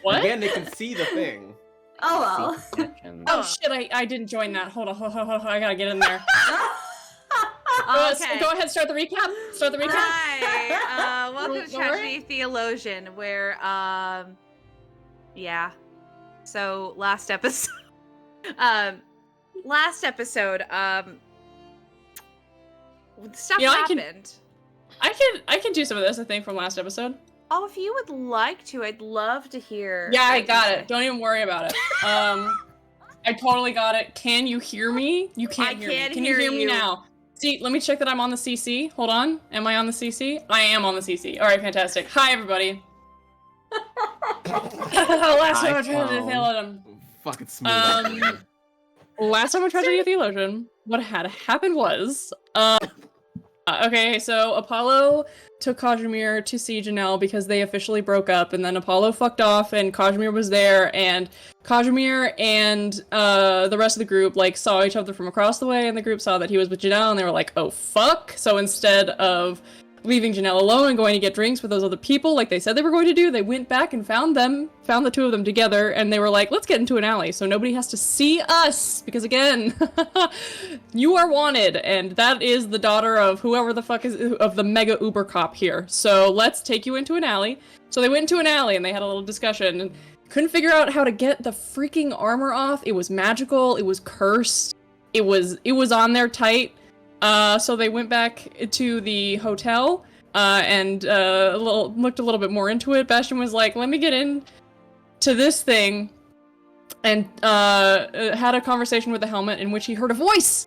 What? Again, they can see the thing. Oh well. Oh shit! I didn't join that. Hold on. I gotta get in there. Okay. Go ahead. Start the recap. Hi. Welcome to Don't worry. Tragedy Theolosion, where yeah. So last episode, stuff happened. I can do some of this. I think from last episode. Oh, if you would like to, I'd love to hear. Yeah, I got it. Don't even worry about it. I totally got it. Can you hear me? You can't hear me. Can you hear me now? See, let me check that I'm on the CC. Hold on. Am I on the CC? I am on the CC. All right, fantastic. Hi, everybody. Last time I tried to Theologian. Fucking smooth. Last time I tried to Theologian, what had happened was, okay, so Apollo took Kazimir to see Janelle because they officially broke up, and then Apollo fucked off, and Kazimir was there, and Kazimir and the rest of the group, like, saw each other from across the way, and the group saw that he was with Janelle, and they were like, oh, fuck. So instead of leaving Janelle alone and going to get drinks with those other people like they said they were going to do, they went back and found the two of them together, and they were like, let's get into an alley so nobody has to see us, because again, you are wanted, and that is the daughter of whoever the fuck is of the mega uber cop here, so let's take you into an alley. So they went into an alley and they had a little discussion and couldn't figure out how to get the freaking armor off. It was magical, it was cursed, it was on there tight. So they went back to the hotel, and looked a little bit more into it. Bastian was like, let me get in to this thing, and had a conversation with the helmet in which he heard a voice.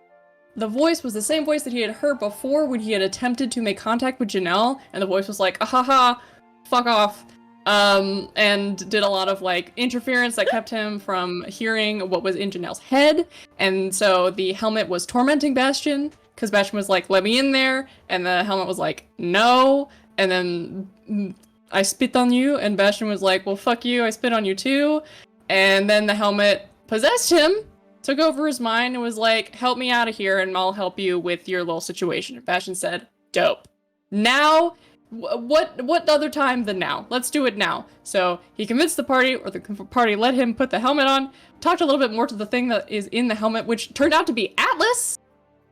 The voice was the same voice that he had heard before when he had attempted to make contact with Janelle, and the voice was like, ahaha, fuck off. And did a lot of, like, interference that kept him from hearing what was in Janelle's head, and so the helmet was tormenting Bastian, because Bastian was like, let me in there, and the helmet was like, no, and then I spit on you, and Bastian was like, well, fuck you, I spit on you too, and then the helmet possessed him, took over his mind, and was like, help me out of here, and I'll help you with your little situation. And Bastian said, dope. Now, what other time than now? Let's do it now. So he convinced the party, or the party let him put the helmet on, talked a little bit more to the thing that is in the helmet, which turned out to be Atlas,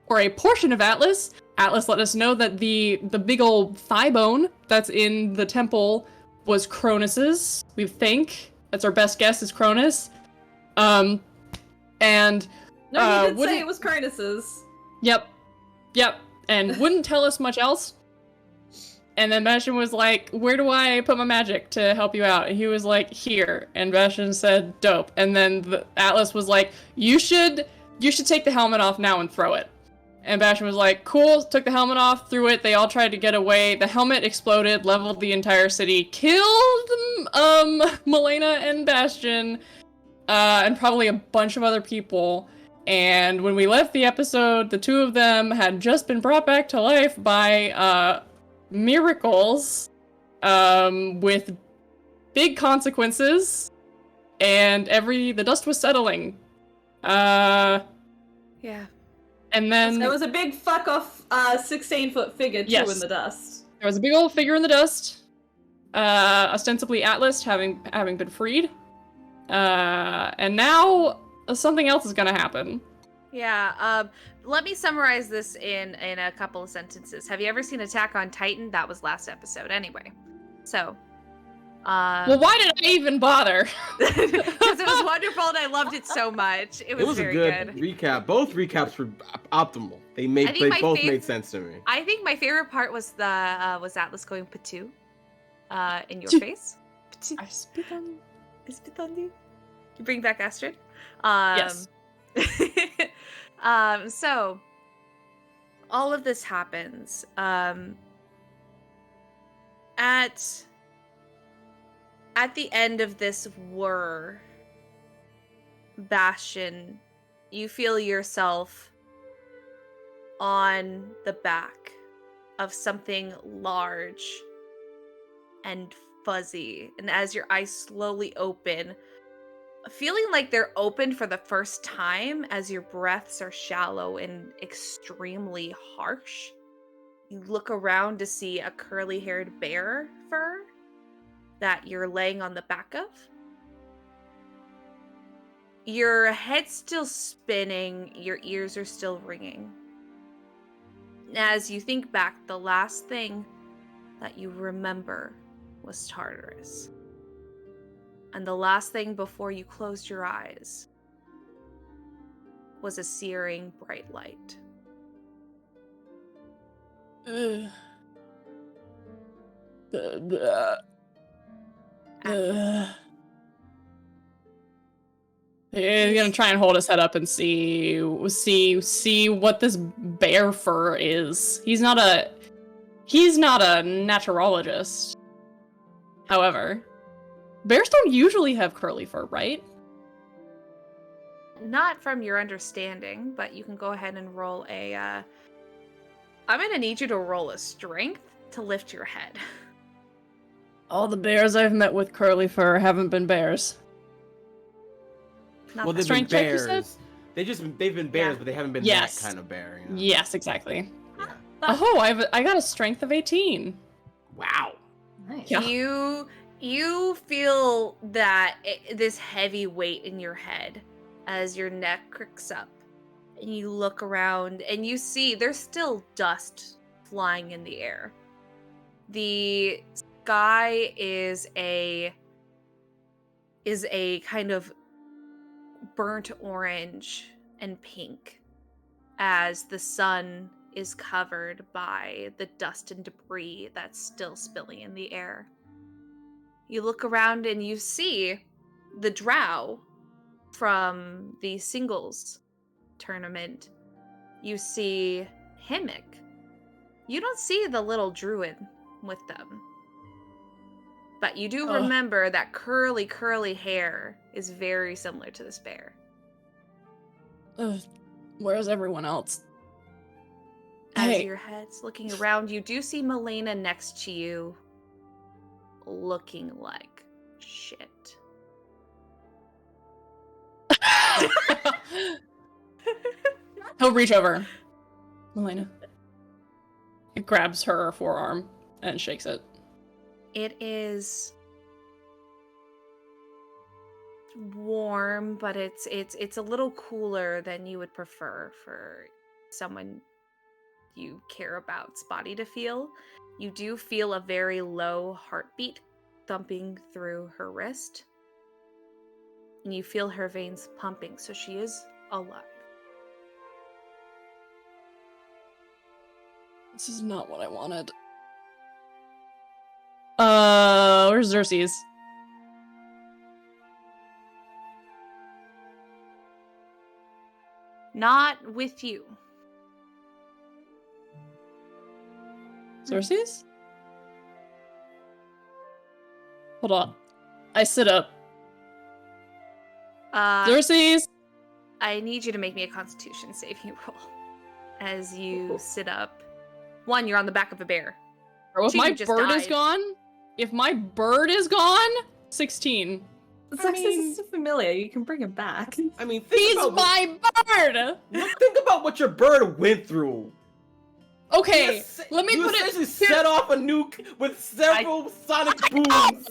or a portion of Atlas. Atlas let us know that the big old thigh bone that's in the temple was Cronus's, we think. That's our best guess, is Cronus. And No, he did say it was Cronus's. Yep. And wouldn't tell us much else. And then Bastian was like, where do I put my magic to help you out? And he was like, here. And Bastian said, dope. And then Atlas was like, you should take the helmet off now and throw it. And Bastian was like, cool, took the helmet off, threw it, they all tried to get away, the helmet exploded, leveled the entire city, killed, Melaena and Bastian, and probably a bunch of other people, and when we left the episode, the two of them had just been brought back to life by, miracles, with big consequences, and the dust was settling. Yeah. And then There was a big fuck off 16-foot figure too in the dust. There was a big old figure in the dust. Ostensibly Atlas having been freed. And now something else is gonna happen. Yeah, let me summarize this in a couple of sentences. Have you ever seen Attack on Titan? That was last episode anyway. So well, why did I even bother? Because it was wonderful and I loved it so much. It was very a good recap. Both recaps were optimal. They both made sense to me. I think my favorite part was was Atlas going patoo in your face. Patoo. I spit on you. I spit on you. You bring back Astrid? Yes. So all of this happens. At the end of this whir, Bastian, you feel yourself on the back of something large and fuzzy. And as your eyes slowly open, feeling like they're open for the first time as your breaths are shallow and extremely harsh, you look around to see a curly-haired bear fur that you're laying on the back of. Your head's still spinning, your ears are still ringing. As you think back, the last thing that you remember was Tartarus. And the last thing before you closed your eyes was a searing bright light. He's gonna try and hold his head up and see what this bear fur is. He's not a naturologist. However, bears don't usually have curly fur, right? Not from your understanding, but you can go ahead and roll a I'm gonna need you to roll a strength to lift your head. All the bears I've met with curly fur haven't been bears. Well, they've been bears. They've been bears, but they haven't been that kind of bear. You know? Yes, exactly. Yeah. Oh, I got a strength of 18. Wow. Nice. Yeah. You feel that this heavy weight in your head as your neck cricks up, and you look around and you see there's still dust flying in the air. The sky is a kind of burnt orange and pink as the sun is covered by the dust and debris that's still spilling in the air. You look around and you see the drow from the singles tournament. You see Himmick. You don't see the little druid with them. But you do remember that curly hair is very similar to this bear. Where's everyone else? As your head's looking around, you do see Melaena next to you, looking like shit. He'll reach over. Melaena. He grabs her forearm and shakes it. It is warm, but it's a little cooler than you would prefer for someone you care about's body to feel. You do feel a very low heartbeat thumping through her wrist. And you feel her veins pumping, so she is alive. This is not what I wanted. Where's Xerxes? Not with you. Xerxes? Hold on. I sit up. Xerxes! I need you to make me a Constitution saving roll. As you sit up. 1, you're on the back of a bear. If 2, my you just bird died. is gone? If my bird is gone? 16. Success is so familiar. You can bring him back. I mean, He's my bird! Think about what your bird went through. Okay, let me put it. You set off a nuke with several sonic booms.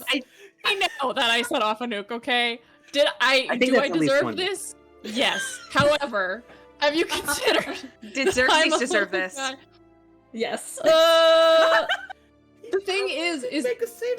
I know that I set off a nuke. Okay, do I deserve this? Yes. However, have you considered? Did Xerxes deserve this? Yes. The thing is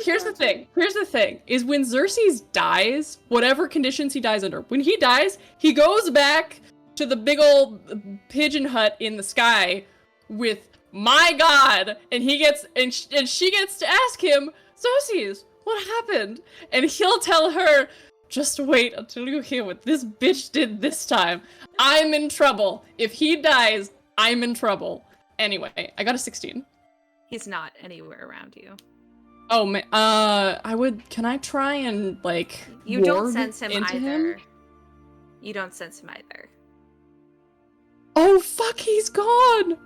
here's the thing, is when Xerxes dies, whatever conditions he dies under, when he dies, he goes back to the big old pigeon hut in the sky with my god, and he gets, and she gets to ask him, Xerxes, what happened? And he'll tell her, just wait until you hear what this bitch did this time. I'm in trouble. If he dies, I'm in trouble. Anyway, I got a 16. He's not anywhere around you. Oh, man, can I try and, like, you don't sense him into either. him? You don't sense him either. Oh, fuck, he's gone!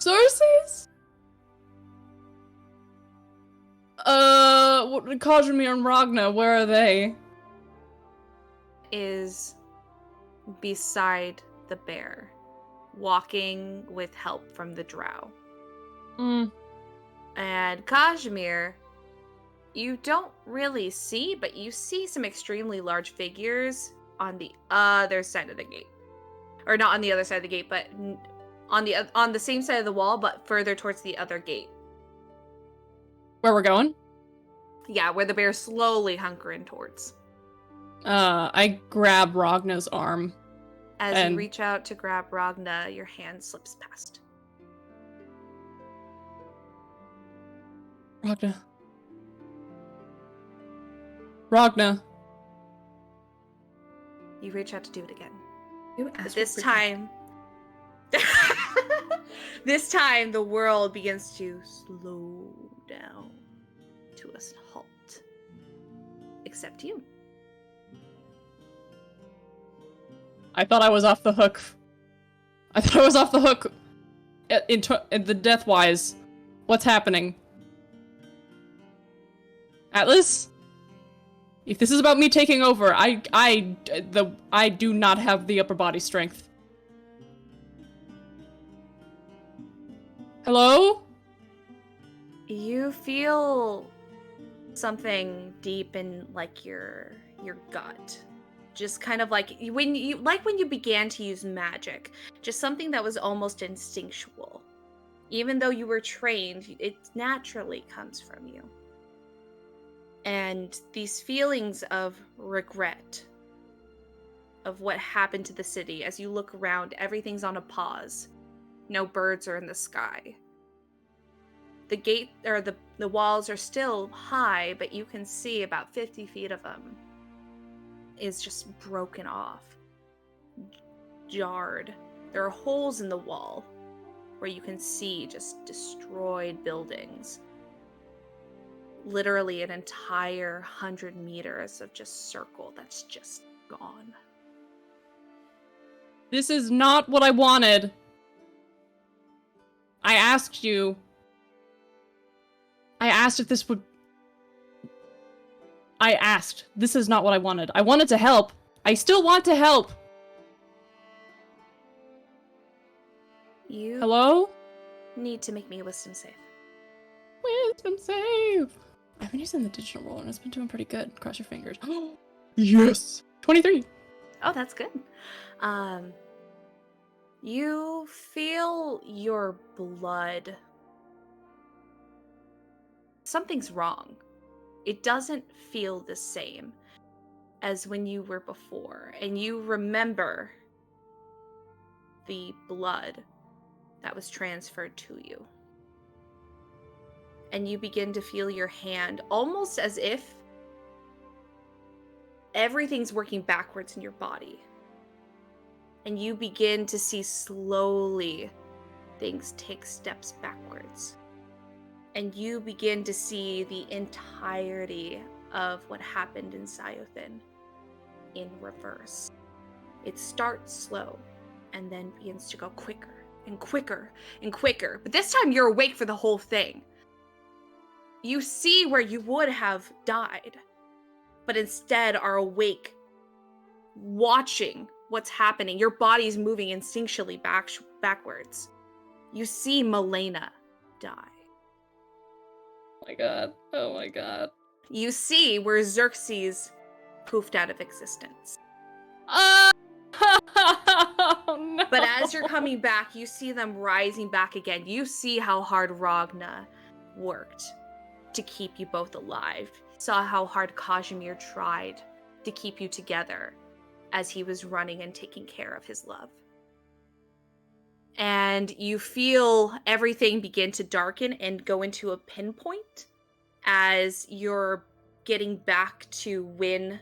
Xerxes? Kazimir and Ragna, where are they? Is beside the bear, walking with help from the drow. And Kazimir You don't really see, but you see some extremely large figures on the other side of the gate. Or not on the other side of the gate, but on the same side of the wall, but further towards the other gate. Where we're going? Yeah, where the bear's slowly hunkering towards. I grab Ragna's arm. As you reach out to grab Ragna, your hand slips past. Ragna. You reach out to do it again. But this time, the world begins to slow down to a halt. Except you. I thought I was off the hook. In the death-wise. What's happening? Atlas? If this is about me taking over, I do not have the upper body strength. Hello? You feel something deep in like your gut. Just kind of like when you began to use magic, just something that was almost instinctual. Even though you were trained, it naturally comes from you. And these feelings of regret of what happened to the city, as you look around, everything's on a pause. No birds are in the sky. The gate or the walls are still high, but you can see about 50 feet of them is just broken off, jarred. There are holes in the wall where you can see just destroyed buildings. Literally an entire 100 meters of just circle that's just gone. This is not what I wanted. I asked if this would... This is not what I wanted. I wanted to help. I still want to help. You Hello? need to make me a wisdom save. Wisdom save. I've been using the digital roll and it's been doing pretty good. Cross your fingers. Yes! 23. Oh, that's good. You feel your blood. Something's wrong. It doesn't feel the same as when you were before. And you remember the blood that was transferred to you. And you begin to feel your hand almost as if everything's working backwards in your body. And you begin to see slowly things take steps backwards. And you begin to see the entirety of what happened in Siothin in reverse. It starts slow and then begins to go quicker and quicker and quicker. But this time you're awake for the whole thing. You see where you would have died, but instead are awake, watching what's happening. Your body's moving instinctually backwards. You see Melaena die. Oh my god. Oh my god. You see where Xerxes poofed out of existence. Oh, no. But as you're coming back, you see them rising back again. You see how hard Ragna worked to keep you both alive. You saw how hard Kazimir tried to keep you together as he was running and taking care of his love. And you feel everything begin to darken and go into a pinpoint as you're getting back to when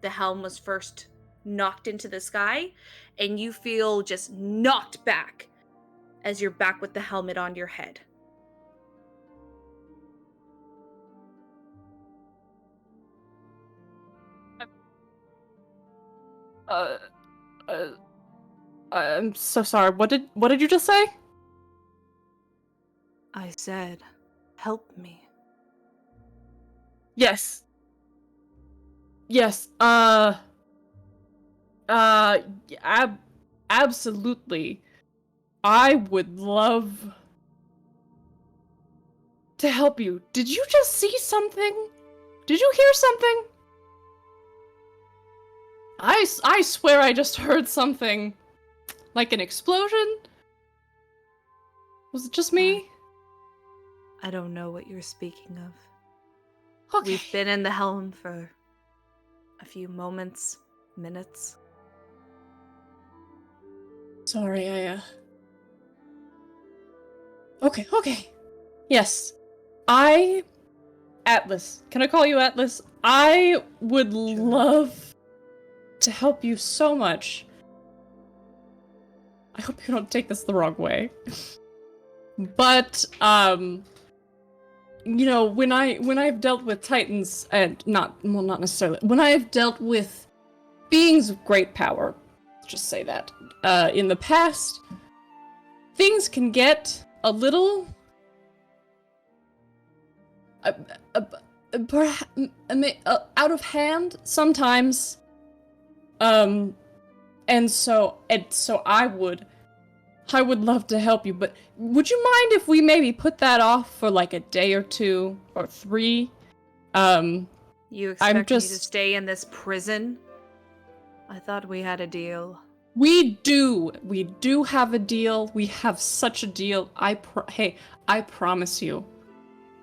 the helm was first knocked into the sky, and you feel just knocked back as you're back with the helmet on your head. I'm so sorry. What did you just say? I said, help me. Yes. Yes. Absolutely. I would love to help you. Did you just see something? Did you hear something? I swear I just heard something. Like an explosion? Was it just me? I don't know what you're speaking of. Okay. We've been in the helm for a few moments, minutes. Sorry, Okay. Yes. Atlas. Can I call you Atlas? I would love to help you so much. I hope you don't take this the wrong way. But, you know, when I've dealt with titans, and not necessarily, when I've dealt with beings of great power, let's just say that, in the past, things can get a little out of hand sometimes. And so I would love to help you, but would you mind if we maybe put that off for like a day or 2 or 3? You expect me to stay in this prison? I thought we had a deal. We do have a deal. We have such a deal. Hey, I promise you.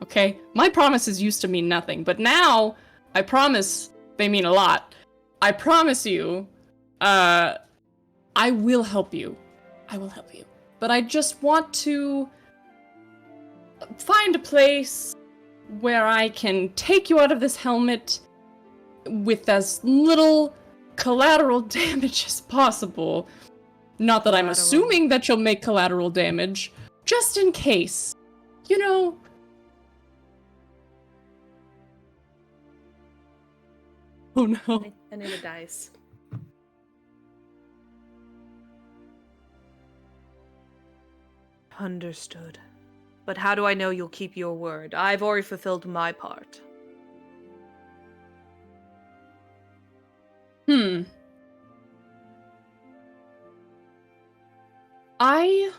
Okay? My promises used to mean nothing, but now I promise they mean a lot. I promise you, I will help you. I will help you. But I just want to find a place where I can take you out of this helmet with as little collateral damage as possible. Not that I'm assuming that you'll make collateral damage, just in case. You know? Oh no. I need a dice. Understood. But how do I know you'll keep your word? I've already fulfilled my part. I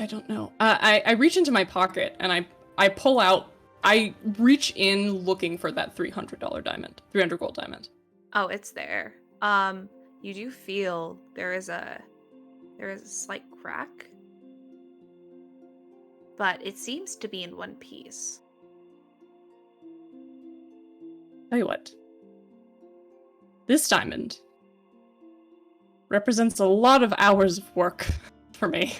don't know. I reach into my pocket and I pull out. I reach in looking for that $300 diamond, 300 gold diamond. Oh, it's there. You do feel there is a slight crack, but it seems to be in one piece. Tell you what. This diamond represents a lot of hours of work for me.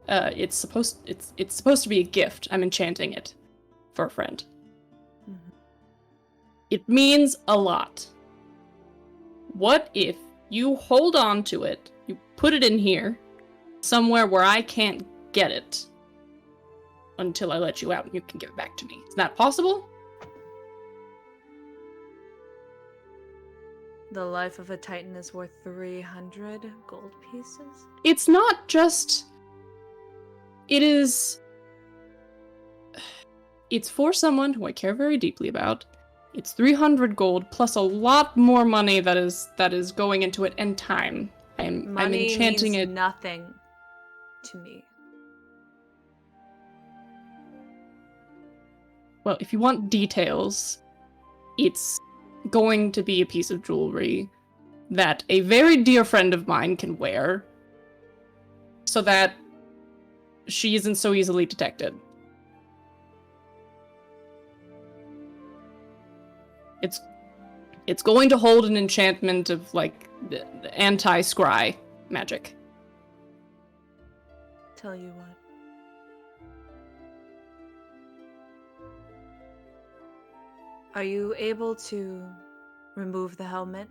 It's supposed to be a gift. I'm enchanting it for a friend. Mm-hmm. It means a lot. What if you hold on to it, you put it in here, somewhere where I can't get it until I let you out and you can give it back to me? Is that possible? The life of a titan is worth 300 gold pieces? It's not just... It's for someone who I care very deeply about. It's 300 gold plus a lot more money that is going into it, and time. I'm enchanting means it. Nothing to me. Well, if you want details, it's going to be a piece of jewelry that a very dear friend of mine can wear, so that she isn't so easily detected. It's going to hold an enchantment of, like, anti-scry magic. Tell you what. Are you able to remove the helmet?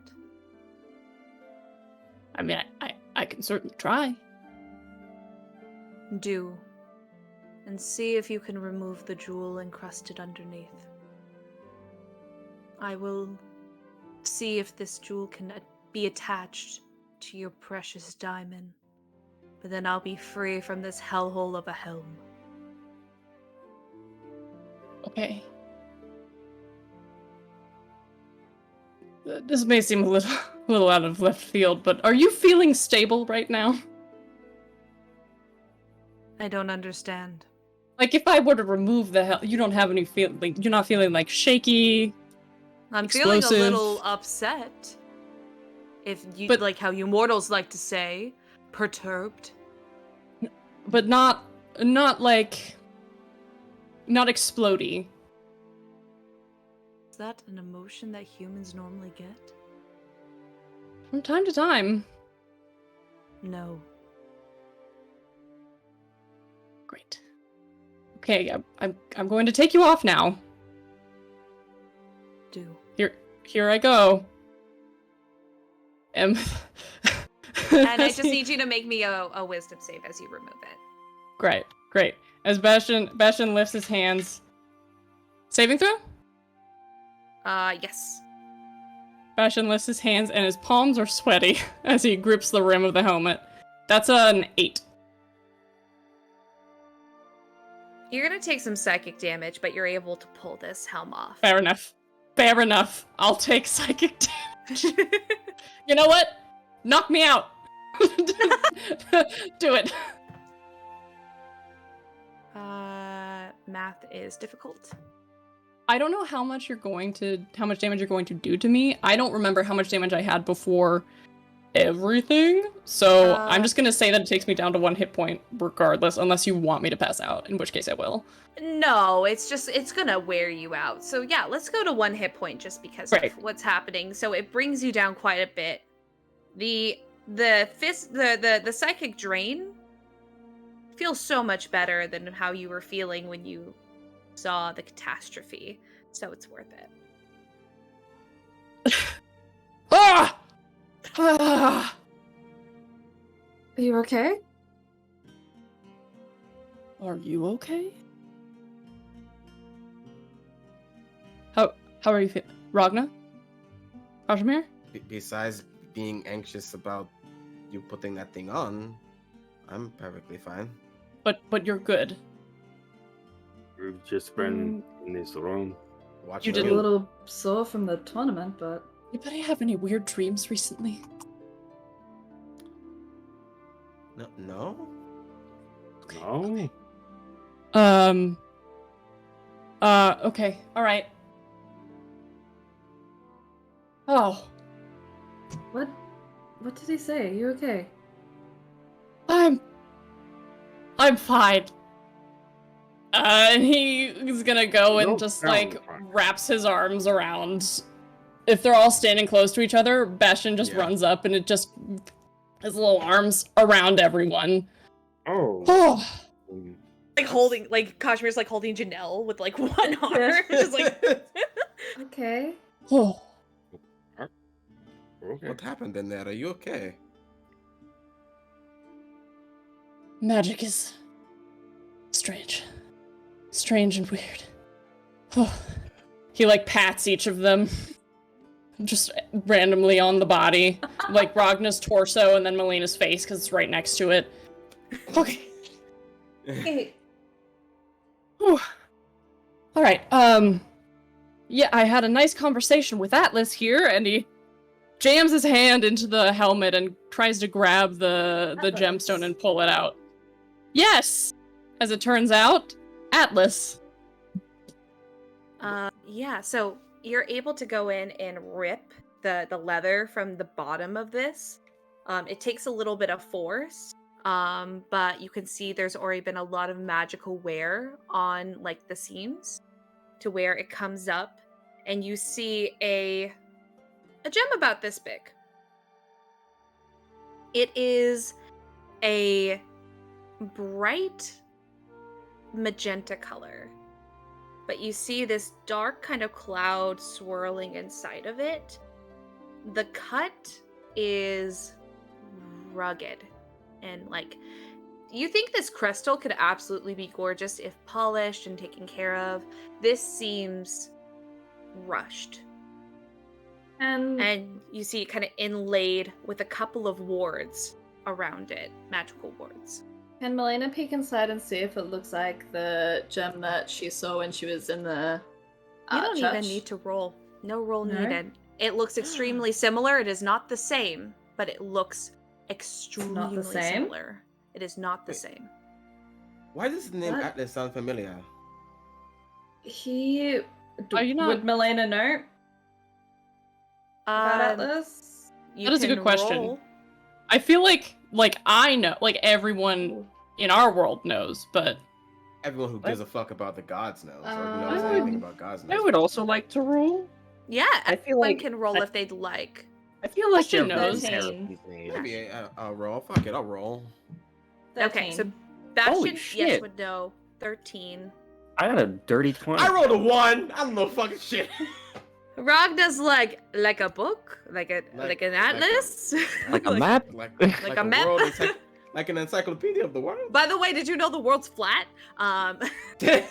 I mean, I can certainly try. Do. And see if you can remove the jewel encrusted underneath. I will see if this jewel can be attached to your precious diamond. But then I'll be free from this hellhole of a helm. Okay. This may seem a little out of left field, but are you feeling stable right now? I don't understand. Like, if I were to remove the you don't have any you're not feeling, like, shaky, I'm explosive. feeling a little upset. If you, like how you mortals like to say, perturbed. But not like, not explodey. Is that an emotion that humans normally get? From time to time. No. Great. Okay, I'm going to take you off now. Do. Here I go. And I just need you to make me a wisdom save as you remove it. Great. As Bastian lifts his hands. Saving throw? Yes. Bastian lifts his hands and his palms are sweaty as he grips the rim of the helmet. That's an 8. You're gonna take some psychic damage, but you're able to pull this helm off. Fair enough. I'll take psychic damage. You know what? Knock me out. Do it. Math is difficult. I don't know how much damage you're going to do to me. I don't remember how much damage I had before everything. So I'm just gonna say that it takes me down to 1 hit point regardless, unless you want me to pass out, in which case I will. No, it's gonna wear you out. So yeah, let's go to 1 hit point just because of what's happening. So it brings you down quite a bit. The psychic drain feels so much better than how you were feeling when you saw the catastrophe. So it's worth it. Ah! Are you okay? Are you okay? How are you feeling? Ragna? Kazimir? Besides being anxious about you putting that thing on, I'm perfectly fine. But you're good. We've just been in this room. You did a little sore from the tournament, but... Anybody have any weird dreams recently? No? No? Okay. Alright. Oh. What did he say? You okay? I'm fine. And he's gonna go and just, like, wraps his arms around. If they're all standing close to each other, Bastian just runs up and it just... his little arms around everyone. Oh. Like Kazimir's like holding Janelle with like one arm. Just like... Okay. Oh. Okay. What happened in there? Are you okay? Magic is strange. Strange and weird. Oh. He, like, pats each of them. Just randomly on the body. Like, Ragna's torso and then Melena's face, because it's right next to it. Okay. Hey. Alright, yeah, I had a nice conversation with Atlas here, and he jams his hand into the helmet and tries to grab the gemstone and pull it out. Yes! As it turns out, Atlas. Yeah, so you're able to go in and rip the leather from the bottom of this. It takes a little bit of force, but you can see there's already been a lot of magical wear on like the seams to where it comes up, and you see a gem about this big. It is a bright magenta color, but you see this dark kind of cloud swirling inside of it. The cut is rugged and like, you think this crystal could absolutely be gorgeous if polished and taken care of. This seems rushed. And you see it kind of inlaid with a couple of wards around it, magical wards. Can Melaena peek inside and see if it looks like the gem that she saw when she was in the You don't church? even need to roll. No roll needed. It looks extremely similar. It is not the same, but it looks extremely similar. It is not the same. Why does the name What? Atlas sound familiar? Are you not- Would Melaena know about Atlas? You That is a can good question. roll. I feel like I know, like everyone in our world knows, but Everyone who gives a fuck about the gods knows, or who knows Um, anything about gods knows. I would also like to roll. Yeah, I feel everyone like can roll I- if they'd like. I feel like Bastian there knows. was 13. Maybe I'll roll. Fuck it, I'll roll. Okay, so 13. Bastian, yes, shit. would know. 13. I got a dirty 20. I rolled a 1. I don't know fucking shit. Ragna's like a book, like an atlas, Like a map? Like a map? world like an encyclopedia of the world. By the way, did you know the world's flat? It's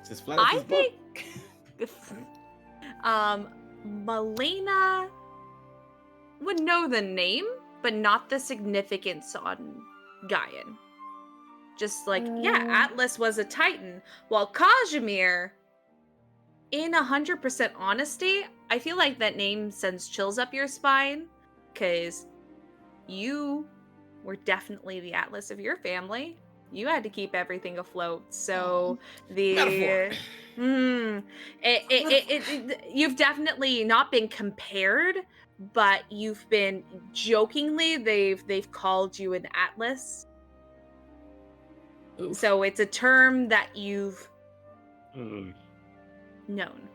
as flat as I this book. think Melaena would know the name, but not the significance on Gaian. Just like, yeah, Atlas was a Titan, while Kazimir, in 100% honesty, I feel like that name sends chills up your spine, because you were definitely the Atlas of your family. You had to keep everything afloat, so Metaphor. You've definitely not been compared, but you've been jokingly they've called you an Atlas. oof. So it's a term that you've Mm. known.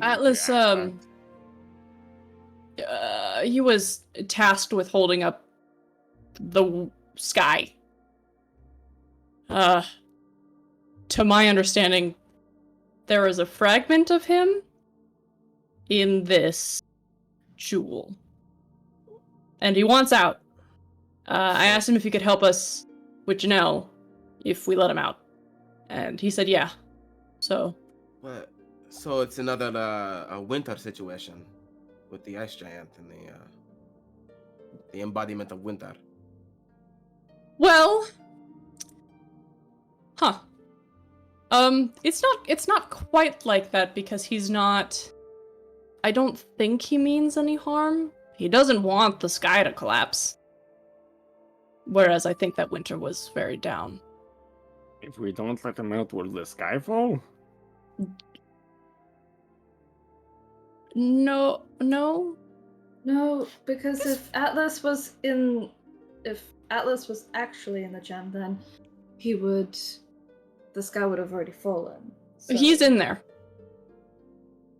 Atlas, he was tasked with holding up the sky. To my understanding, there is a fragment of him in this jewel. And he wants out. I asked him if he could help us with Janelle if we let him out. And he said yeah. So What? So it's another a winter situation with the ice giant and the embodiment of winter. well, huh. It's not quite like that because he's not. I don't think he means any harm. He doesn't want the sky to collapse. Whereas I think that winter was very down. If we don't let them out, will the sky fall? No. No, because if Atlas was actually in the gem, then the sky would have already fallen. So He's in there,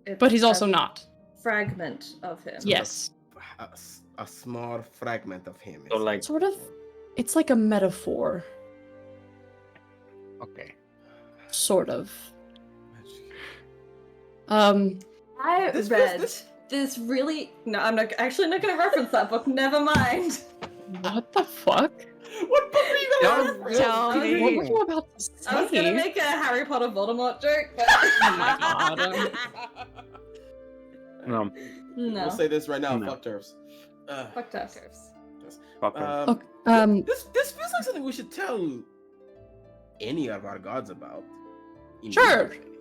it's but he's a also not. fragment of him. Yes. A small fragment of him. So like, Sort of. It's like a metaphor. okay. Sort of. I This- read this- this really. No, I'm not actually not going to reference that book. Never mind. What the fuck? What book are you gonna Don't reference? tell I was me. What were you about to say? I was going to make a Harry Potter Voldemort joke, but Oh my god. No, no. We'll say this right now. No. Fuck turfs. Fuck that. fuck off. Look, This feels like something we should tell any of our gods about. Sure. immediately.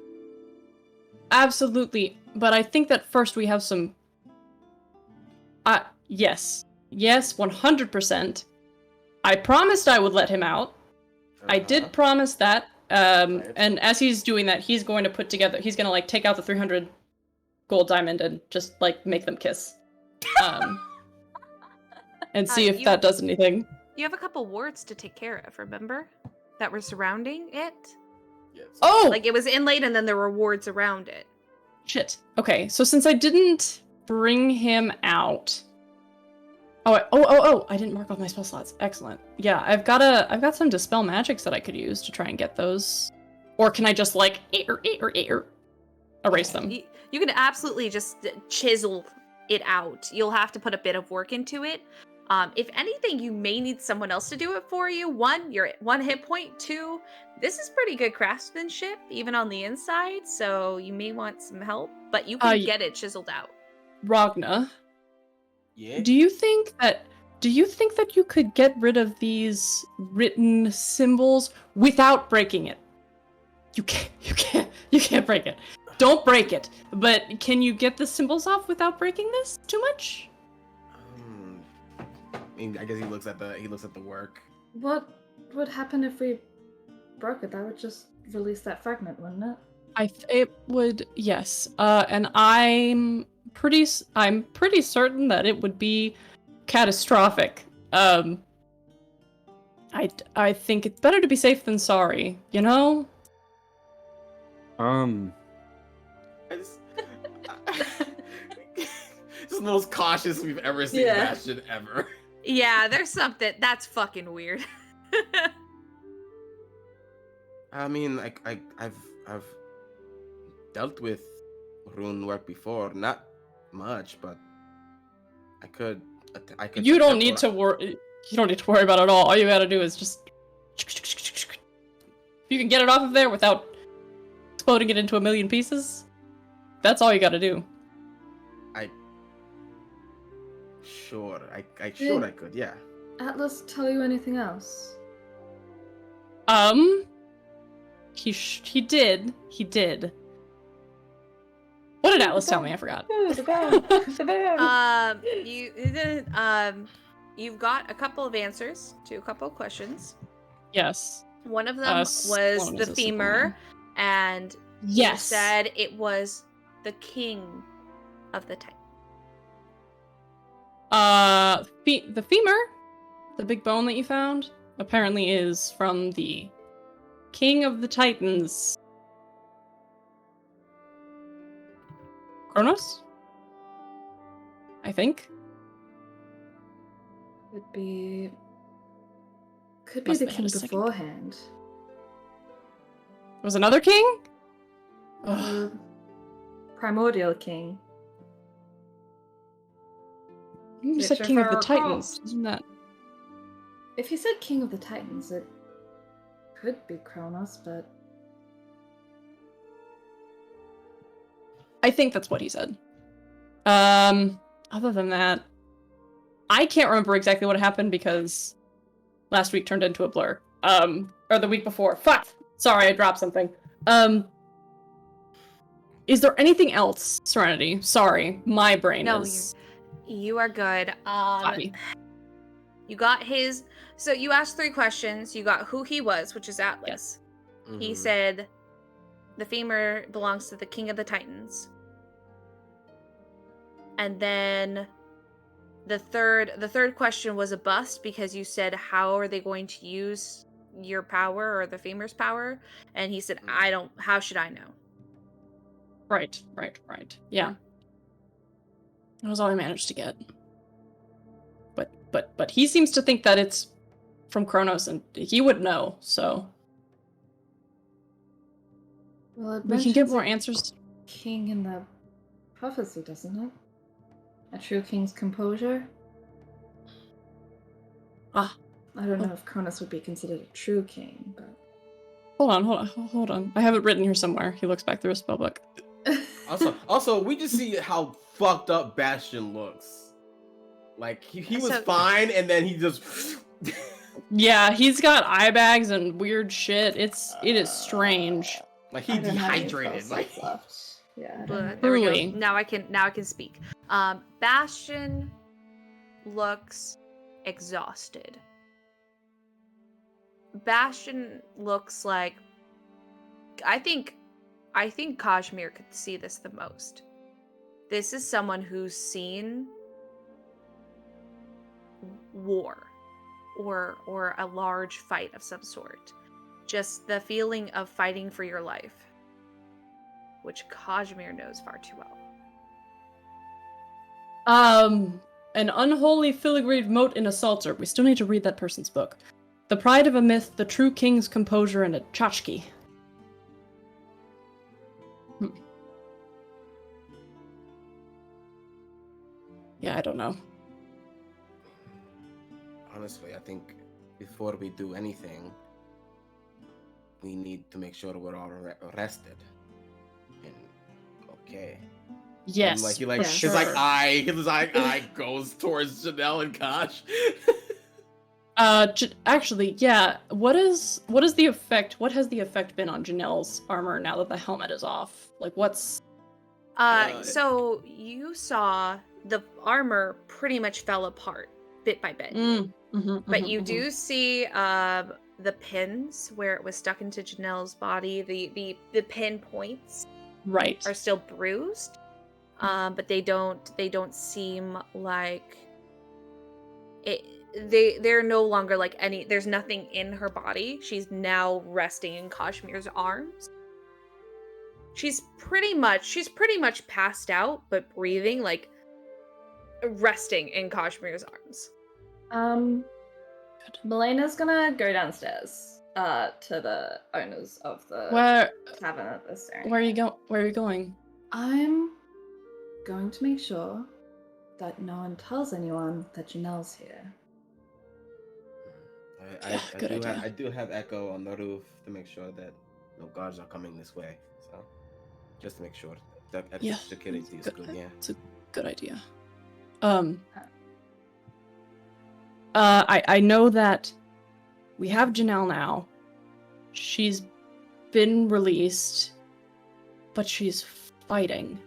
absolutely. But I think that first we have some. Yes, 100%. I promised I would let him out. I did promise that. And as he's doing that, he's going to put together. He's going to like take out the 300 gold diamond and just like make them kiss. And see if you- that does anything. You have a couple wards to take care of, remember? That were surrounding it? Yes. Oh! Like it was inlaid and then there were wards around it. Shit. Okay, so since I didn't bring him out. Oh! I didn't mark off my spell slots. Excellent. Yeah, I've got some dispel magics that I could use to try and get those. Or can I just like erase them? You can absolutely just chisel it out. You'll have to put a bit of work into it. If anything, you may need someone else to do it for you. One, you're at 1 hit point. 2, this is pretty good craftsmanship, even on the inside, so you may want some help, but you can get it chiseled out. Ragna, Yeah. do you think that you could get rid of these written symbols without breaking it? You can't break it. Don't break it. But can you get the symbols off without breaking this too much? mean, I guess he looks at the work. What would happen if we broke it? That would just release that fragment, wouldn't it? It would, yes. And I'm pretty certain that it would be catastrophic. I think it's better to be safe than sorry, you know? I just, it's the most cautious we've ever seen Bastian ever. Yeah, there's something that's fucking weird. I mean, I've dealt with rune work before, not much, but I could. You don't need to worry. You don't need to worry about it all. All you gotta do is just. If you can get it off of there without exploding it into a million pieces, that's all you gotta do. Sure, I could, yeah. Atlas tell you anything else? He did. What did Atlas tell me? I forgot. You've got a couple of answers to a couple of questions. Yes. One of them was the femur, and you said it was the king of the Titans. The femur, the big bone that you found, apparently is from the king of the Titans. Kronos? I think. Could be Must the have had king a second. beforehand. Was another king? Primordial king. You said Which, king if of I the recall- Titans. Isn't that? If he said king of the Titans, it could be Kronos, but I think that's what he said. Other than that, I can't remember exactly what happened because last week turned into a blur. Or the week before. Fuck! Sorry, I dropped something. Is there anything else, Serenity? Sorry, my brain is... You are good. Bobby. You got his... So you asked 3 questions. You got who he was, which is Atlas. Yes. He Mhm. said the femur belongs to the king of the Titans. And then the third question was a bust because you said, how are they going to use your power or the femur's power? And he said, how should I know? Right. Yeah. That was all I managed to get. But he seems to think that it's from Kronos, and he would know, so... well, it We can get mentions more a answers. king in the prophecy, doesn't it? A true king's composure. Ah. I don't know if Kronos would be considered a true king, but Hold on. I have it written here somewhere. He looks back through his spellbook. Also, we just see how fucked up Bastian looks. Like he was So- fine, and then he just. Yeah, he's got eye bags and weird shit. It is strange. Like he I don't have any dehydrated. Like spell slots left. Yeah, I don't But have there we Truly. go. Now I can speak. Bastian looks exhausted. Bastian looks like I think Kazimir could see this the most. This is someone who's seen war or a large fight of some sort. Just the feeling of fighting for your life, which Kazimir knows far too well. An unholy filigreed mote in a psalter. We still need to read that person's book. The pride of a myth, the true king's composure, and a tchotchke. Yeah, I don't know. honestly, I think before we do anything, we need to make sure we're all rested and okay. Yes. And Yeah, his sure. his eye goes towards Janelle and Kosh. Actually, yeah. What is the effect? What has the effect been on Janelle's armor now that the helmet is off? Like, what's? So you saw the armor pretty much fell apart bit by bit. But you do see the pins where it was stuck into Janelle's body. The pin points Right. are still bruised, but they don't seem like it. They're no longer like any. There's nothing in her body. She's now resting in Kazimier's arms. She's pretty much passed out, but breathing, like resting in Kazimier's arms. Melena's gonna go downstairs to the owners of the Where tavern at this area. are you going? I'm going to make sure that no one tells anyone that Janelle's here. Good idea. I do have Echo on the roof to make sure that no guards are coming this way. So just to make sure that Yeah. security is good. Yeah. It's a good idea. I know that we have Janelle now. She's been released, but she's fighting.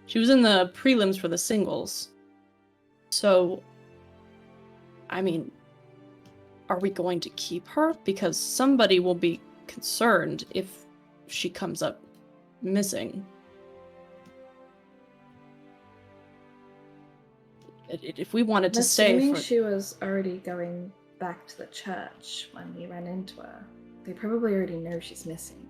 She was in the prelims for the singles. So, I mean, are we going to keep her? Because somebody will be concerned if she comes up missing. If we wanted to stay Assuming for... she was already going back to the church when we ran into her, they probably already know she's missing.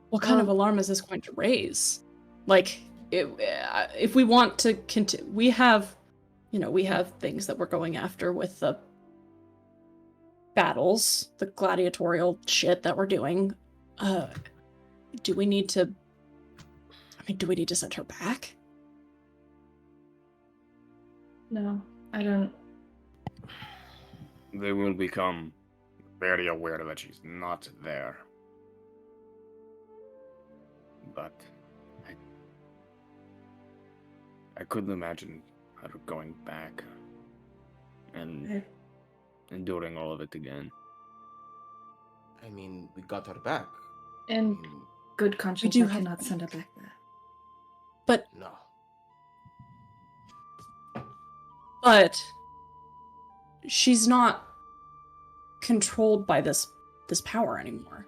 What kind of alarm is this going to raise? Like, if we want to continue, we have things that we're going after with the battles, the gladiatorial shit that we're doing. Do we need to send her back? No, I don't. They will become very aware that she's not there. But I couldn't imagine her going back and enduring all of it again. I mean, we got her back. In good conscience, do I have- cannot send her back there. No. But she's not controlled by this power anymore.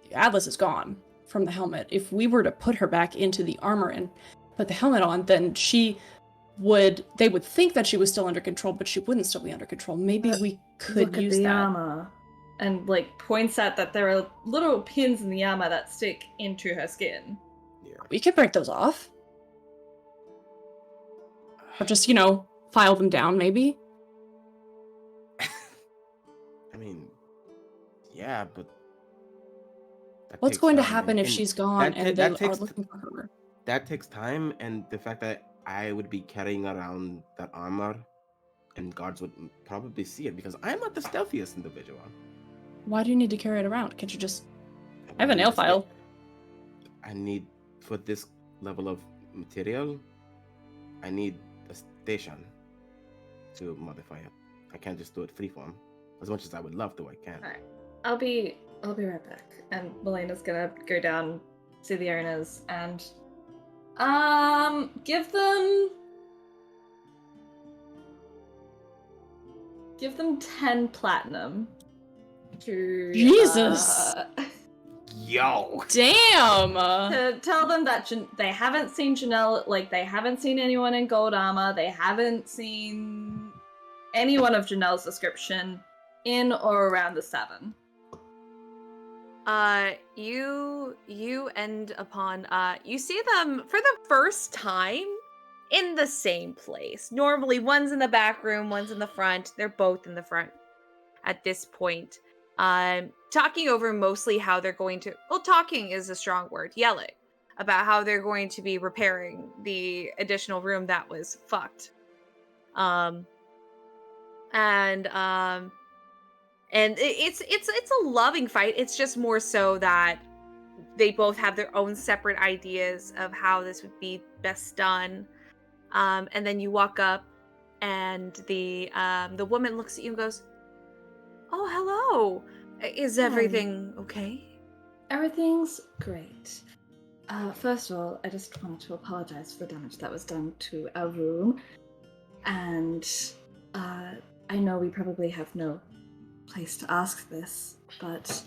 The Atlas is gone from the helmet. If we were to put her back into the armor and put the helmet on, then they would think that she was still under control, but she wouldn't still be under control. Maybe we could Look use at the that. armor, and like points out that there are little pins in the armor that stick into her skin. Yeah. We could break those off. Or just, file them down, maybe. I mean, yeah, but that What's takes going to time, happen if and she's gone and that they are takes looking for her? that takes time, and the fact that I would be carrying around that armor, and guards would probably see it because I'm not the stealthiest individual. Why do you need to carry it around? Can't you just... I have a nail file. I need, for this level of material, I need a station to modify it. I can't just do it freeform. As much as I would love to, I can't. Alright. I'll be right back. And Melena's gonna go down to the owners and give them 10 platinum to Jesus! Yo! Damn! to tell them that they haven't seen Janelle, like they haven't seen anyone in gold armor, they haven't seen anyone of Janelle's description in or around the 7. You end upon you see them for the first time in the same place. Normally one's in the back room, one's in the front. They're both in the front at this point. Talking over mostly how they're going to, well, talking is a strong word, yelling about how they're going to be repairing the additional room that was fucked. And it's a loving fight. It's just more so that they both have their own separate ideas of how this would be best done. And then you walk up, and the woman looks at you and goes, "Oh, hello. Is everything okay?" Everything's great. First of all, I just wanted to apologize for the damage that was done to our room. And I know we probably have no place to ask this, but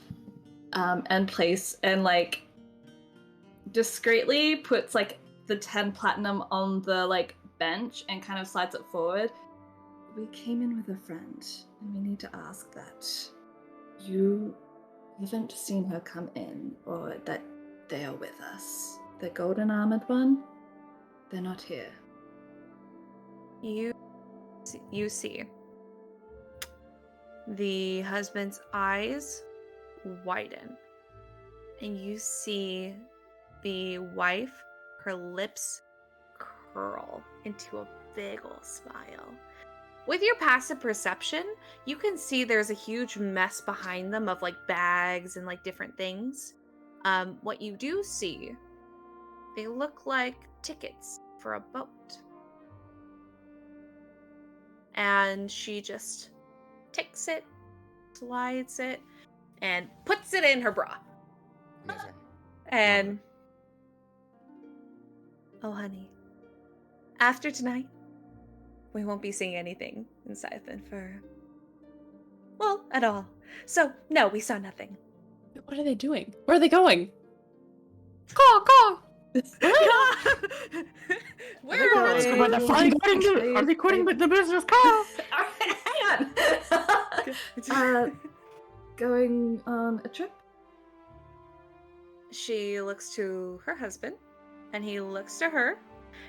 and like discreetly puts like the 10 platinum on the like bench and kind of slides it forward. We came in with a friend, and we need to ask that you haven't seen her come in, or that they are with us. The golden armored one, they're not here. You see the husband's eyes widen, and you see the wife, her lips curl into a big ol' smile. With your passive perception, you can see there's a huge mess behind them of like bags and like different things. What you do see, they look like tickets for a boat. And she just takes it, slides it, and puts it in her bra. Amazing. And oh honey, after tonight, we won't be seeing anything in Siphon for, well, at all. So, no, we saw nothing. What are they doing? Where are they going? Caw, caw! Where are Let's we? go by the fucking are they quitting with the business? Caw! Hang on. Going on a trip? She looks to her husband, and he looks to her,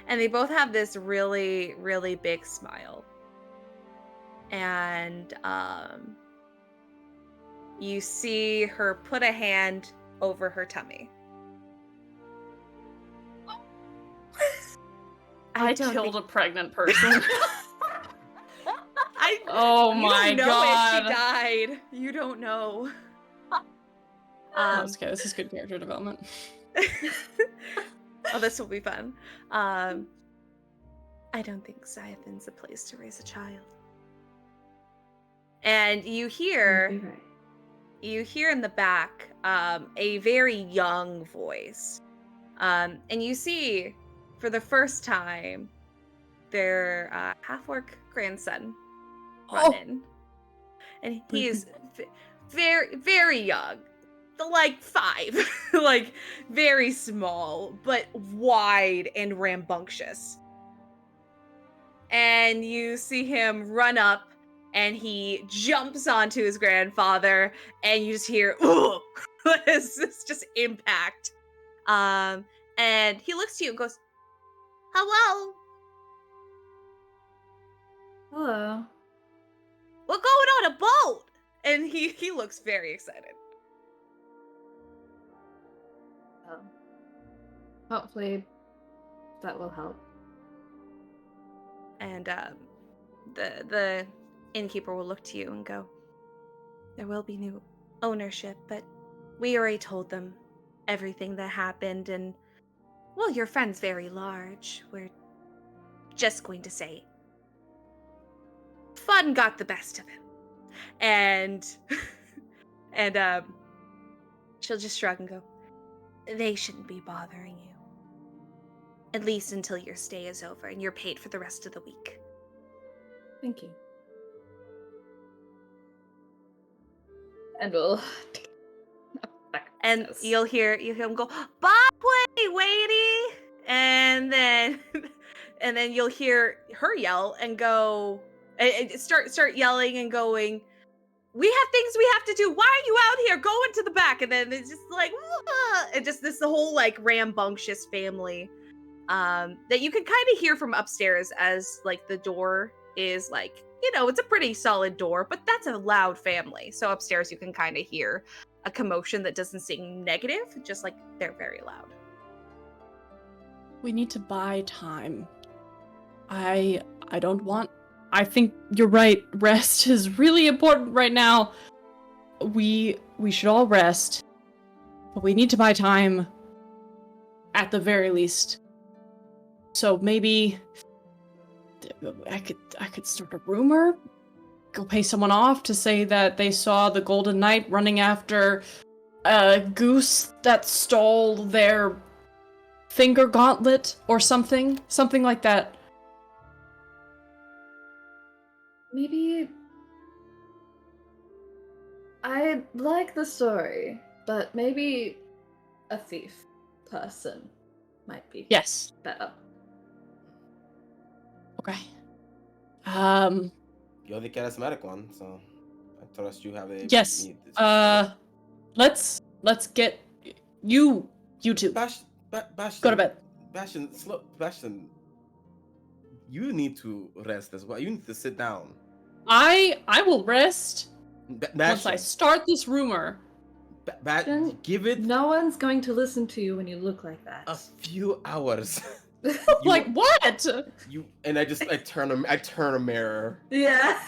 and they both have this really, really big smile. And you see her put a hand over her tummy. I don't killed think- a pregnant person. I Oh you my don't know god. if she died. You don't know. That's okay, this is good character development. Oh, this will be fun. I don't think Siphon's a place to raise a child. And you hear You're right. you hear in the back a very young voice. And you see for the first time their half-orc grandson run in. And he is very, very young. Like 5. Like very small, but wide and rambunctious. And you see him run up, and he jumps onto his grandfather, and you just hear, "Ugh!" It's just impact. And he looks to you and goes, "Hello, Hello. we're going on a boat." And he looks very excited. Hopefully that will help. And the innkeeper will look to you and go, "There will be new ownership, but we already told them everything that happened, and, well, your friend's very large. We're just going to say fun got the best of him." And she'll just shrug and go, "They shouldn't be bothering you. At least until your stay is over and you're paid for the rest of the week." Thank you. And we'll back And upstairs. you'll hear him go, "Bob, wait, Waity!" And then you'll hear her yell and go, start yelling and going, "We have things we have to do. Why are you out here? Go into the back." And then it's just like, "Ah!" And just this the whole like rambunctious family that you can kind of hear from upstairs as like the door is like, it's a pretty solid door, but that's a loud family. So upstairs you can kind of hear a commotion that doesn't seem negative, just like they're very loud. We need to buy time. I think you're right. Rest is really important right now. We should all rest. But we need to buy time at the very least. So maybe I could start a rumor, go pay someone off to say that they saw the Golden Knight running after a goose that stole their finger gauntlet or something like that. Maybe I like the story, but maybe a thief person might be Yes. better. Okay. You're the charismatic one, so I trust you have a. Yes. need this- Let's get you two. Bastian, Go to bed. Bastian, you need to rest as well. You need to sit down. I will rest once I Bastian, start this rumor. Bastian, give it No one's going to listen to you when you look like that. a few hours. Like what? You and I turn a mirror. Yeah.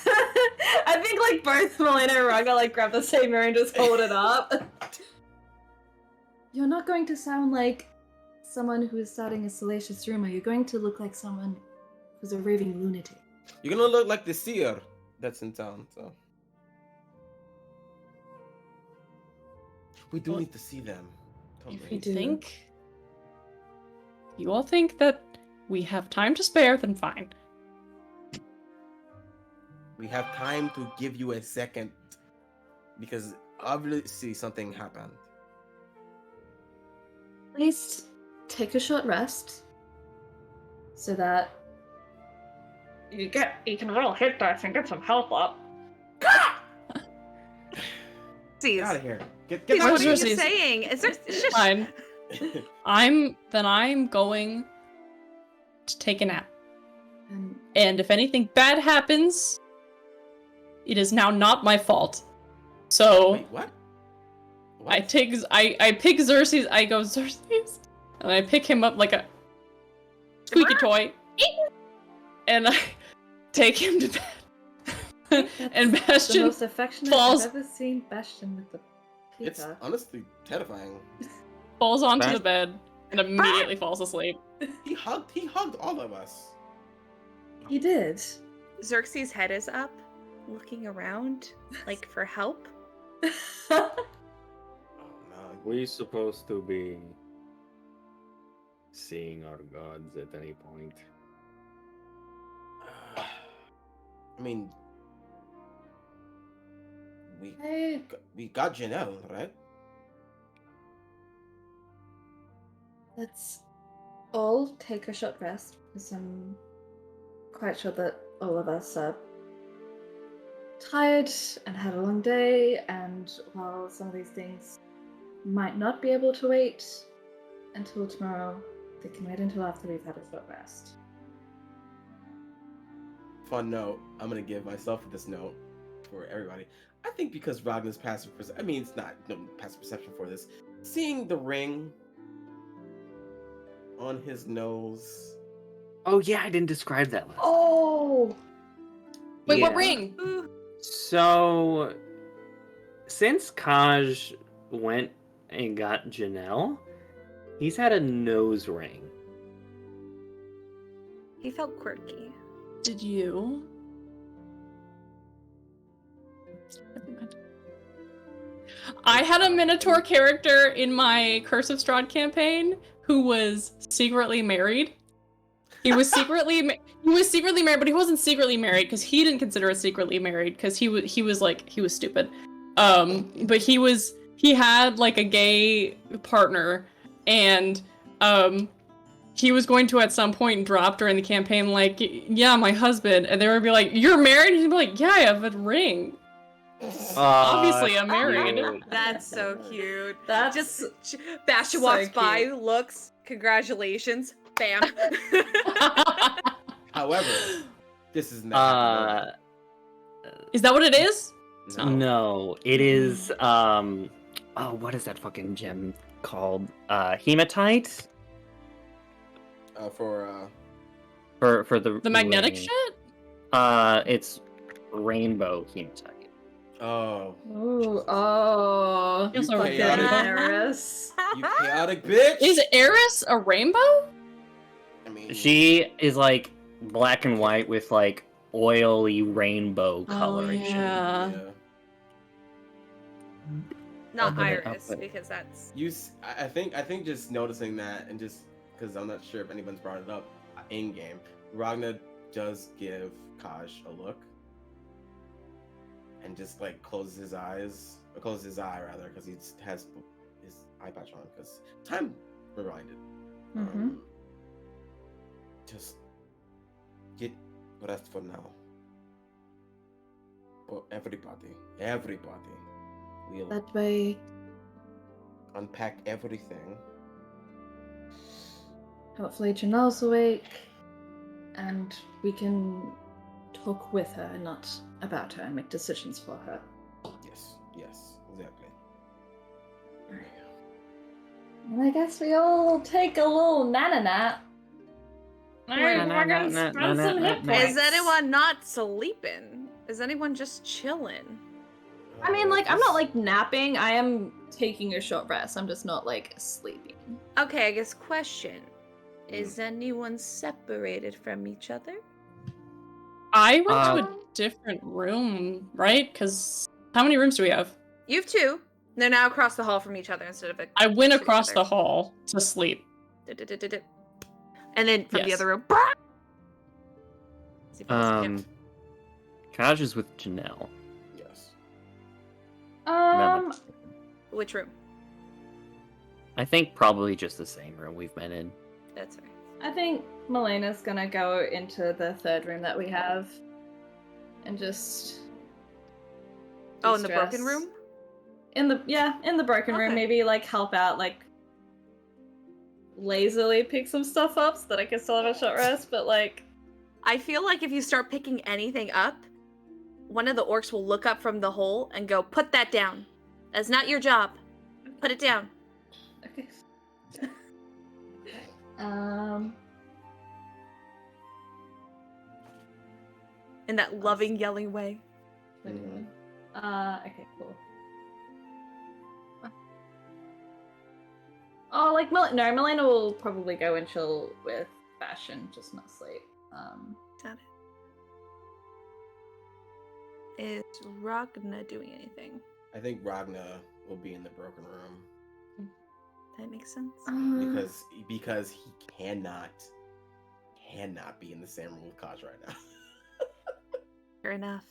I think like both Melaena and Ragna like grab the same mirror and just hold it up. You're not going to sound like someone who is starting a salacious rumor. You're going to look like someone who's a raving lunatic. You're gonna look like the seer that's in town. So we do Well, need to see them. If Totally. you do. think you all think that we have time to spare, then fine. We have time to give you a second because obviously something happened. Please take a short rest so that you can roll hit dice and get some health up. Jeez. Get out of here. Get Jeez, out what of are here. you saying? Is there shush. Fine. I'm going to take a nap. And if anything bad happens, it is now not my fault. So Wait, what? I pick Xerxes. I go Xerxes, and I pick him up like a squeaky toy, and I take him to bed. And The Bastian most affectionate falls- I've ever seen Bastian with the It's pizza. honestly terrifying. falls onto Bast- the bed and immediately falls asleep. He hugged all of us. He did. Xerxes' head is up, looking around, like for help. Oh no. We supposed to be seeing our gods at any point. I mean, I we got Janelle, right? Let's all take a short rest because I'm quite sure that all of us are tired and had a long day, and while some of these things might not be able to wait until tomorrow, they can wait until after we've had a short rest. Fun note. I'm gonna give myself this note for everybody. I think because Ragna's passive perception, I mean, it's not no passive perception for this. Seeing the ring on his nose. Oh yeah, I didn't describe that last. Oh! Wait, what Yeah. ring? Ooh, So, since Kaj went and got Janelle, he's had a nose ring. he felt quirky. Did you? I had a Minotaur character in my Curse of Strahd campaign who was secretly married. He was secretly married, but he wasn't secretly married because he didn't consider it secretly married because he was stupid. But he had like a gay partner, and he was going to at some point drop during the campaign like, yeah, my husband, and they would be like, you're married? And he'd be like, yeah, I have a ring. Obviously, I'm married. cute. That's so cute. That's Just Bastian so walks by, cute. looks, congratulations, bam. However, this is not. Is that what it is? No, it is. Oh, what is that fucking gem called? Hematite For for the magnetic ring. shit? It's rainbow hematite. oh, Ooh, oh, Feels You so fucking chaotic. Eris. you chaotic bitch! Is Eris a rainbow? I mean, She is like black and white with like oily rainbow coloration. yeah. yeah. Not I'll put it- I'll Iris, put- because that's I think just noticing that and just because I'm not sure if anyone's brought it up in game. Ragna does give Kaj a look, and just like closes his eyes, or closes his eye rather, because he has his eye patch on. Because time rewinded. Just get rest for now. For everybody, we'll That way. unpack everything. Hopefully Janelle's awake, and we can talk with her, not about her, and make decisions for her. Yes, exactly. And I guess we all take a little nap. We're gonna spread some hit points. Is anyone not sleeping? Is anyone just chilling? I mean, like, I'm not, like, napping. I am taking a short rest. I'm just not, like, sleeping. Okay, I guess question. Is anyone separated from each other? I went to a different room, right? Because how many rooms do we have? You have 2. They're now across the hall from each other instead of. I went across the hall to sleep. And then from the other room. Kaj is with Janelle. Yes. Which room? I think probably just the same room we've been in. That's right. I think Melena's gonna go into the third room that we have and just Oh, in the de-stress. broken room? In the broken room, Okay. maybe like help out, like lazily pick some stuff up so that I can still have a short rest, but like I feel like if you start picking anything up, one of the orcs will look up from the hole and go, "Put that down. That's not your job. Put it down." okay. In that loving, yelling way. Okay, cool. Oh, like Melaena will probably go and chill with Bastian, just not sleep. Got it. Is Ragna doing anything? I think Ragna will be in the broken room That makes sense. because he cannot be in the same room with Kaj right now. Fair enough.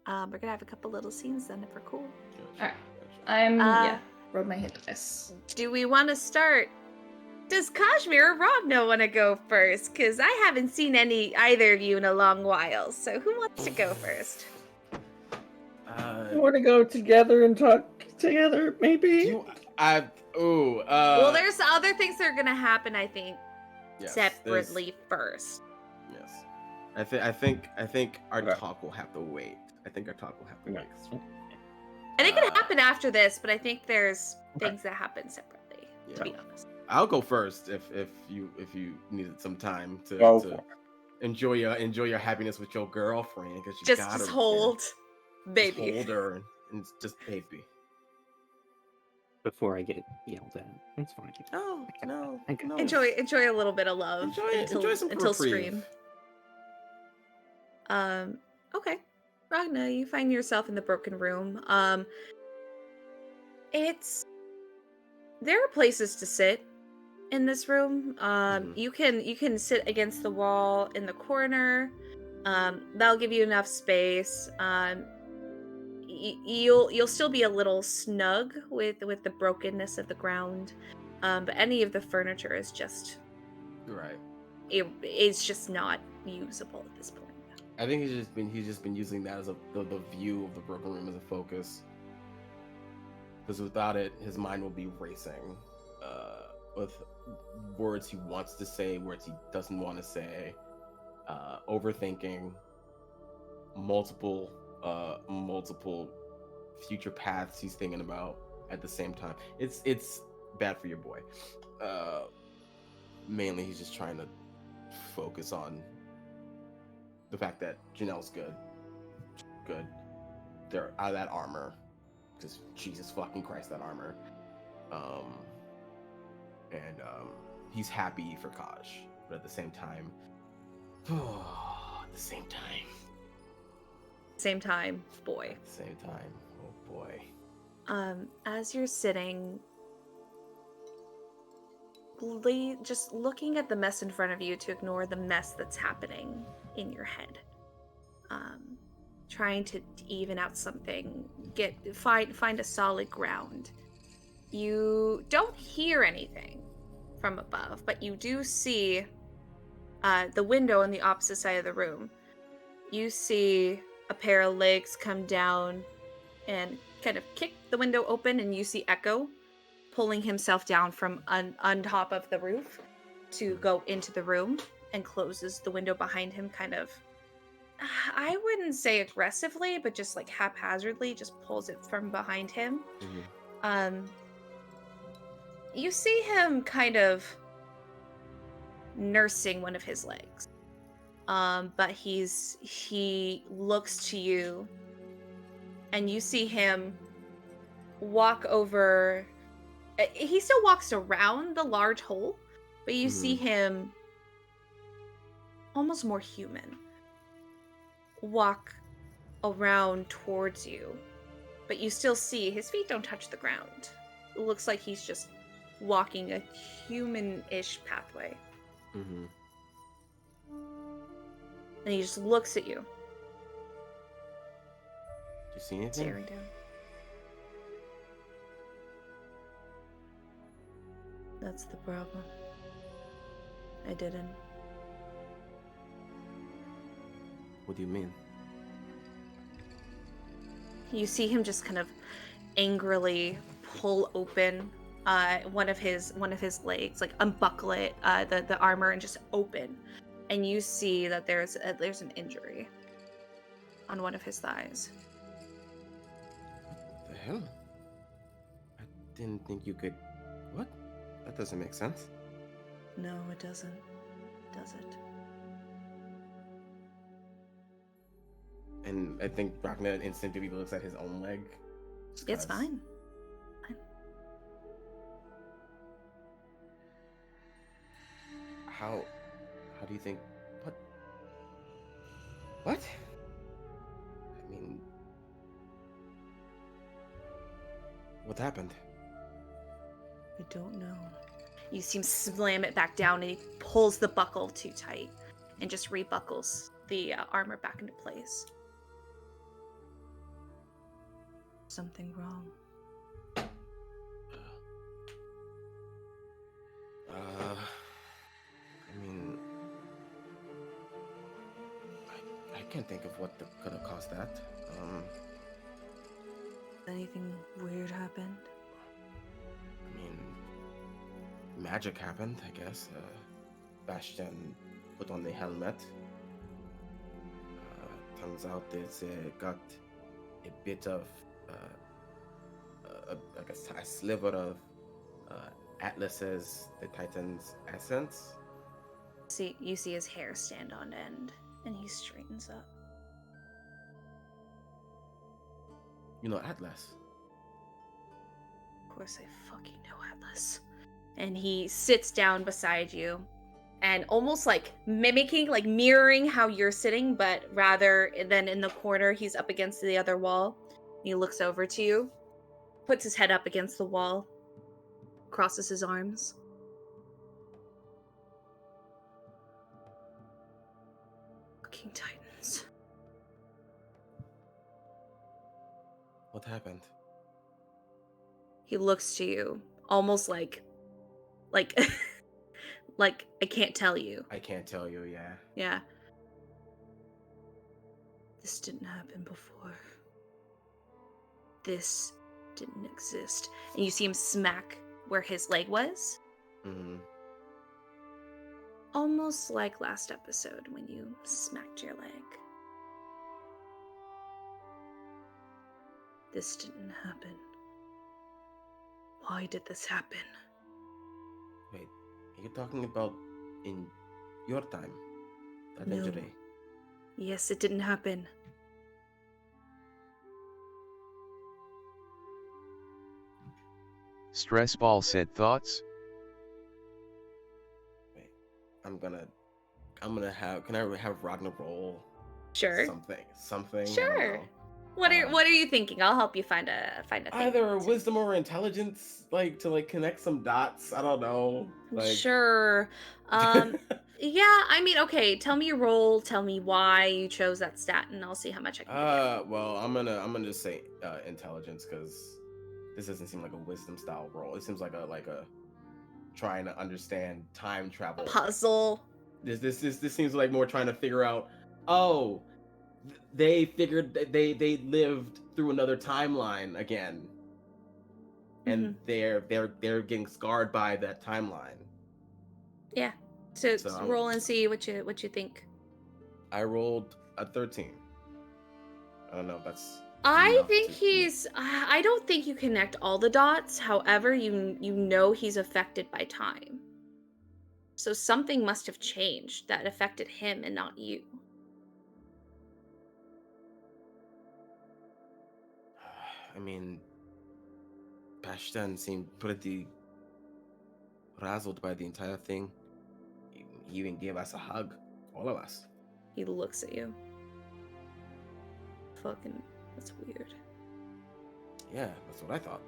We're gonna have a couple little scenes then if we're cool. Alright. I'm roll my hit dice. Do we want to start? Does Kazimir or Ragna want to go first? Because I haven't seen either of you in a long while. So who wants to go first? You want to go together and talk together, maybe? Well, there's other things that are gonna happen, I think, separately first. Yes. I think our talk will have to wait. And it can happen after this, but I think there's things that happen separately. Yeah. To be honest. I'll go first if you needed some time to enjoy your happiness with your girlfriend, because you just hold, baby. Just hold her and just baby. Before I get yelled at, it's fine. Oh no. Enjoy a little bit of love Enjoy some until reprieve. Scream. Okay. Ragna, you find yourself in the broken room. There are places to sit in this room. You can sit against the wall in the corner. That'll give you enough space. You'll still be a little snug with the brokenness of the ground. But any of the furniture is just Right. It's just not usable at this point. I think he's just been using that as the view of the broken room as a focus. Because without it, his mind will be racing with words he wants to say, words he doesn't want to say, overthinking, multiple future paths he's thinking about at the same time. It's bad for your boy. Mainly, he's just trying to focus on the fact that Janelle's good. They're out of that armor. Because Jesus fucking Christ, that armor. He's happy for Kaj, but at the same time, Same time, boy. Oh boy. As you're sitting, just looking at the mess in front of you to ignore the mess that's happening in your head. Trying to even out something, find a solid ground. You don't hear anything from above, but you do see the window on the opposite side of the room. You see a pair of legs come down and kind of kick the window open, and you see Echo pulling himself down from on top of the roof to go into the room, and closes the window behind him, kind of, I wouldn't say aggressively, but just like haphazardly, just pulls it from behind him. You see him kind of nursing one of his legs. But he looks to you, and you see him walk over. He still walks around the large hole, but you see him almost more human walk around towards you, but you still see his feet don't touch the ground. It looks like he's just walking a human-ish pathway. And he just looks at you. Do you see anything? Staring down. That's the problem. I didn't. What do you mean? You see him just kind of angrily pull open one of his legs, like unbuckle it, the armor, and just open. And you see that there's an injury on one of his thighs. What the hell? I didn't think you could. What? That doesn't make sense. No, it doesn't. Does it? And I think Ragna instinctively looks at his own leg. It's fine. How do you think? What? I mean, what happened? I don't know. You see him slam it back down, and he pulls the buckle too tight and just rebuckles the armor back into place. Something wrong. I mean, I can't think of what could have caused that. Anything weird happened? I mean, magic happened, I guess. Bastian put on the helmet. Turns out it's got a bit of, I guess, a sliver of Atlas's, the Titan's essence. You see his hair stand on end, and he straightens up. You know Atlas? Of course I fucking know Atlas. And he sits down beside you, and almost like mimicking, like mirroring how you're sitting, but rather than in the corner, he's up against the other wall. He looks over to you, puts his head up against the wall, crosses his arms. Fucking Titans. What happened? He looks to you, almost like like I can't tell you. I can't tell you, yeah. Yeah. This didn't happen before. This didn't exist. And you see him smack where his leg was. Almost like last episode when you smacked your leg. This didn't happen. Why did this happen? Wait, are you talking about in your time? That No. injury? Yes, it didn't happen. Stress ball said thoughts? Wait, I'm gonna have, can I have Ragna roll? Sure. Something. I don't Sure. know. What are you thinking? I'll help you find a thing. Either wisdom or intelligence, like to like connect some dots. I don't know. Like Sure. Yeah, I mean, okay, tell me your role, tell me why you chose that stat, and I'll see how much I can give you. well, I'm gonna just say intelligence because this doesn't seem like a wisdom style role. It seems like a trying to understand time travel Puzzle. This seems like more trying to figure out. Oh, they figured that they lived through another timeline again, and they're getting scarred by that timeline. Yeah. So So roll and see what you think. I rolled a 13. I don't know if that's. I think he's. I don't think you connect all the dots. However, you know he's affected by time. So something must have changed that affected him and not you. I mean, Bastian seemed pretty razzled by the entire thing. He even gave us a hug, all of us. He looks at you. Fucking, that's weird. Yeah, that's what I thought.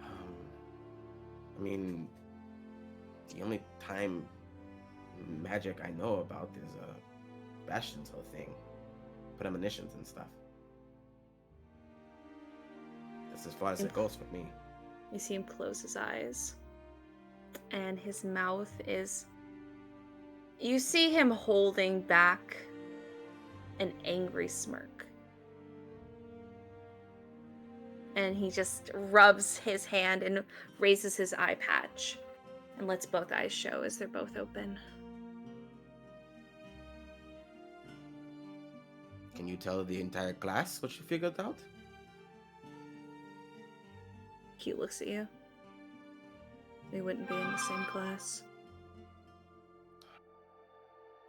I mean, the only time magic I know about is Bastian's whole thing, premonitions and stuff. That's as far as it goes for me. You see him close his eyes, and his mouth is. You see him holding back an angry smirk. And he just rubs his hand and raises his eye patch and lets both eyes show as they're both open. Can you tell the entire class what you figured out? He looks at you. They wouldn't be in the same class.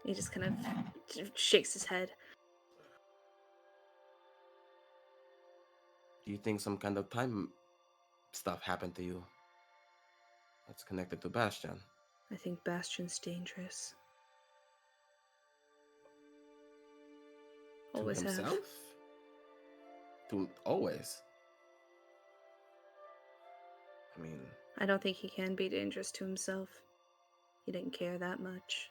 He just kind of shakes his head. Do you think some kind of time stuff happened to you that's connected to Bastian? I think Bastian's dangerous. To Always himself? have. To always? I mean... I don't think he can be dangerous to himself. He didn't care that much.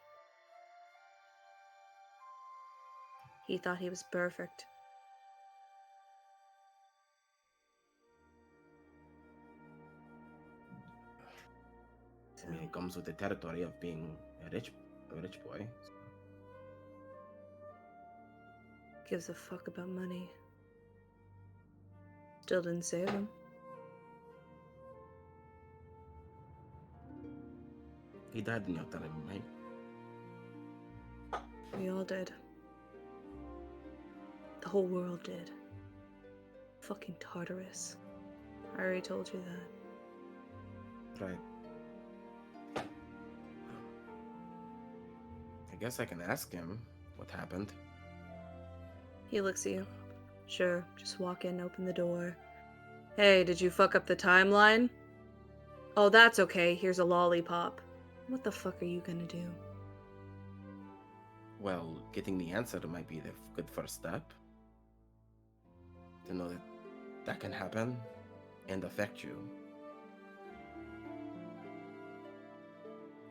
He thought he was perfect. I mean, it comes with the territory of being a rich boy. Gives a fuck about money. Still didn't save him. He died in your time, right? We all did. The whole world did. Fucking Tartarus. I already told you that. Right. I guess I can ask him what happened. He looks at you. Sure, just walk in, open the door. Hey, did you fuck up the timeline? Oh, that's okay. Here's a lollipop. What the fuck are you gonna do? Well, getting the answer might be the good first step. To know that that can happen and affect you.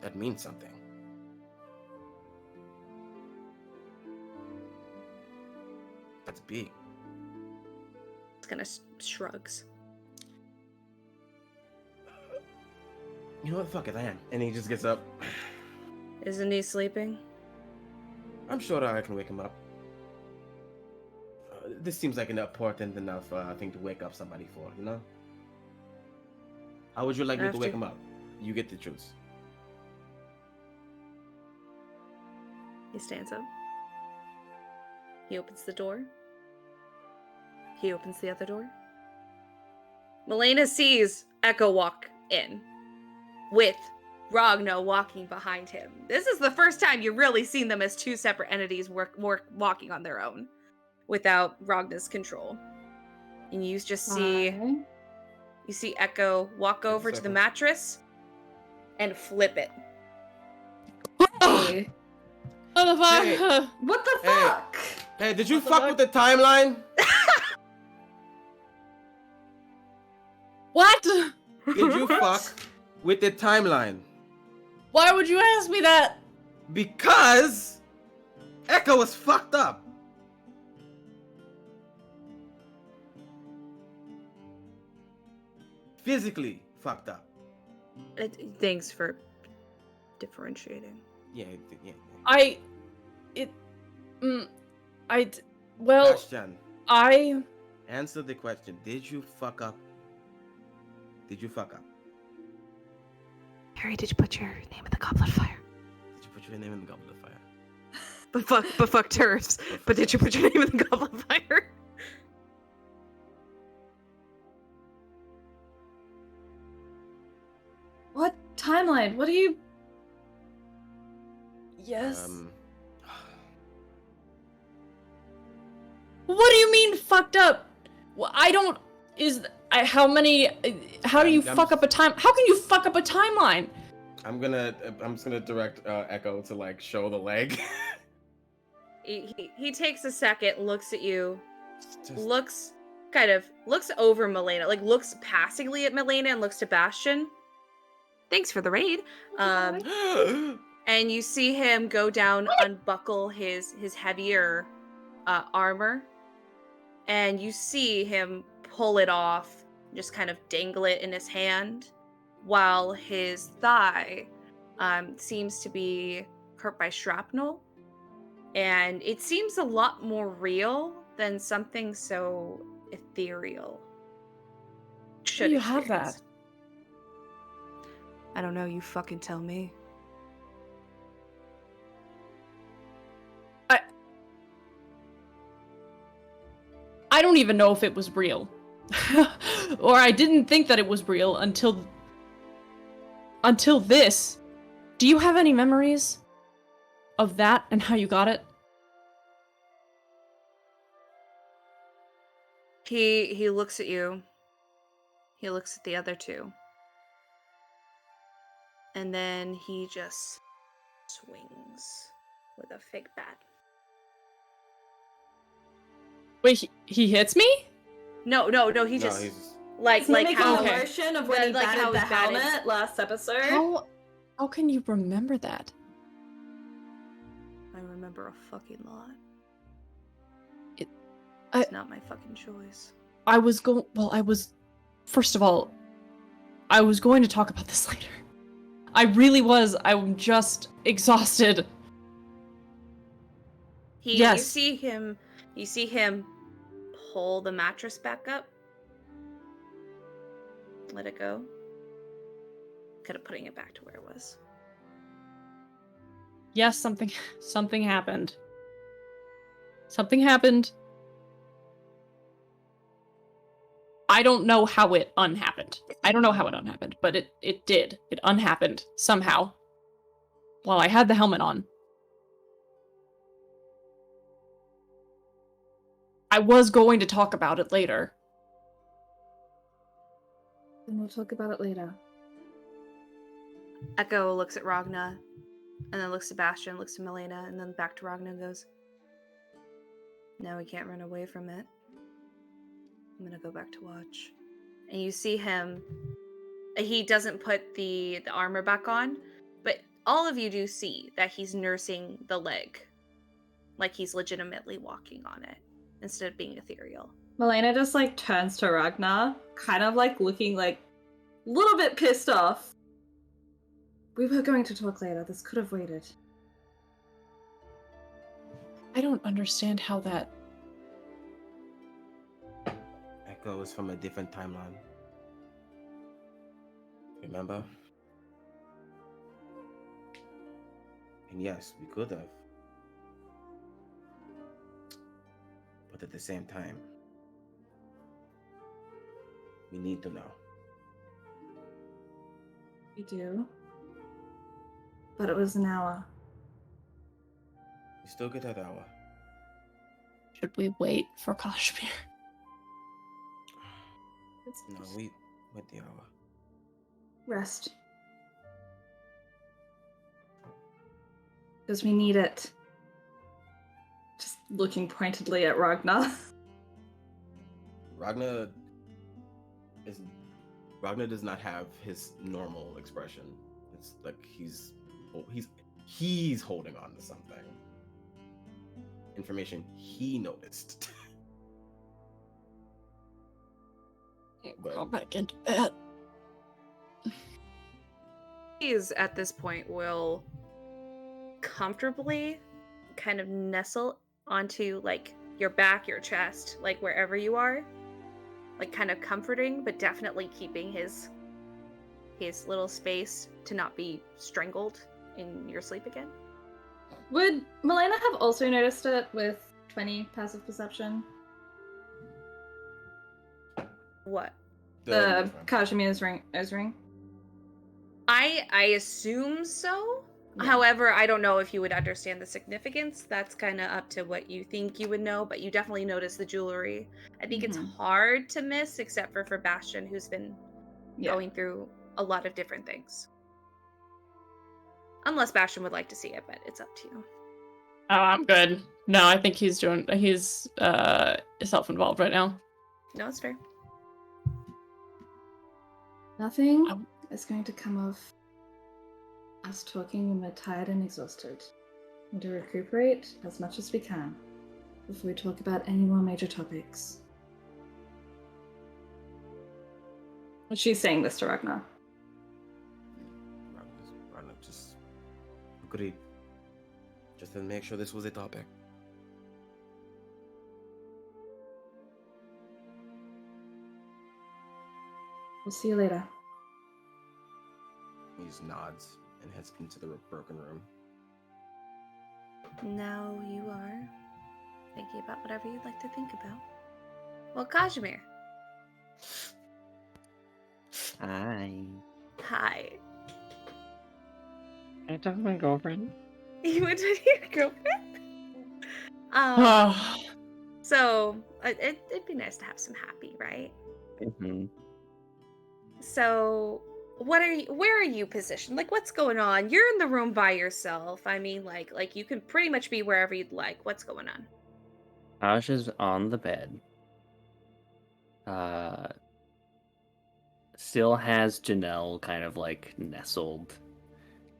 That means something. That's big. It's kind of shrugs. You know what? Fuck it, I am. And he just gets up. Isn't he sleeping? I'm sure I can wake him up. This seems like an important enough thing to wake up somebody for, you know? How would you like me to wake him up? You get to choose. He stands up. He opens the door. He opens the other door. Melaena sees Echo walk in with Ragna walking behind him. This is the first time you've really seen them as two separate entities walking on their own without Ragna's control. And you just see Echo walk over to the mattress and flip it. What the fuck? Hey. What the fuck? Hey, did you fuck with the timeline? What? Did you fuck with the timeline? Why would you ask me that? Because Echo was fucked up. Physically fucked up. Thanks for differentiating. Yeah. Well, Bastian, I answer the question. Did you fuck up? Did you fuck up? Harry, did you put your name in the goblet of fire? Did you put your name in the goblet of fire? But fuck turfs. But did you put your name in the goblet of fire? What timeline? What are you? yes. What do you mean fucked up? Well, I don't. How many? How do you fuck up a time? How can you fuck up a timeline? I'm just gonna direct Echo to like show the leg. He takes a second, looks at you, Just- looks over Melaena, like looks passingly at Melaena and looks to Bastian. Thanks for the raid. And you see him go down, unbuckle his heavier armor, and you see him pull it off, just kind of dangle it in his hand, while his thigh seems to be hurt by shrapnel, and it seems a lot more real than something so ethereal. How do you have that? I don't know, you fucking tell me. I don't even know if it was real. Or I didn't think that it was real until this. Do you have any memories of that and how you got it? He looks at you. He looks at the other two. And then he just swings with a fake bat. Wait, he hits me? No, he just he's like Mimicking how the motion of when he like how batted the his bat is- helmet last episode. How can you remember that? I remember a fucking lot. It- It's not my fucking choice. First of all, I was going to talk about this later. I really was. I'm just exhausted. Yes. You see him pull the mattress back up. Let it go. Kind of putting it back to where it was. Yes, something happened. Something happened. I don't know how it unhappened. But it did. It unhappened somehow. While I had the helmet on. I was going to talk about it later. And we'll talk about it later. Echo looks at Ragna, and then looks to Bastian, looks to Melaena, and then back to Ragna and goes, "Now we can't run away from it. I'm gonna go back to watch." And you see him, he doesn't put the armor back on, but all of you do see that he's nursing the leg. Like he's legitimately walking on it, instead of being ethereal. Melaena just like turns to Ragna, kind of like looking like a little bit pissed off. We were going to talk later. This could have waited. I don't understand how that... Echo is from a different timeline. Remember? And yes, we could have. But at the same time, we need to know. We do. But it was an hour. We still get that hour. Should we wait for Kazimir? No, we wait the hour. Rest. Because we need it. Just looking pointedly at Ragna. Ragna is Ragna does not have his normal expression. It's like he's holding on to something. Information he noticed. Go back into bed. He's at this point will comfortably kind of nestle onto like your back, your chest, like wherever you are, like kind of comforting, but definitely keeping his little space to not be strangled in your sleep again. Would Melaena have also noticed it with 20 passive perception? What? The Kazimir's nose ring? I assume so. Yeah. However, I don't know if you would understand the significance. That's kind of up to what you think you would know, but you definitely notice the jewelry. I think it's hard to miss, except for Bastian, who's been going through a lot of different things. Unless Bastian would like to see it, but it's up to you. Oh, I'm good. No, I think he's self-involved right now. No, it's fair. Nothing is going to come of us talking when we're tired and exhausted. We need to recuperate as much as we can before we talk about any more major topics. She's saying this to Ragna. Ragna just agreed. Just to make sure this was a topic. We'll see you later. He just nods and heads into the broken room. Now you are thinking about whatever you'd like to think about. Well, Kazimir. Hi. Hi. Can I talk to my girlfriend? You went to your girlfriend? So it'd be nice to have some happy, right? Mm-hmm. So where are you positioned? Like, what's going on? You're in the room by yourself. I mean, like you can pretty much be wherever you'd like. What's going on? Ash is on the bed. Still has Janelle kind of like nestled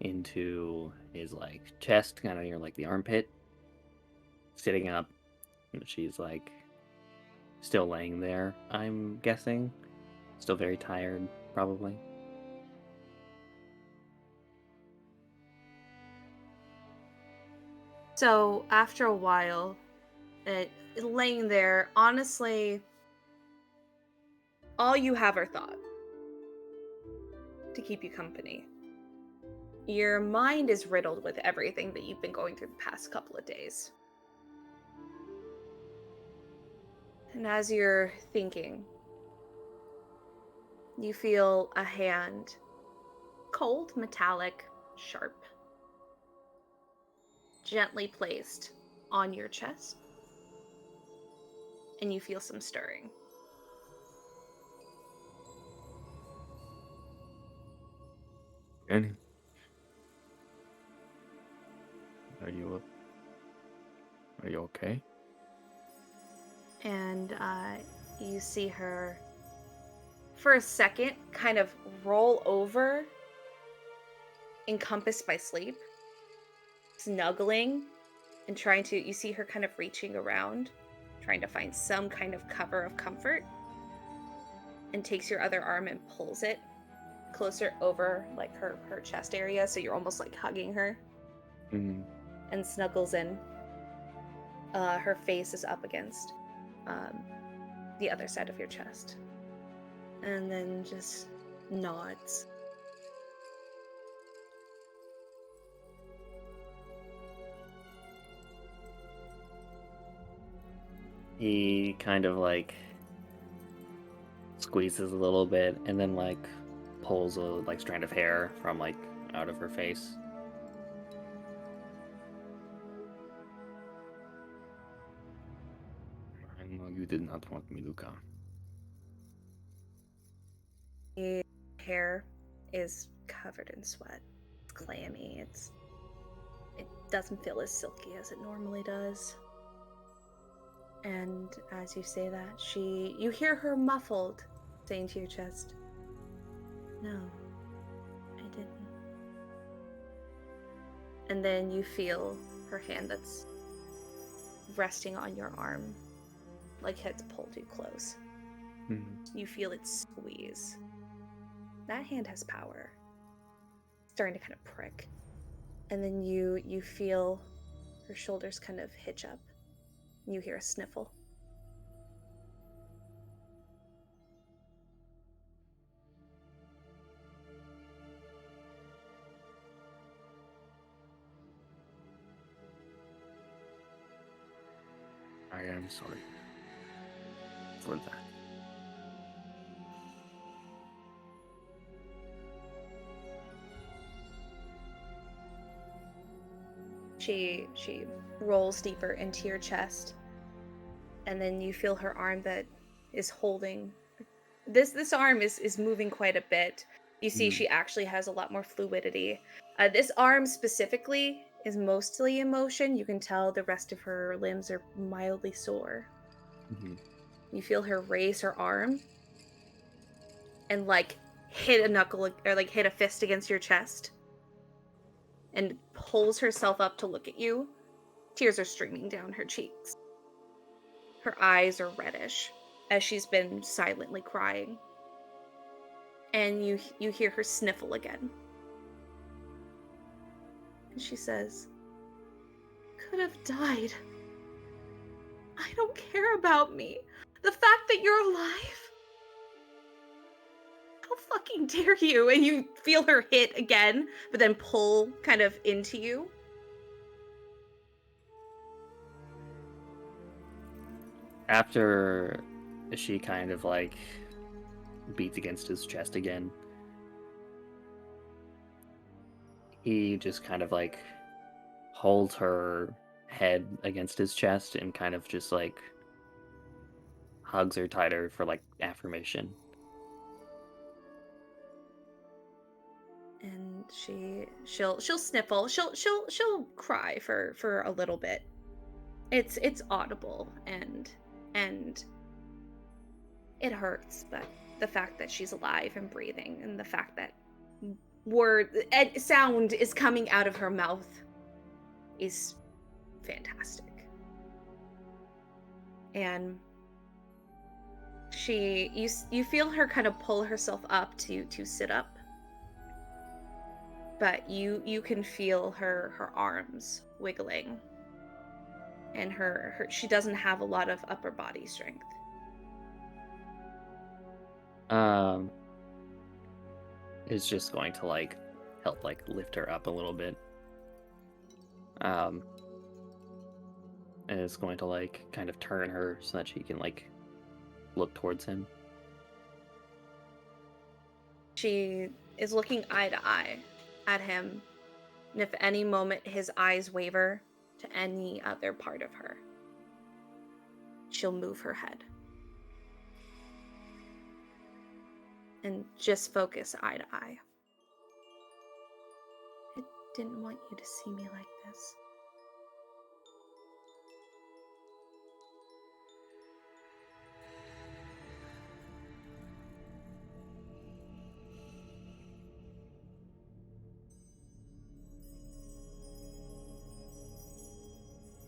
into his like chest, kind of near like the armpit. Sitting up. She's like still laying there, I'm guessing. Still very tired, probably. So after a while, laying there, honestly, all you have are thought to keep you company. Your mind is riddled with everything that you've been going through the past couple of days. And as you're thinking, you feel a hand, cold, metallic, sharp, gently placed on your chest, and you feel some stirring. Annie, are you okay? And you see her, for a second, kind of roll over, encompassed by sleep, snuggling, and you see her kind of reaching around, trying to find some kind of cover of comfort, and takes your other arm and pulls it closer over, like her chest area, so you're almost like hugging her, Mm-hmm. and snuggles in. Her face is up against the other side of your chest, and then just nods. He kind of like squeezes a little bit and then like pulls a like strand of hair from like out of her face. I know you did not want me to come. Your hair is covered in sweat. It's clammy. It doesn't feel as silky as it normally does. And as you say that, you hear her muffled saying to your chest, No, I didn't. And then you feel her hand that's resting on your arm, like it's pulled you close. You feel it squeeze. That hand has power. It's starting to kind of prick. And then you feel her shoulders kind of hitch up. You hear a sniffle. I am sorry for that. She rolls deeper into your chest, and then you feel her arm that is holding. This arm is moving quite a bit. You see, she actually has a lot more fluidity. This arm specifically is mostly in motion. You can tell the rest of her limbs are mildly sore. You feel her raise her arm and like hit a knuckle or like hit a fist against your chest, and pulls herself up to look at you. Tears are streaming down her cheeks. Her eyes are reddish as she's been silently crying. And you hear her sniffle again. And she says, "Could have died. I don't care about me. The fact that you're alive. How fucking dare you?" And you feel her hit again, but then pull kind of into you. After she kind of like beats against his chest again, he just kind of like holds her head against his chest and kind of just like hugs her tighter for like affirmation. And she'll sniffle. She'll cry for a little bit. It's audible and it hurts, but the fact that she's alive and breathing, and the fact that sound is coming out of her mouth is fantastic. And you feel her kind of pull herself up to sit up, but you can feel her arms wiggling, and her she doesn't have a lot of upper body strength. Is just going to like help like lift her up a little bit. And it's going to like kind of turn her so that she can like look towards him. She is looking eye to eye at him, and if any moment his eyes waver to any other part of her, she'll move her head. And just focus eye to eye. I didn't want you to see me like this.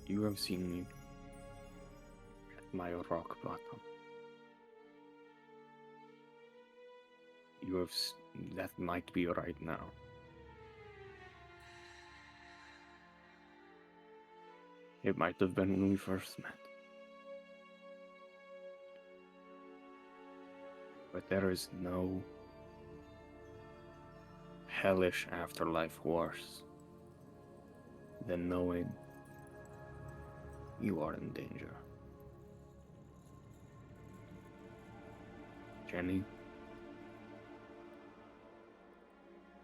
You have seen me at my rock bottom. You have that might be right now. It might have been when we first met. But there is no hellish afterlife worse than knowing you are in danger. Jenny,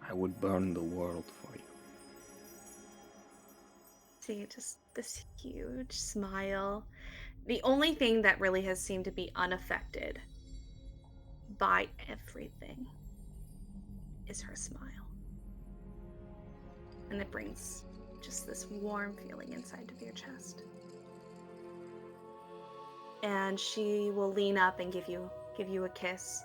I would burn the world for you. See, just this huge smile. The only thing that really has seemed to be unaffected by everything is her smile. And it brings just this warm feeling inside of your chest. And she will lean up and give you a kiss.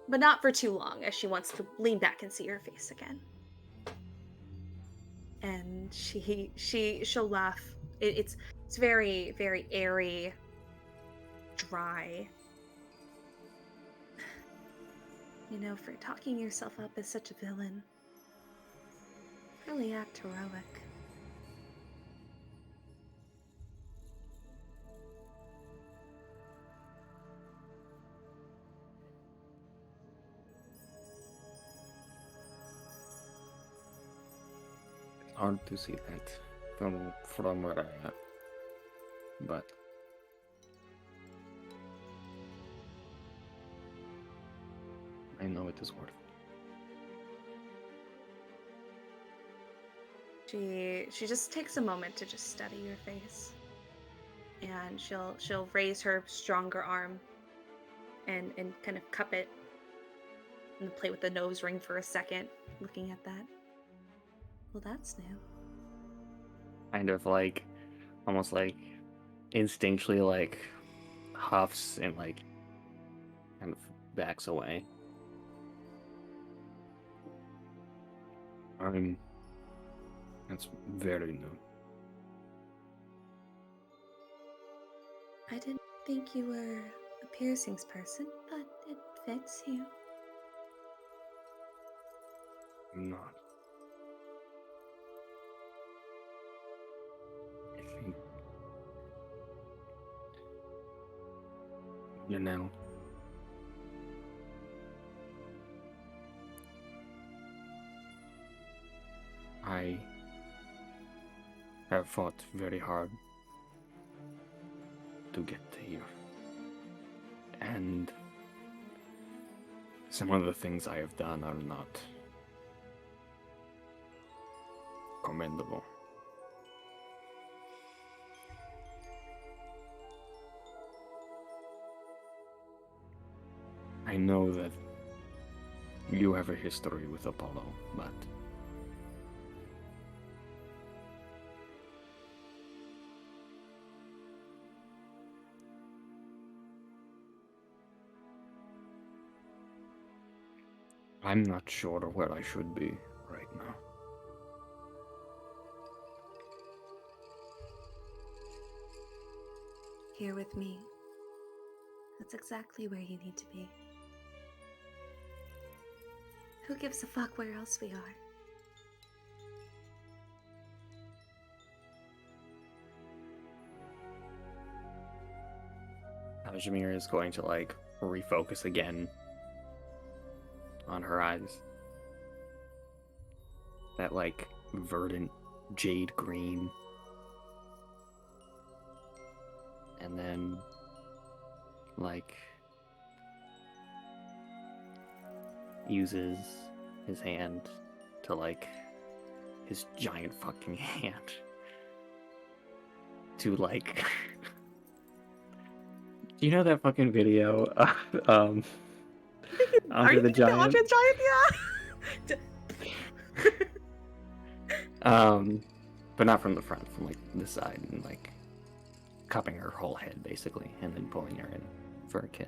but not for too long, as she wants to lean back and see her face again. And she'll laugh. It's very, very airy, dry. You know, for talking yourself up as such a villain, really act heroic. It's hard to see that from where I am, but I know it is worth it. She just takes a moment to just study your face, and she'll raise her stronger arm and kind of cup it and play with the nose ring for a second, looking at that. Well, that's new. Kind of like, almost like instinctually like huffs and like kind of backs away. It's very new. I didn't think you were a piercings person, but it fits you. I'm not. I think you know. I have fought very hard to get here. And some of the things I have done are not commendable. I know that you have a history with Apollo, but I'm not sure where I should be right now. Here with me. That's exactly where you need to be. Who gives a fuck where else we are? Kazimir is going to like refocus again on her eyes. That like verdant jade green. And then like uses his hand to like his giant fucking hand to like do you know that fucking video Andre the Giant? Andre the Giant, yeah. But not from the front, from like the side, and like cupping her whole head basically, and then pulling her in for a kiss.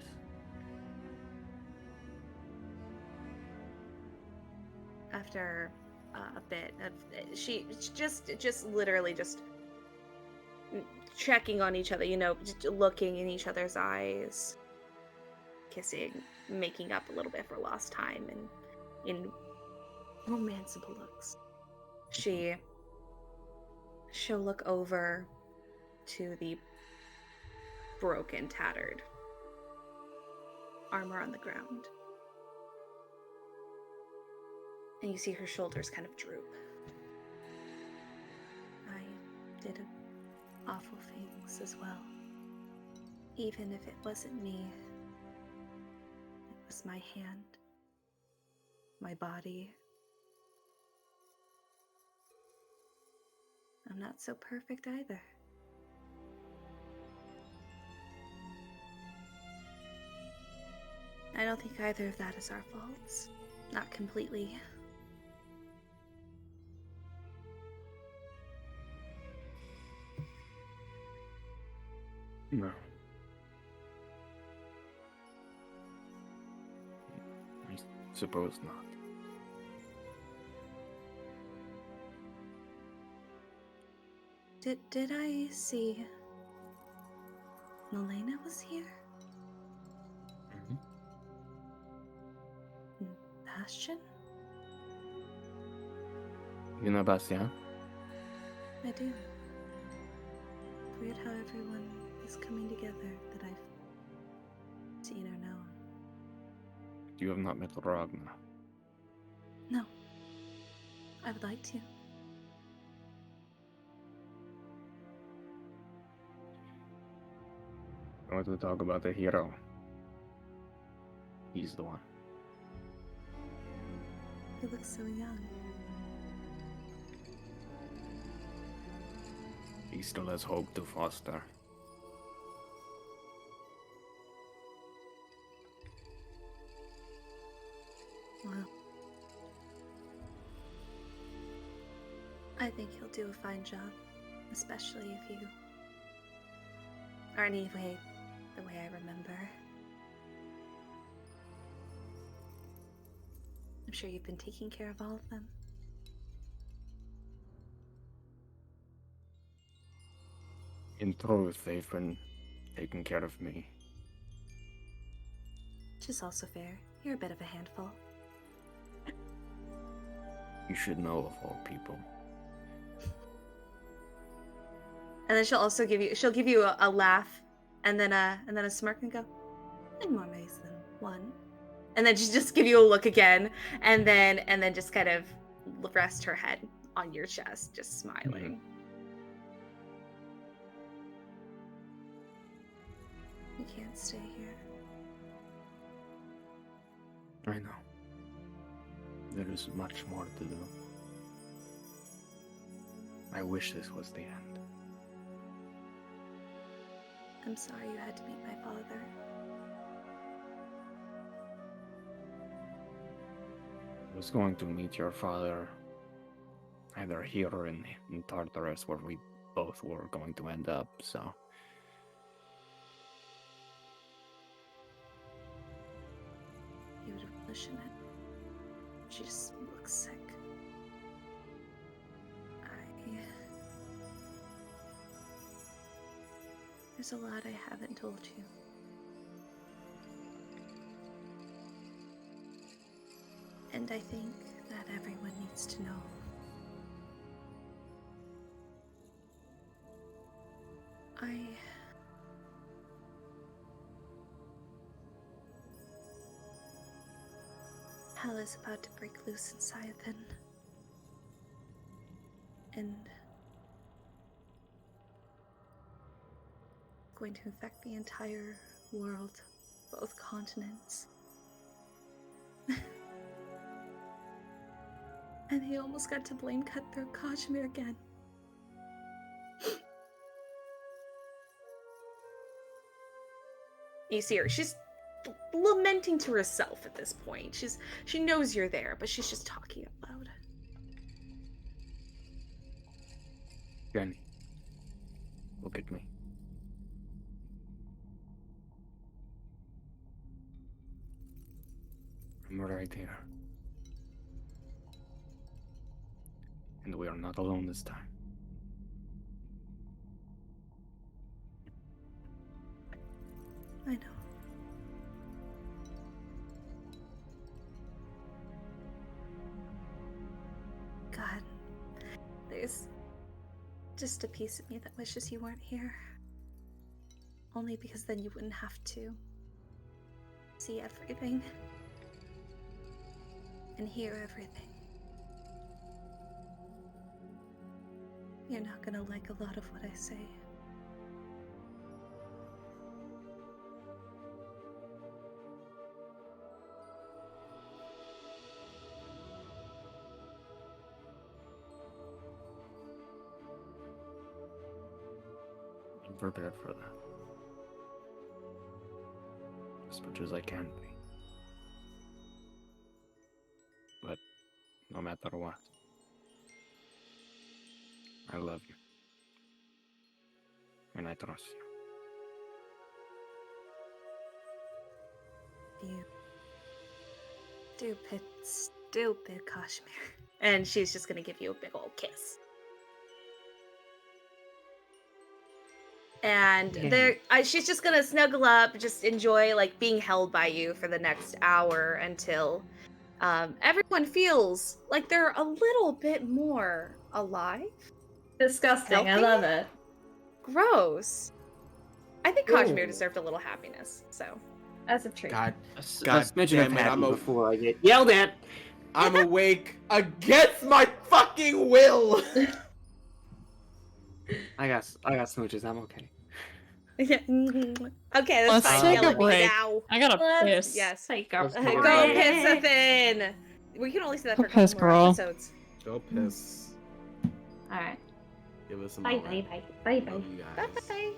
After a bit of she just literally just checking on each other, you know, just looking in each other's eyes, kissing, making up a little bit for lost time, and in romanceable looks. She'll look over to the broken, tattered armor on the ground. And you see her shoulders kind of droop. I did awful things as well. Even if it wasn't me, it was my hand, my body. I'm not so perfect either. I don't think either of that is our faults. Not completely. No. Suppose not. Did I see Melaena was here? Mhm. Bastian? You know Bastian? I do. Weird how everyone is coming together that I've seen or known. You have not met Ragna. No. I would like to. I want to talk about the hero. He's the one. He looks so young. He still has hope to foster. Well, I think he'll do a fine job, especially if you are anyway the way I remember. I'm sure you've been taking care of all of them. In truth, they've been taking care of me. Which is also fair. You're a bit of a handful. You should know of all people. And then she'll give you a laugh, and then a smirk and go, in more ways than one. And then she just give you a look again, and then just kind of rest her head on your chest, just smiling. You can't stay here. I know. There is much more to do. I wish this was the end. I'm sorry you had to meet my father. I was going to meet your father either here or in Tartarus, where we both were going to end up, so... He would relish in it. She just looks sick. There's a lot I haven't told you. And I think that everyone needs to know. Hell is about to break loose in Scythen. And going to infect the entire world, both continents. And he almost got to blame Cutthroat Kazimir again. You see her, she's lamenting to herself at this point. She knows you're there, but she's just talking out loud. Jenny, look at me. I'm right here. And we are not alone this time. I know. God, there's just a piece of me that wishes you weren't here. Only because then you wouldn't have to see everything and hear everything. You're not gonna like a lot of what I say. I'm prepared for that. As much as I can be. But no matter what, I love you. And I trust you. Stupid Kazimir. And she's just gonna give you a big old kiss. And she's just gonna snuggle up, just enjoy like being held by you for the next hour until everyone feels like they're a little bit more alive. Disgusting. I Healthy? love it. Gross. I think Kazimir Ooh. deserved a little happiness. So As a treat. God, A God smidgen of damn it, happy I'm a- before I get yelled at. I'm awake against my fucking will. I got smooches. I'm okay. okay, that's Let's fine. take Yell a at me break. now. I gotta Let's- piss. Yes. Take a Let's Go take a break. break. piss a thin. We can only say that Go for a couple piss, more girl. episodes. Go piss. Alright. Give us some Bye more. bye bye. Bye bye. Love you Bye guys. bye.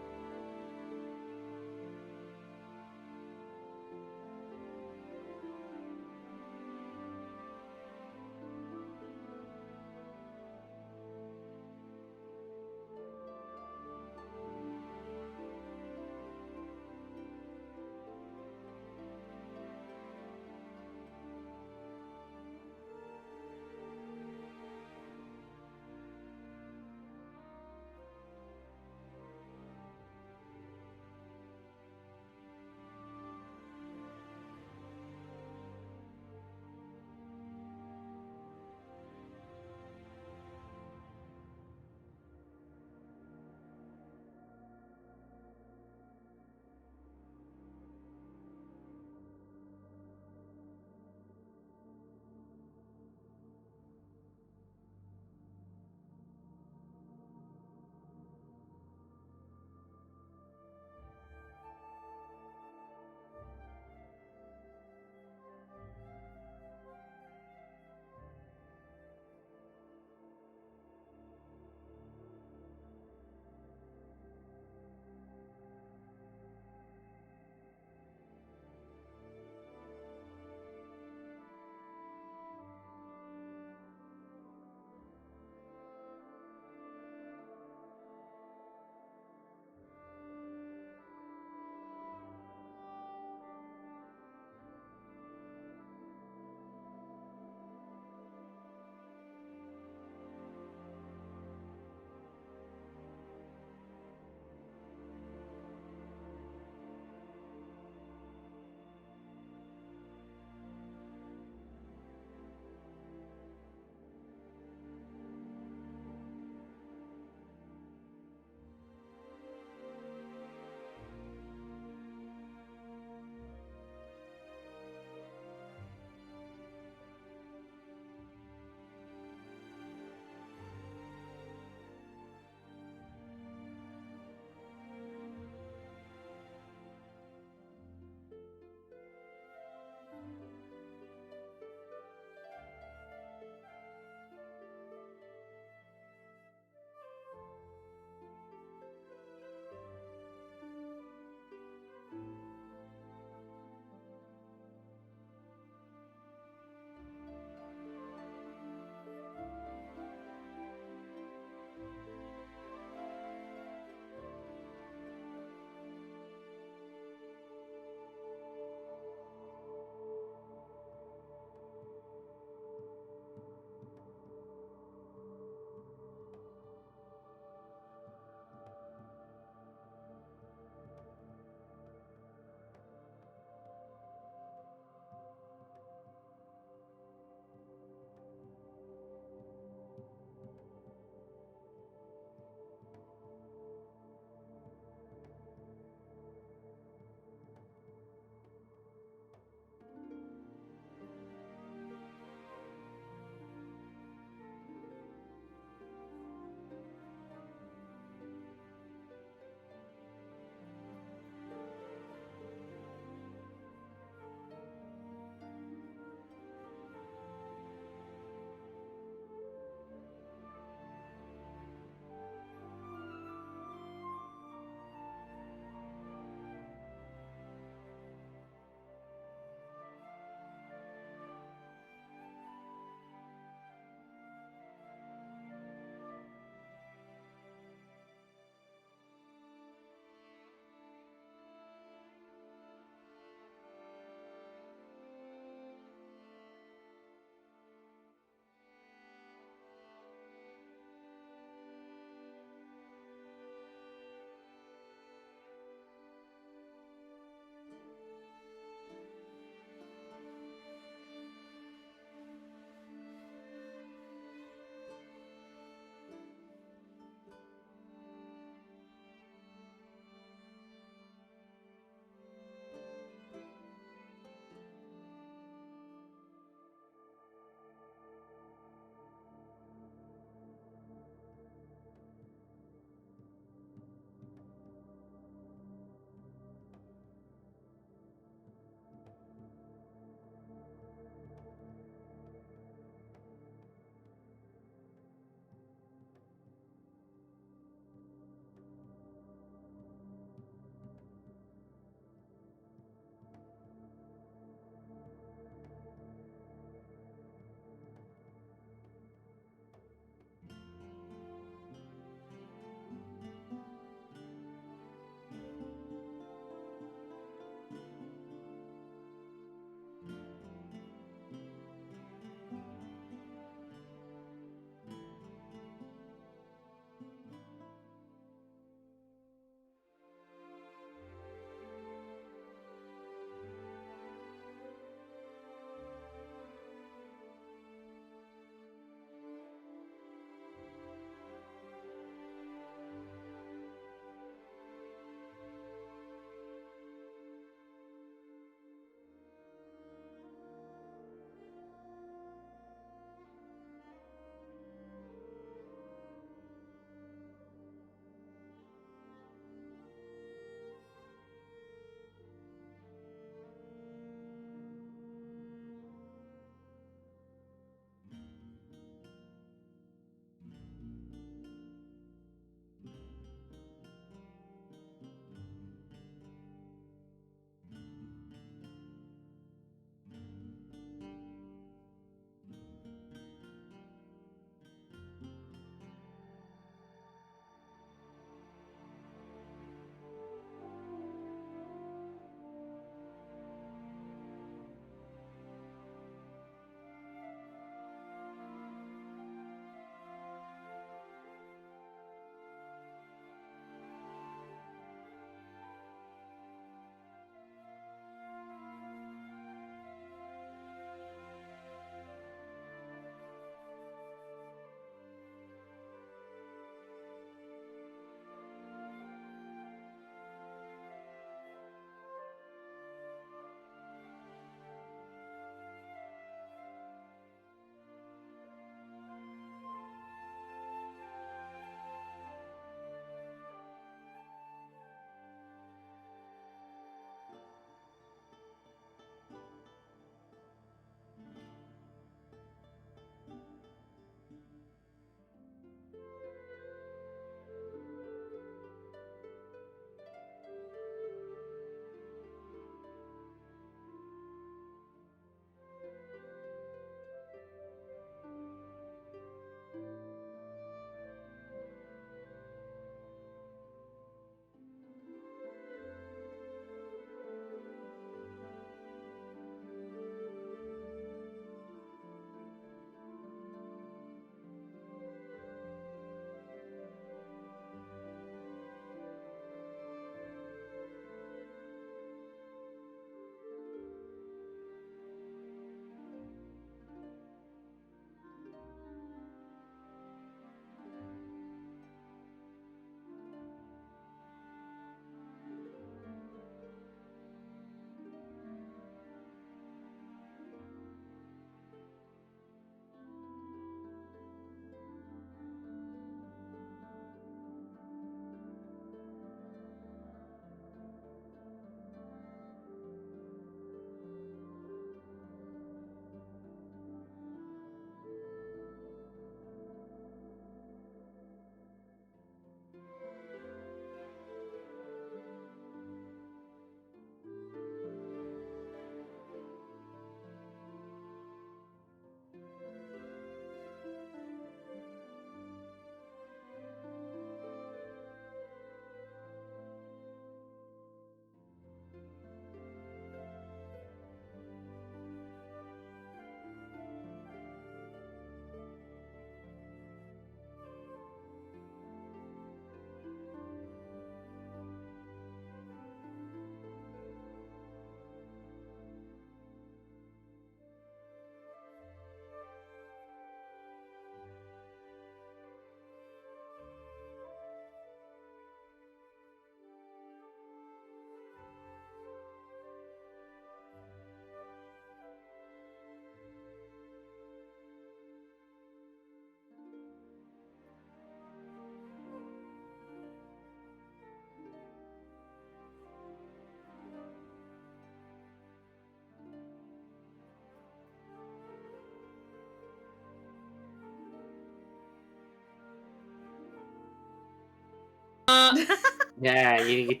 Yeah, you I didn't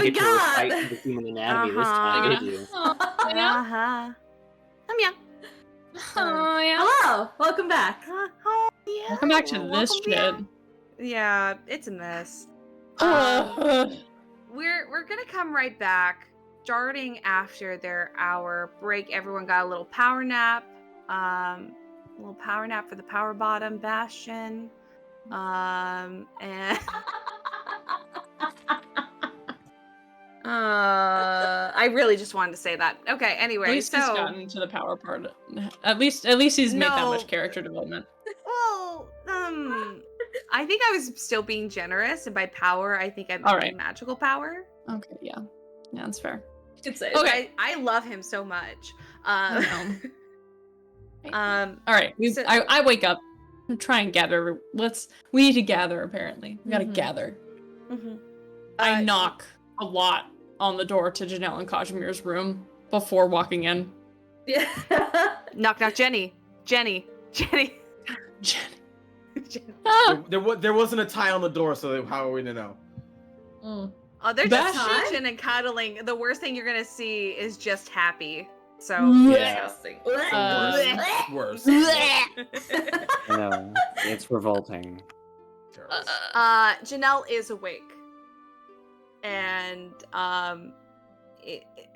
get to forgot. recite the human anatomy this time, Uh-huh. did you? Oh, yeah. Uh-huh. Yeah. Oh, yeah. Hello, welcome back. Oh, yeah. Welcome back to this welcome shit. back. Yeah, it's a mess. Uh, We're gonna come right back. Starting after their hour break, everyone got a little power nap. A little power nap for the power bottom, Bastian. And I really just wanted to say that. Okay, anyway, at least he's so gotten to the power part. At least he's made that No. much character development. well, I think I was still being generous, and by power, I think I'm All right. magical power. Okay, yeah. Yeah, that's fair. You could say Okay. I love him so much. I Um, All right. So- I wake up. Try and gather. We need to gather, apparently. We gotta Mhm. gather. mhm. I Uh, knock a lot on the door to Janelle and Kazimir's room before walking in. Yeah. Knock, knock, Jenny. Jenny. Jenny. Ah! There wasn't a tie on the door, so how are we to know? Mm. Oh, they're just Bastian? touching and cuddling. The worst thing you're gonna see is just happy. So Yeah. Disgusting. Worse. No, it's revolting. Terrible. Janelle is awake. And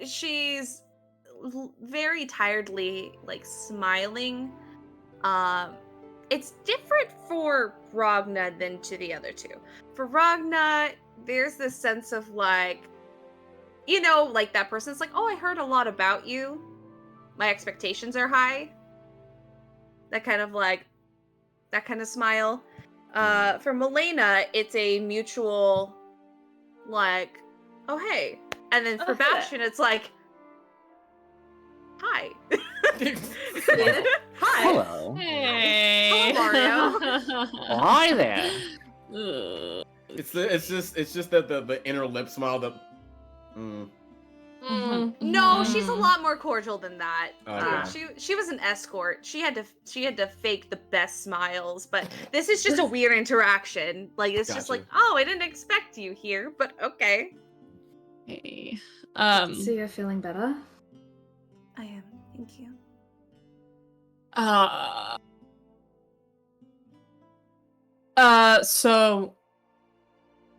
she's very tiredly like smiling. It's different for Ragna than to the other two. For Ragna, there's this sense of like, like that person's like, oh, I heard a lot about you. My expectations are high. That kind of smile. For Melaena, it's a mutual, like, oh, hey. And then for Oh, hey. Bastian, it's like, hi. Hi. Hello. Hey. Hello, Oh, hi there. Ugh. It's just that the inner lip smile that. No, she's a lot more cordial than that. Okay. She was an escort. She had to fake the best smiles, but this is just a weird interaction. Like it's just Gotcha. like, oh, I didn't expect you here, but okay. Hey. So you're feeling better? I am. Thank you. So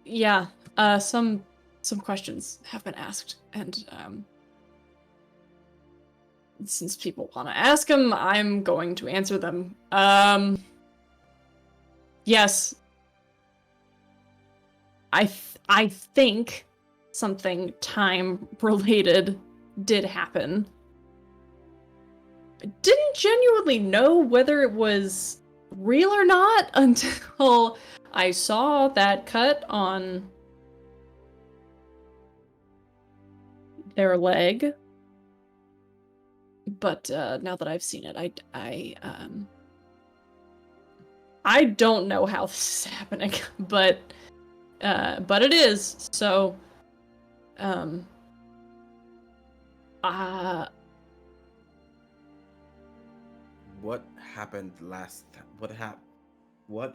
yeah, some questions have been asked, and since people want to ask them, I'm going to answer them. Yes, I think something time related did happen. I didn't genuinely know whether it was real or not until I saw that cut on their leg. But now that I've seen it, I don't know how this is happening, but it is. So What happened last? What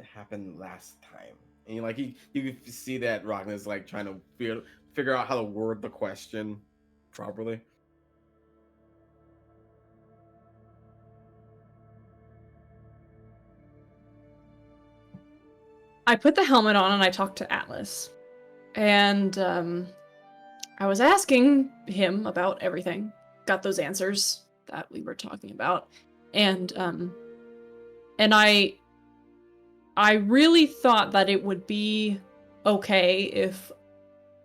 happened last time? And you could see that Ragna's like trying to figure out how to word the question properly. I put the helmet on and I talked to Atlas. And I was asking him about everything. Got those answers that we were talking about. And I really thought that it would be okay if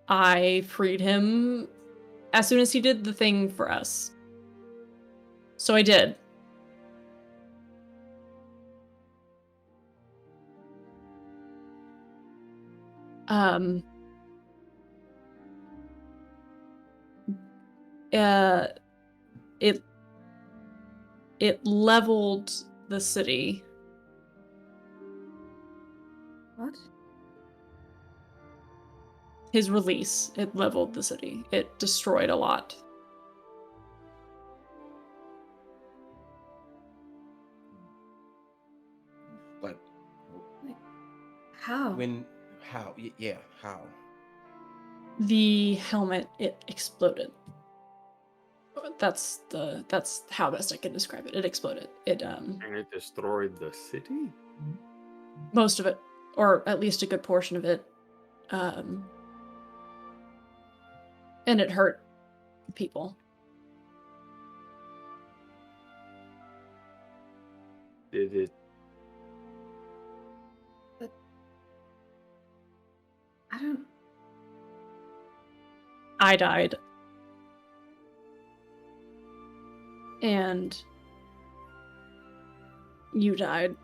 I freed him as soon as he did the thing for us. So I did. It leveled the city. What? His release, it leveled the city. It destroyed a lot. Like How? How? Yeah, how? The helmet, it exploded. That's how best I can describe it. It exploded. And it destroyed the city? Most of it, or at least a good portion of it. And it hurt people. Did it? I don't. I died. And you died.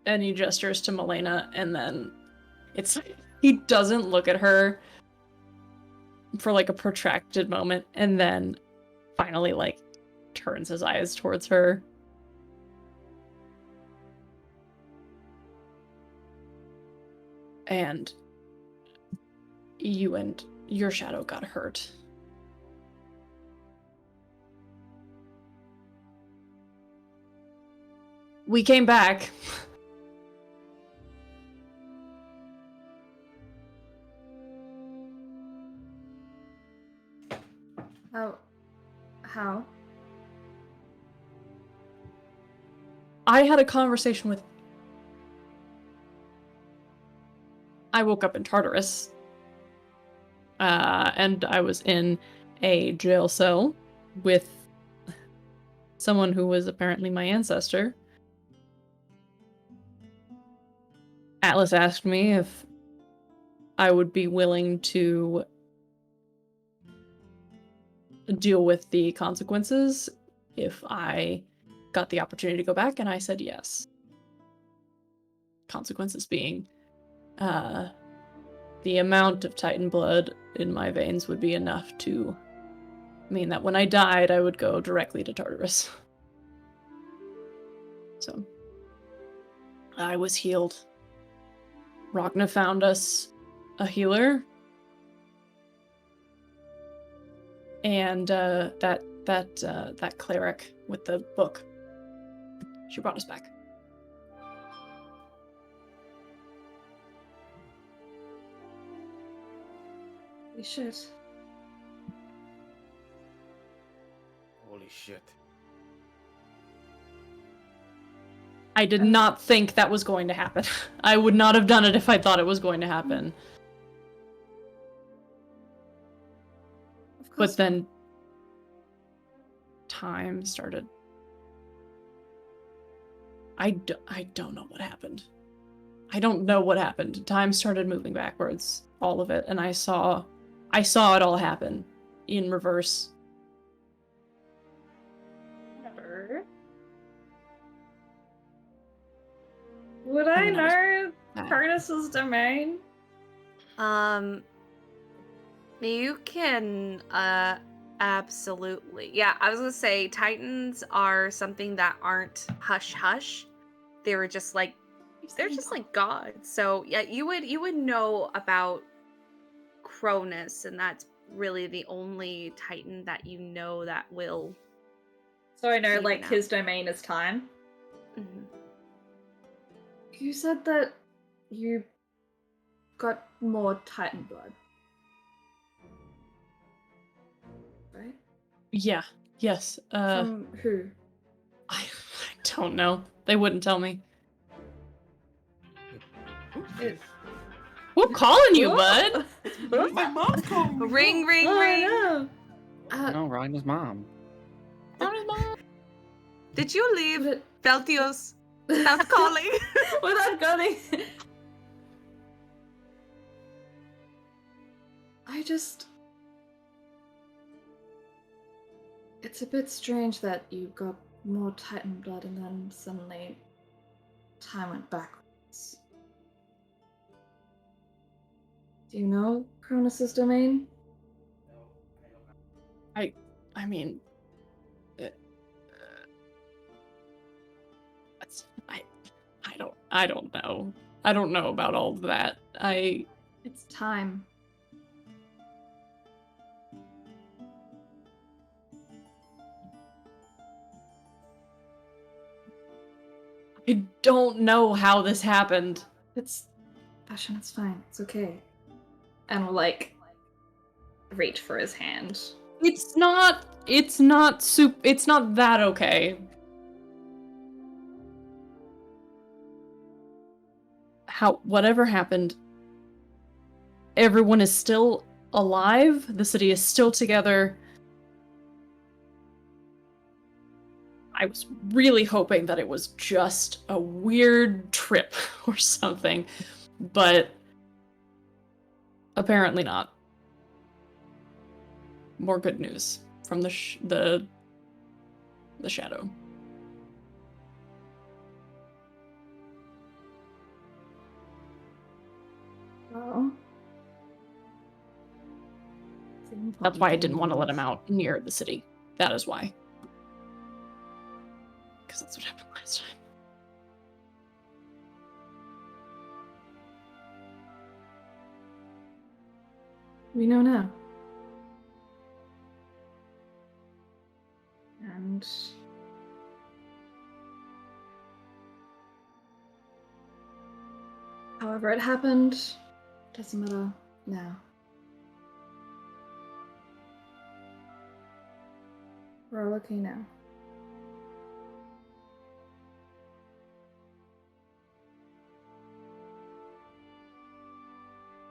And he gestures to Melaena, and then he doesn't look at her for like a protracted moment, and then finally like turns his eyes towards her. And you and your shadow got hurt. We came back. How? I had a conversation with... I woke up in Tartarus. And I was in a jail cell with someone who was apparently my ancestor. Atlas asked me if I would be willing to deal with the consequences if I got the opportunity to go back, and I said yes. Consequences being the amount of Titan blood in my veins would be enough to mean that when I died, I would go directly to Tartarus. So I was healed. Ragna found us a healer, and that cleric with the book. She brought us back. We should. Holy shit. I did not think that was going to happen. I would not have done it if I thought it was going to happen. But then time started. I don't know what happened. I don't know what happened. Time started moving backwards, all of it, and I saw it all happen in reverse. Never. Would I And know that- Cronus's domain? You can, absolutely. Yeah, I was gonna say Titans are something that aren't hush-hush. They were just like, they're just like gods. So yeah, you would know about Cronus, and that's really the only Titan that you know that will. So I know, Even like, now. his domain is time. Mhm. You said that you got more Titan blood. Right? Yeah. Yes. From who? I don't know. They wouldn't tell me. It- Who calling you, What? bud? My mom's calling me. Ring, ring, Oh, ring. no. No, Ragna's mom. Did you leave But- Beltios without calling? Without calling. It's a bit strange that you got more Titan blood and then suddenly time went backwards. Do you know Cronus's domain? I mean, I don't know. I don't know about all of that. It's time. I don't know how this happened. Bastian, it's fine. It's okay. And will, like, reach for his hand. It's not that okay. Whatever happened, everyone is still alive, the city is still together. I was really hoping that it was just a weird trip or something, but apparently not. More good news from the shadow. Well, That's why I didn't want to let him out near the city. That is why. Because that's what happened last time. We know now. And however it happened, doesn't matter now. We're all okay now.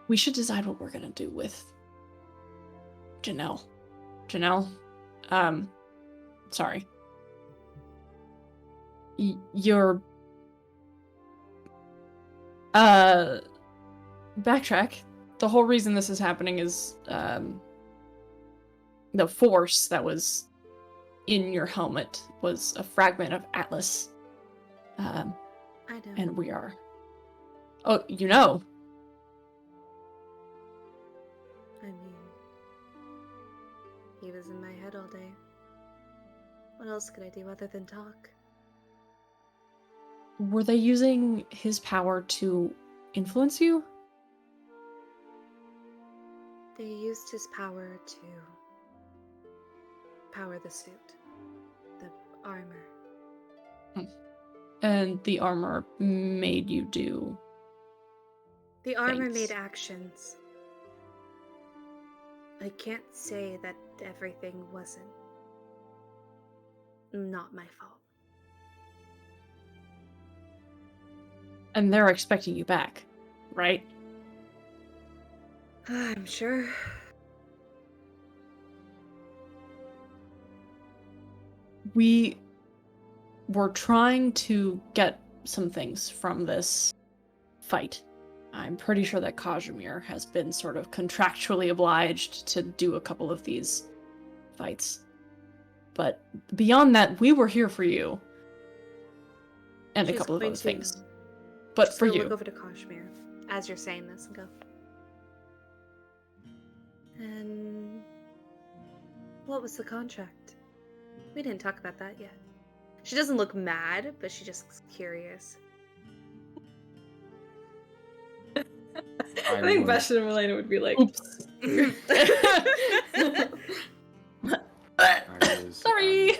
We should decide what we're gonna do with Janelle. Janelle, sorry. Your backtrack. The whole reason this is happening is the force that was in your helmet was a fragment of Atlas. I know. And we are. Oh, you know. I mean, he was in my head all day. What else could I do other than talk? Were they using his power to influence you? They used his power to power the suit, the armor. And the armor made you do. The armor things. made actions. I can't say that everything wasn't not my fault. And they're expecting you back, right? I'm sure. We were trying to get some things from this fight. I'm pretty sure that Kazimir has been sort of contractually obliged to do a couple of these fights. But beyond that, we were here for you. And a She's couple of going other to- things. But Just for gonna you. look over to Kazimir as you're saying this and go. And what was the contract? We didn't talk about that yet. She doesn't look mad, but she just looks curious. I think Bastian and Melaena would be like, Oops. I was, Sorry!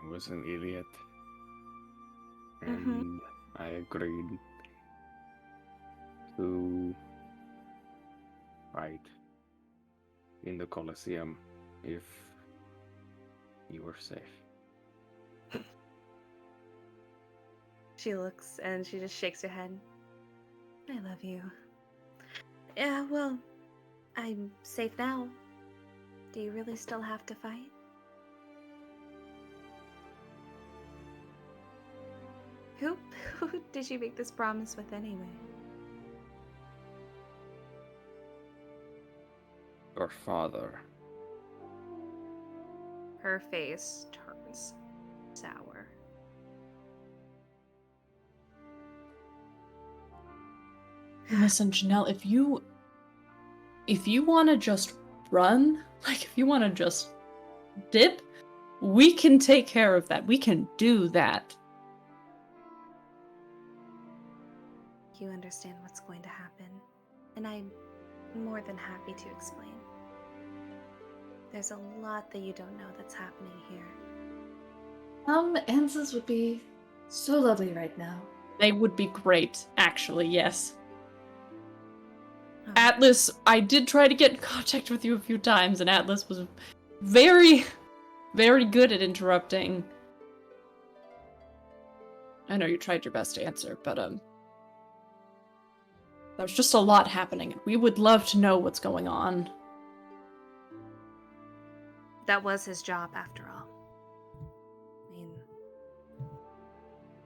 I was an idiot. And I agreed to fight in the Colosseum if you were safe. She looks and she just shakes her head. I love you. Yeah, well, I'm safe now. Do you really still have to fight? Who did you make this promise with anyway? Your father. Her face turns sour. Listen, Janelle, if you want to just run, like if you want to just dip, we can take care of that. We can do that. You understand what's going to happen, and I'm more than happy to explain. There's a lot that you don't know that's happening here. Answers would be so lovely right now. They would be great, actually, yes. Oh, Atlas, I did try to get in contact with you a few times, and Atlas was very, very good at interrupting. I know you tried your best to answer, but, there's just a lot happening, and we would love to know what's going on. that was his job, after all. I mean,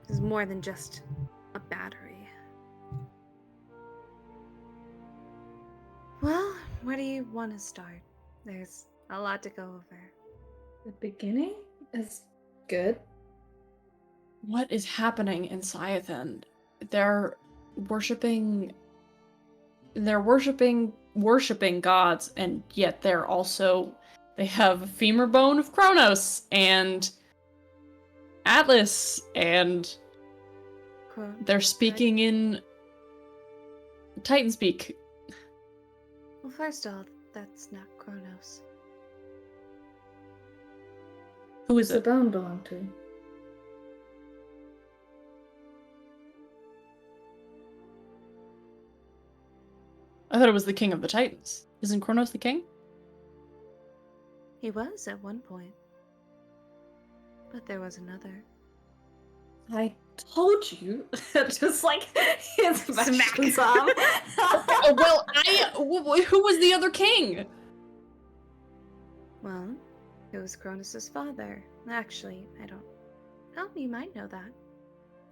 this is more than just a battery. Well, where do you want to start? There's a lot to go over. The beginning is good. What is happening in Scythen? They're worshipping gods, and yet they have a femur bone of Kronos and Atlas, and they're speaking in Titan speak. Well, first of all, that's not Kronos. Who is Does the it? bone belong to? I thought it was the king of the Titans. Isn't Kronos the king? He was at one point. But there was another. I told you. Just like his Smack. arm. Oh, well, who was the other king? Well, it was Kronos' father. Actually, I don't. Oh, you might know that.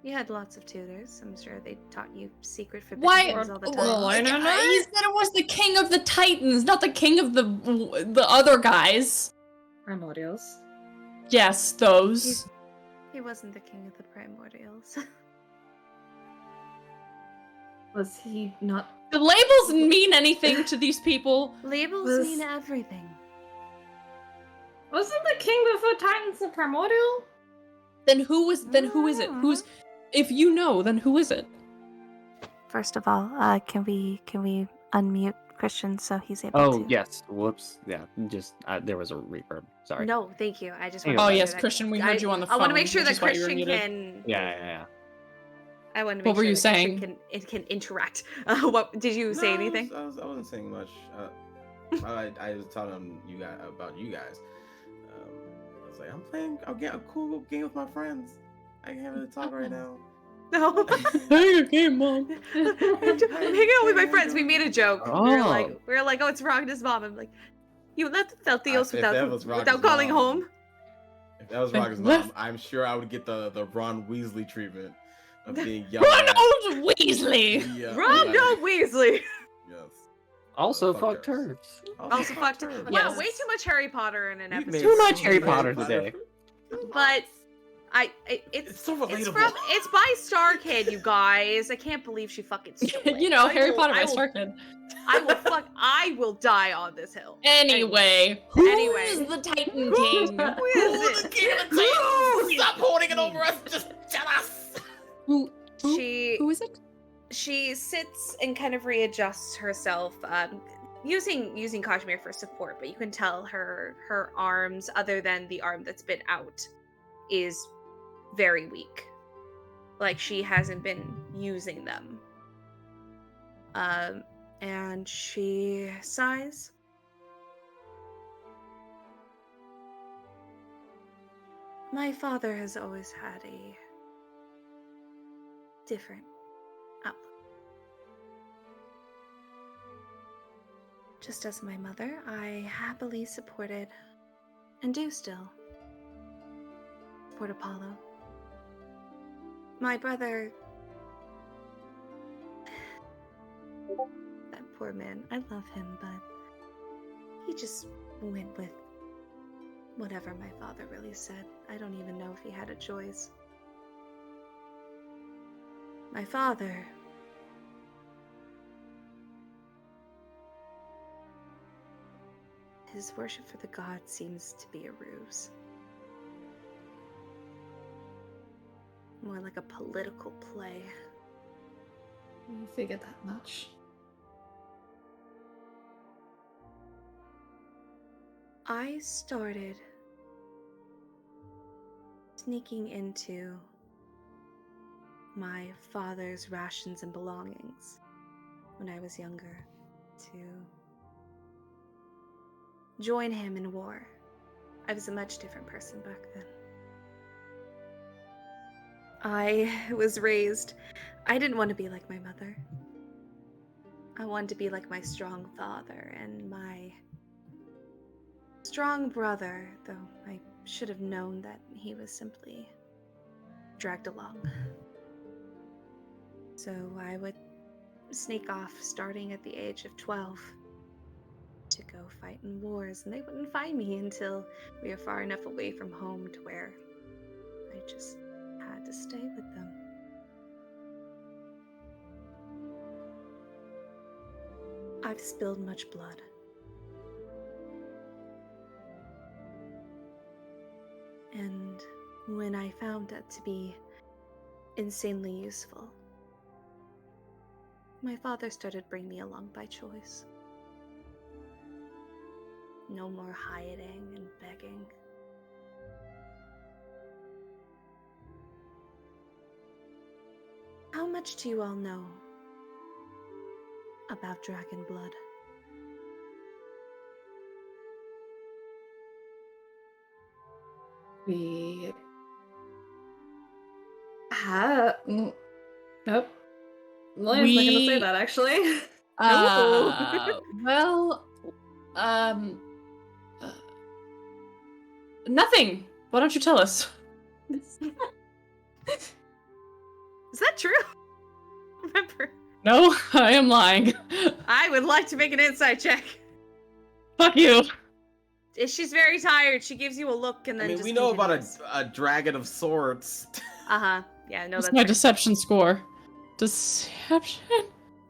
You had lots of tutors. I'm sure they taught you secret forbidden Why? things all the time. Well, I don't know. He said it was the king of the Titans, not the king of the other guys. Primordials. Yes, those. He wasn't the king of the primordials. Was he not? The labels mean anything to these people. Labels Was- mean everything. Wasn't the king before Titans a primordial? Then who is it? Who's? If you know, then who is it? First of all, can we unmute Christian so he's able Oh to? yes. Whoops. Yeah. Just there was a reverb. Sorry. No, thank you. I just. Hang wanted on. Oh to make yes, sure that- Christian, we heard you on the phone. I want to make sure which that is why you were Christian muted. can. Yeah. I want to make What were sure you that Christian saying? can interact. What did you say? Anything? I wasn't saying much. I was telling you guys about you guys. I was like, I'll get a cool game with my friends. I can't really talk right now. No. Hey, okay, mom. I'm hanging out with my friends. We made a joke. We were Oh. like, oh, it's Ragna's mom. I'm like, you left Theos If that was Ragna's without calling mom, home. If that was Ragna's What? mom, I'm sure I would get the Ron Weasley treatment of being yelled at. Ronald Weasley. Yeah, Ragna Weasley. Yes. Also, Fuck fuck turds. turds. Also fucked. Wow, Yes. way too much Harry Potter in an We episode. made Too much so Harry much Potter today. But It's so it's relatable. it's by Star Kid, you guys. I can't believe she fucking stole it. You know, I Harry will- Potter I by will- Star Kid. I will die on this hill. Anyway, Anyway. who's the Titan King? Who is it? King of the Titans! Stop holding it over us! Just tell us! Who She is it? she sits and kind of readjusts herself, using Kazimir for support, but you can tell her arms, other than the arm that's been out, is very weak. Like she hasn't been using them. And she sighs. My father has always had a different outlook. Just as my mother, I happily supported, and do still, support Apollo. My brother... That poor man, I love him, but he just went with whatever my father really said. I don't even know if he had a choice. My father... His worship for the gods seems to be a ruse. More like a political play. You figured that much. I started sneaking into my father's rations and belongings when I was younger to join him in war. I was a much different person back then. I was raised, I didn't want to be like my mother. I wanted to be like my strong father and my strong brother, though I should have known that he was simply dragged along. So I would sneak off starting at the age of 12 to go fight in wars, and they wouldn't find me until we were far enough away from home to where I just had to stay with them. I've spilled much blood. And when I found that to be insanely useful, my father started bringing me along by choice. No more hiding and begging. How much do you all know about dragon blood? We Nope. Lillian's not gonna say that, actually. well, nothing. Why don't you tell us? Is that true? Remember, No, I am lying. I would like to make an insight check. Fuck you. She's very tired. She gives you a look and I then mean, just we know about continues. a dragon of swords. Uh-huh. Yeah, no, What's that's my right. deception score? Deception?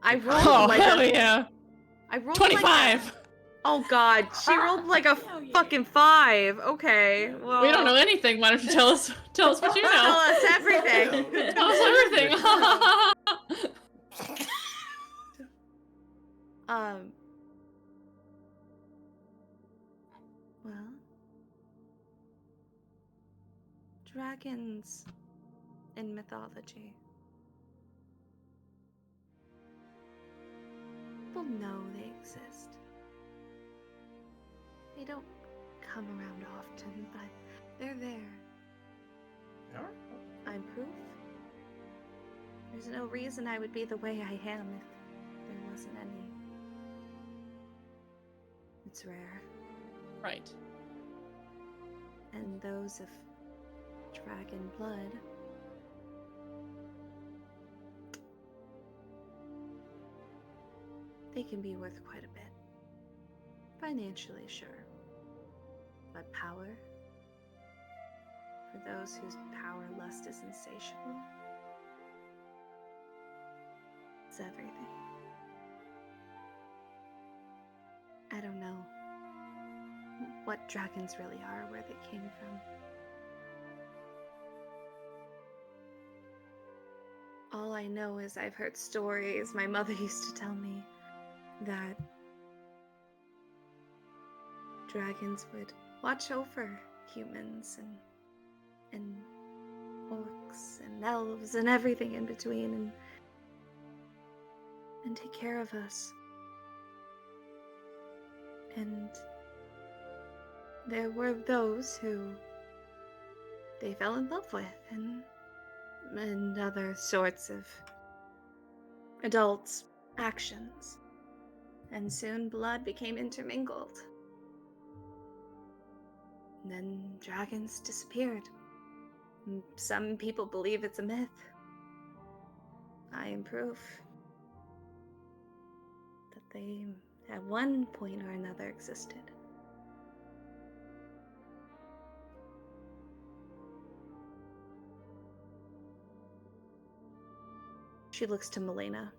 I rolled Oh, like hell a... yeah. I rolled 25! Oh god, she rolled like a fucking 5. Okay, well... We don't know anything. Why don't you tell us what you know? Tell us everything. Tell us everything. Well... Dragons in mythology. People know they exist. They don't come around often, but they're there. I'm proof. There's no reason I would be the way I am if there wasn't any. It's rare. Right. And those of dragon blood they can be worth quite a bit. Financially, sure. But power? For those whose power lust is insatiable? It's everything. I don't know what dragons really are, where they came from. All I know is I've heard stories my mother used to tell me that dragons would watch over humans and orcs and elves and everything in between and take care of us. And there were those who they fell in love with and other sorts of adult actions. And soon blood became intermingled. And then dragons disappeared. Some people believe it's a myth. I am proof that they at one point or another existed. She looks to Melaena.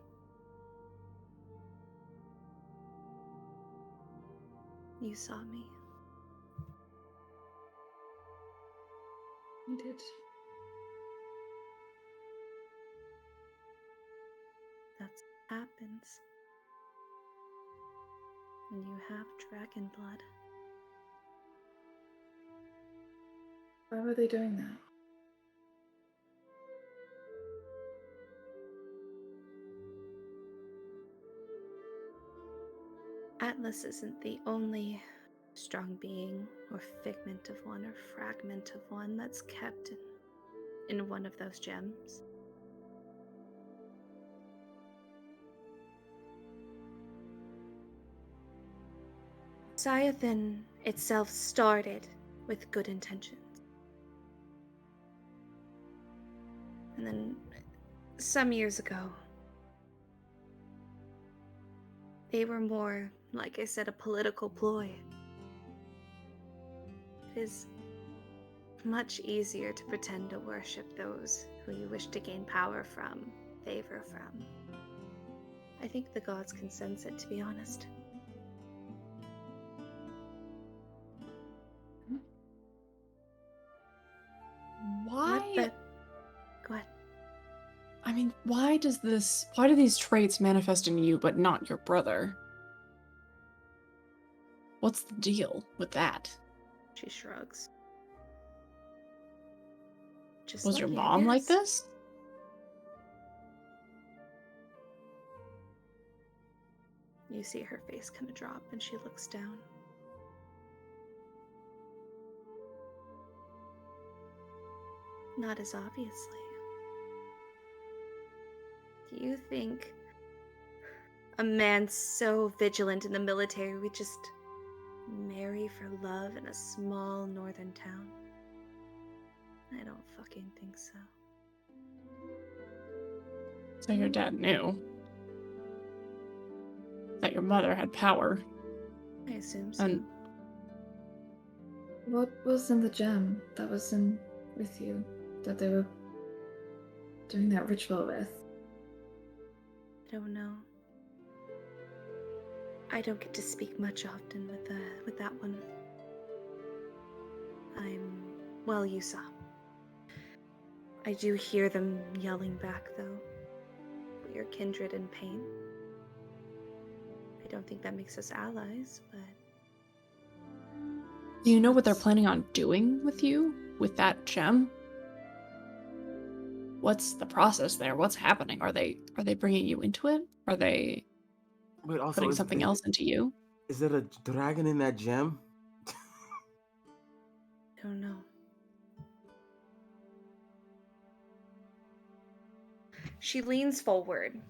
You saw me. You did. That's what happens when you have dragon blood. Why were they doing that? Atlas isn't the only strong being, or figment of one, or fragment of one that's kept in one of those gems. Siathan itself started with good intentions. And then, some years ago, they were more, like I said, a political ploy. It is much easier to pretend to worship those who you wish to gain power from, favor from. I think the gods can sense it, to be honest. Why? Go ahead. I mean, why do these traits manifest in you but not your brother? What's the deal with that? She shrugs. Just Was your lucky, I mom like guess. this? You see her face kind of drop and she looks down. Not as obviously. Do you think a man so vigilant in the military would just marry for love in a small northern town? I don't fucking think so. So your dad knew that your mother had power. I assume so. And What was in the gem that was in with you that they were doing that ritual with? I don't know. I don't get to speak much often with that one. Well, you saw. I do hear them yelling back, though. We are kindred in pain. I don't think that makes us allies, but... do you know what they're planning on doing with you? With that gem? What's the process there? What's happening? Are they bringing you into it? Are they Wait, also, putting something else into you? Is there a dragon in that gem? I don't know. She leans forward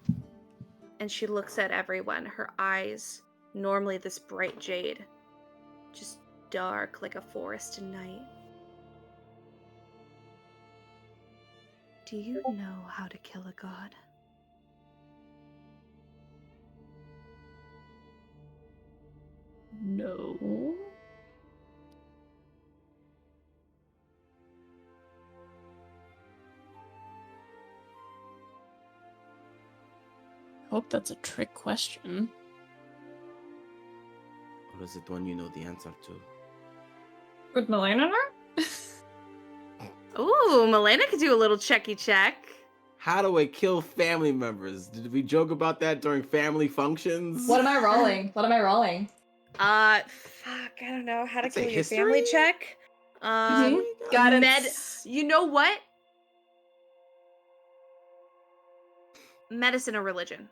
and she looks at everyone. Her eyes, normally this bright jade, just dark like a forest at night. Do you know how to kill a god? No. Hope that's a trick question. Or is it one you know the answer to? Would Melaena know? Ooh, Melaena could do a little checky check. How do I kill family members? Did we joke about that during family functions? What am I rolling? What am I rolling? Fuck, I don't know how to That's a kill your family history? check. Guidance. You know what? Medicine or religion?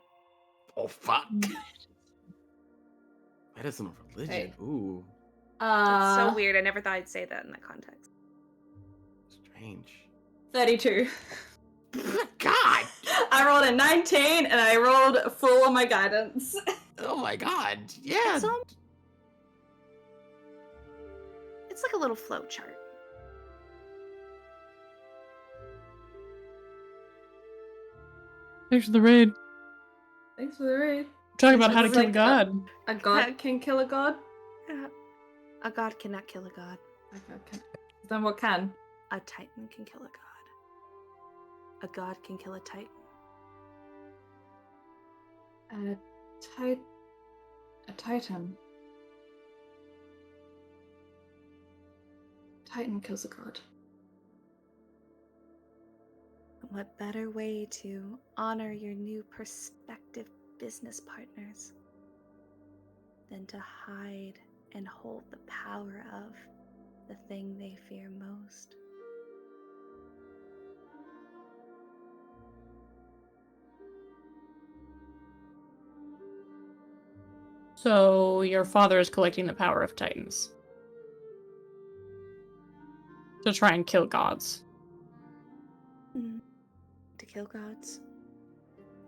Oh, fuck. Medicine of religion. Hey. Ooh, That's so weird. I never thought I'd say that in that context. strange. 32. God! I rolled a 19 and I rolled full on my guidance. Oh my god! Yeah. It's like a little flow chart. Thanks for the raid. Thanks for the raid. Talk about how to It's kill a like god. A god can kill a god? A god cannot kill a god. A god can. Then what can? A titan can kill a god. A god can kill a titan. A titan. Titan kills a god. What better way to honor your new prospective business partners than to hide and hold the power of the thing they fear most? So your father is collecting the power of Titans to try and kill gods. To kill gods.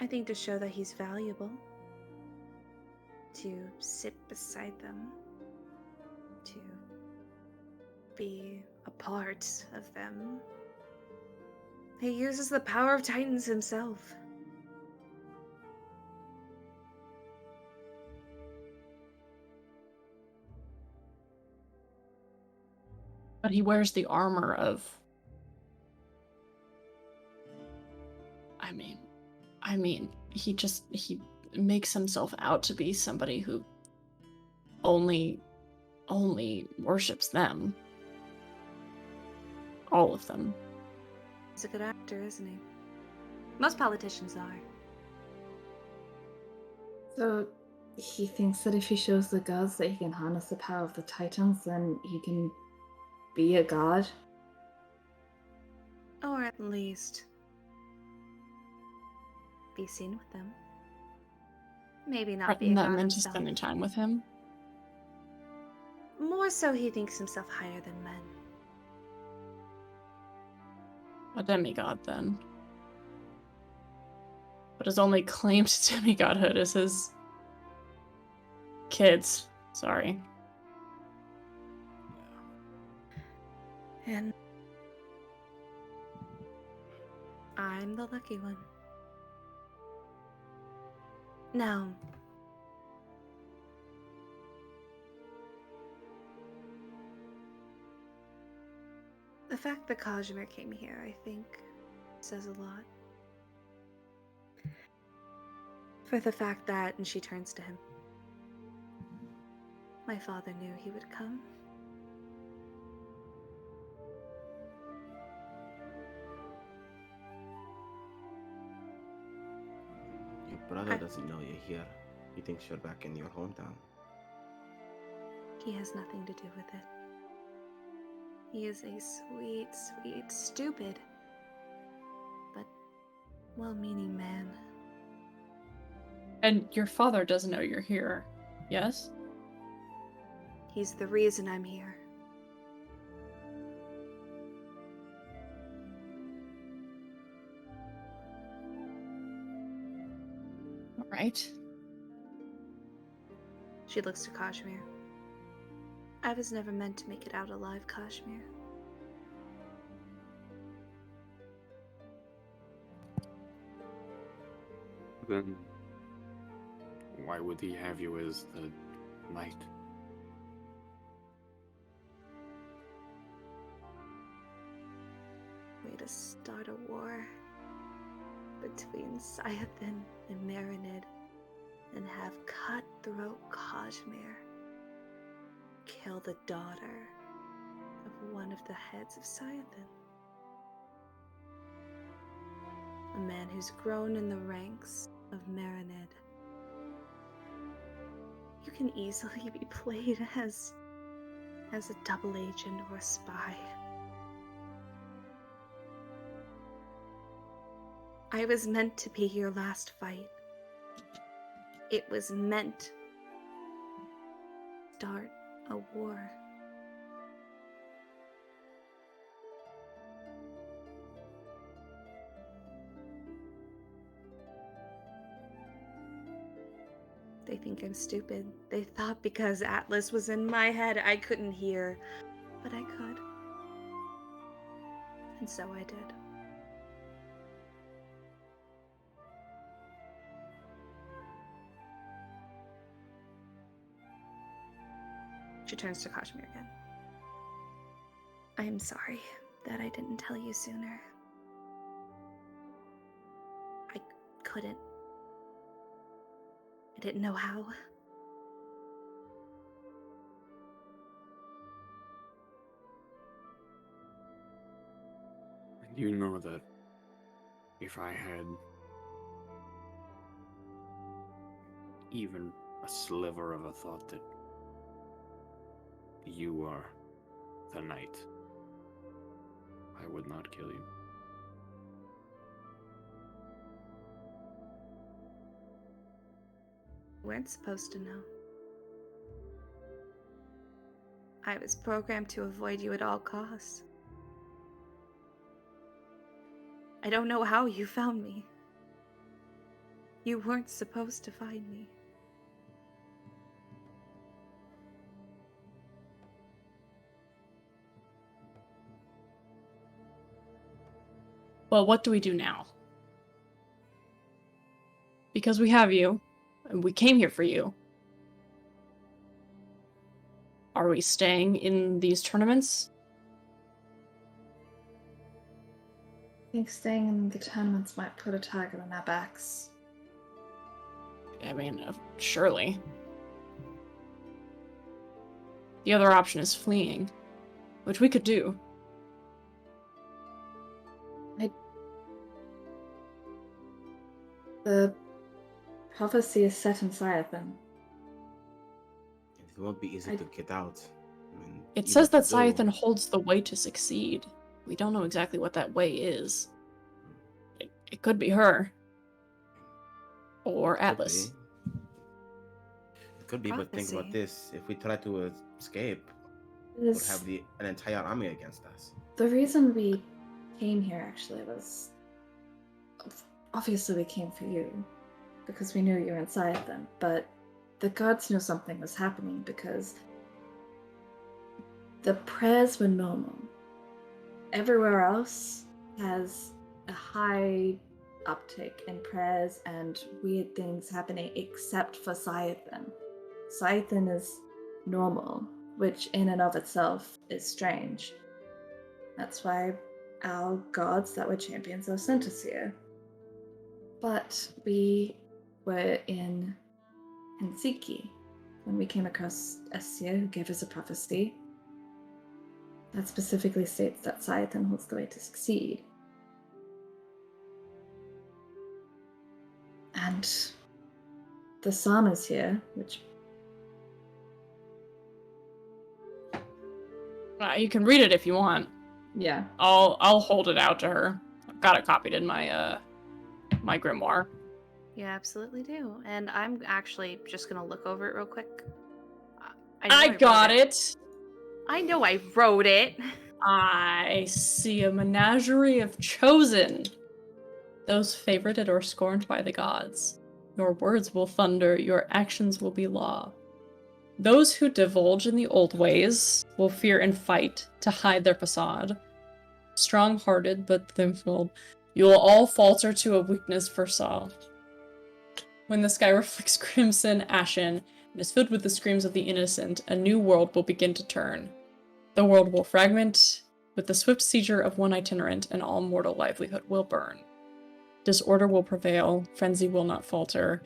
I think to show that he's valuable. To sit beside them. To be a part of them. He uses the power of Titans himself. But he wears the armor of... I mean, he makes himself out to be somebody who only worships them. All of them. He's a good actor, isn't he? Most politicians are. So he thinks that if he shows the gods that he can harness the power of the Titans, then he can be a god? Or at least be seen with them. Maybe not be a Threaten god them into himself. spending time with him. More so he thinks himself higher than men. A demigod, then. But his only claim to demigodhood is his kids. Sorry. And I'm the lucky one. Now, the fact that Kazimir came here, I think, says a lot. For the fact that, and she turns to him, my father knew he would come. Your brother doesn't know you're here. He thinks you're back in your hometown. He has nothing to do with it. He is a sweet, sweet, stupid, but well-meaning man. And your father doesn't know you're here, yes? He's the reason I'm here. All right. She looks to Kazimir. I was never meant to make it out alive, Kazimir. Then why would he have you as the knight? Way to start a war between Sayathan and Marinid and have cutthroat Kazimir kill the daughter of one of the heads of Sayathan. A man who's grown in the ranks of Marinid. You can easily be played as a double agent or a spy. I was meant to be your last fight. It was meant to start a war. They think I'm stupid. They thought because Atlas was in my head, I couldn't hear. But I could. And so I did. She turns to Kazimir again. I am sorry that I didn't tell you sooner. I couldn't. I didn't know how. And you know that if I had even a sliver of a thought that you are the knight, I would not kill you. We weren't supposed to know. I was programmed to avoid you at all costs. I don't know how you found me. You weren't supposed to find me. Well, what do we do now? Because we have you, and we came here for you. Are we staying in these tournaments? I think staying in the tournaments might put a target on our backs. I mean, surely. The other option is fleeing, which we could do. The prophecy is set in Siathan. It won't be easy to get out. I mean, It even says that if you do, Siathan holds the way to succeed. We don't know exactly what that way is. It could be her. Or Atlas. It could be, but think about this. If we try to escape, we'll have an entire army against us. The reason we came here actually was... Obviously we came for you, because we knew you were inside them, but the gods knew something was happening because the prayers were normal. Everywhere else has a high uptick in prayers and weird things happening except for Siathan. Siathan is normal, which in and of itself is strange. That's why our gods that were champions are sent us here. But we were in Hensiki when we came across Essia, who gave us a prophecy that specifically states that Siathan holds the way to succeed. And the psalm is here, which... You can read it if you want. Yeah. I'll hold it out to her. I've got it copied in my my grimoire. You absolutely do. And I'm actually just gonna look over it real quick. I got it. I know I wrote it. I see a menagerie of chosen. Those favorited or scorned by the gods. Your words will thunder, your actions will be law. Those who divulge in the old ways will fear and fight to hide their facade. Strong-hearted but thin-filled, you will all falter to a weakness foresaw. When the sky reflects crimson, ashen, and is filled with the screams of the innocent, a new world will begin to turn. The world will fragment with the swift seizure of one itinerant, and all mortal livelihood will burn. Disorder will prevail, frenzy will not falter.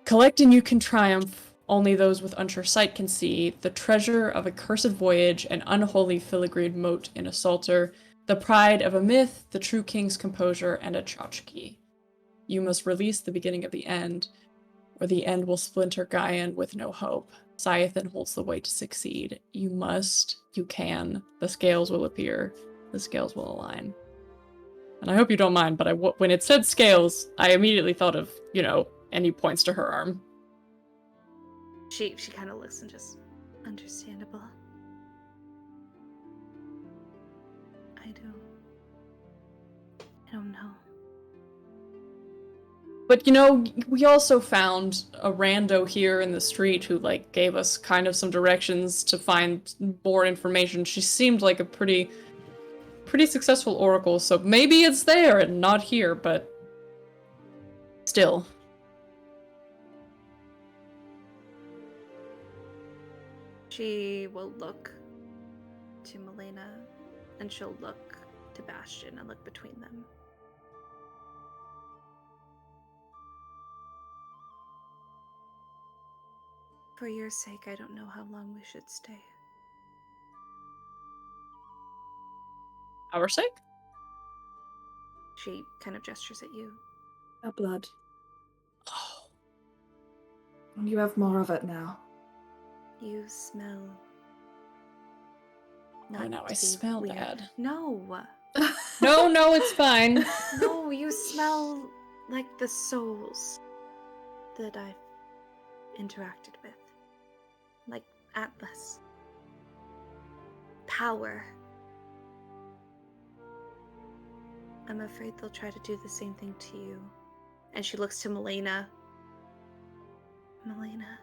Collect and you can triumph, only those with unsure sight can see the treasure of a cursed voyage, an unholy filigreed moat in a psalter, the pride of a myth, the true king's composure, and a tchotchke. You must release the beginning of the end, or the end will splinter Gaian with no hope. Siathan holds the way to succeed. You must, you can, the scales will appear, the scales will align. And I hope you don't mind, but when it said scales, I immediately thought of, and he points to her arm. She kind of looks and just, understandable. I don't know. But we also found a rando here in the street who gave us kind of some directions to find more information. She seemed like a pretty successful oracle, so maybe it's there and not here, but still. She will look to Melaena, and she'll look to Bastian and look between them. For your sake, I don't know how long we should stay. Our sake? She kind of gestures at you. Our blood. Oh. And you have more of it now. You smell... Oh, now I smell weird. bad. No. No, it's fine. No, you smell like the souls that I've interacted with. Like Atlas. power. I'm afraid they'll try to do the same thing to you. And she looks to Melaena. Melaena.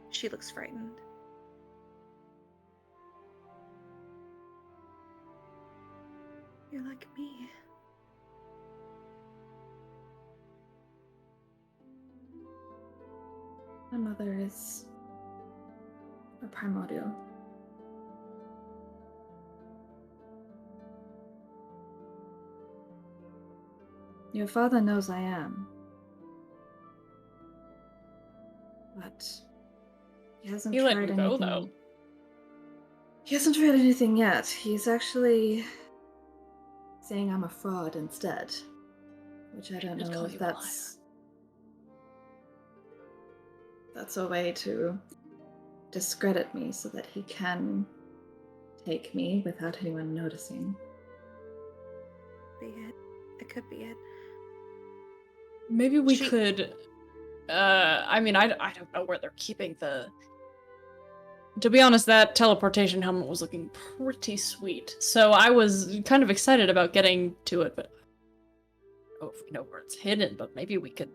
She looks frightened. You're like me. My mother is a primordial. Your father knows I am. But he hasn't He tried let you anything. go, though. He hasn't tried anything yet. He's actually saying I'm a fraud instead. Which I don't Just know call if you a liar. that's a way to discredit me so that he can take me without anyone noticing. Be it. It could be it. Maybe we She- could. I mean, I don't know where they're keeping the. To be honest, that teleportation helmet was looking pretty sweet. So I was kind of excited about getting to it, but I don't know if we know where it's hidden. But maybe we could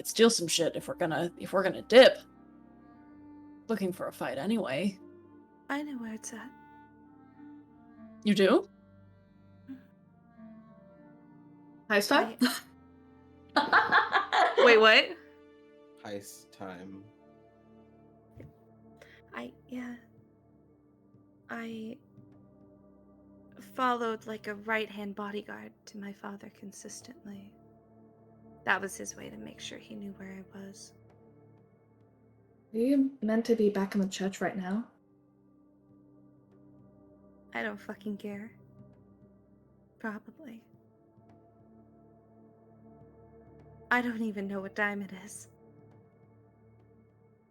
steal some shit if we're gonna dip. Looking for a fight anyway. I know where it's at. You do? Heist time? Wait, what? Heist time. I followed like a right-hand bodyguard to my father consistently. That was his way to make sure he knew where I was. Are you meant to be back in the church right now? I don't fucking care. Probably. I don't even know what time it is.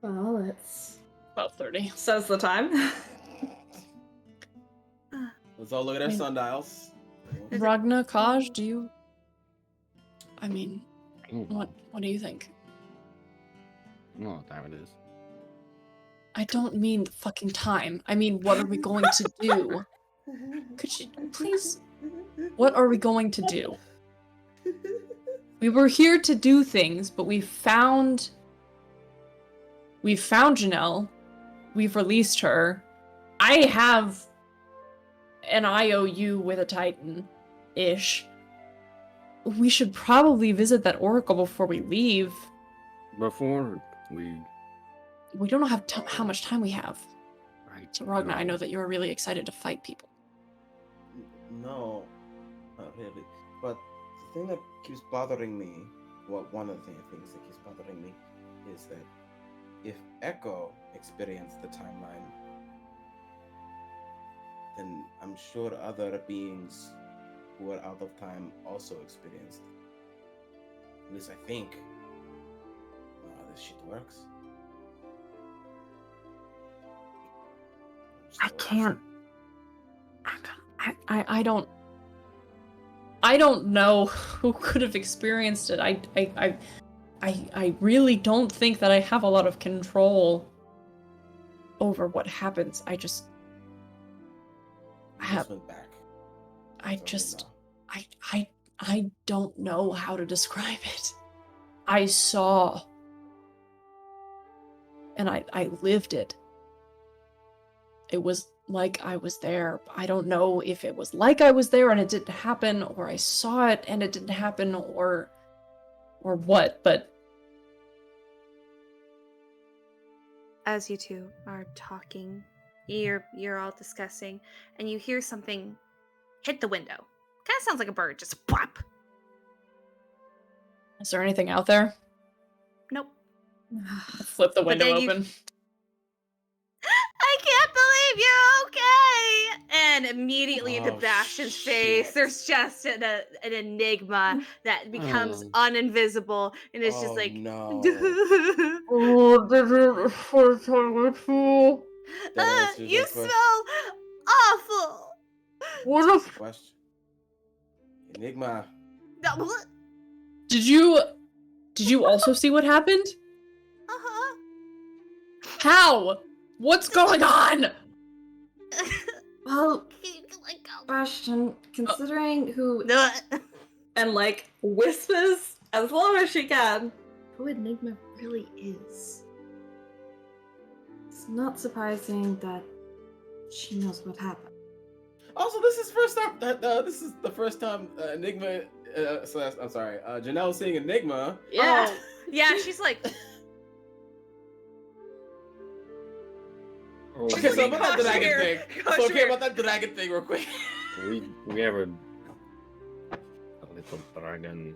Well, it's... About 30. Says the time. Let's all look at our sundials. Is it- Ragna, Kaj, do you? I mean, I don't know. what do you think? I don't know what time it is. I don't mean the fucking time. I mean, what are we going to do? Could you please? What are we going to do? We were here to do things, but we found Janelle. We've released her. I have an IOU with a Titan-ish. We should probably visit that oracle before we leave. Before we... We don't know how much time we have. Right. So, Ragna, I know that you're really excited to fight people. No, not really. But the thing that keeps bothering me, well, one of the things that keeps bothering me, is that if Echo experienced the timeline, then I'm sure other beings who are out of time also experienced it. At least I think. How this shit works. I So- can't. I don't know who could have experienced it. I really don't think that I have a lot of control over what happens. I just went back. I So, just no. I don't know how to describe it. I saw and I lived it. It was like I was there. I don't know if it was like I was there and it didn't happen, or I saw it and it didn't happen, or what, but As you two are talking, you're all discussing, and you hear something hit the window. Kind of sounds like a bird, just plop. is there anything out there? Nope. Flip the window then you- open. I can't believe you're okay! And immediately into Oh, Bastian's face, shit. there's just an enigma that becomes uninvisible, and it's just Oh, like, no. Oh, this is first time with you. That answers you my question. smell awful. What the Question. Enigma. Did you also see what happened? Uh-huh. How? What's going on? Well, Can you let go? Bastian, considering who No. and like whispers as long as she can who Enigma really is, it's not surprising that she knows what happened. Also, this is first time. This is the first time Enigma. I'm sorry, Janelle seeing Enigma. Yeah. Oh, yeah, she's like, Oh, Okay, so about that Kazimir, dragon thing. So okay, Kazimir. about that dragon thing, real quick. we have a little dragon.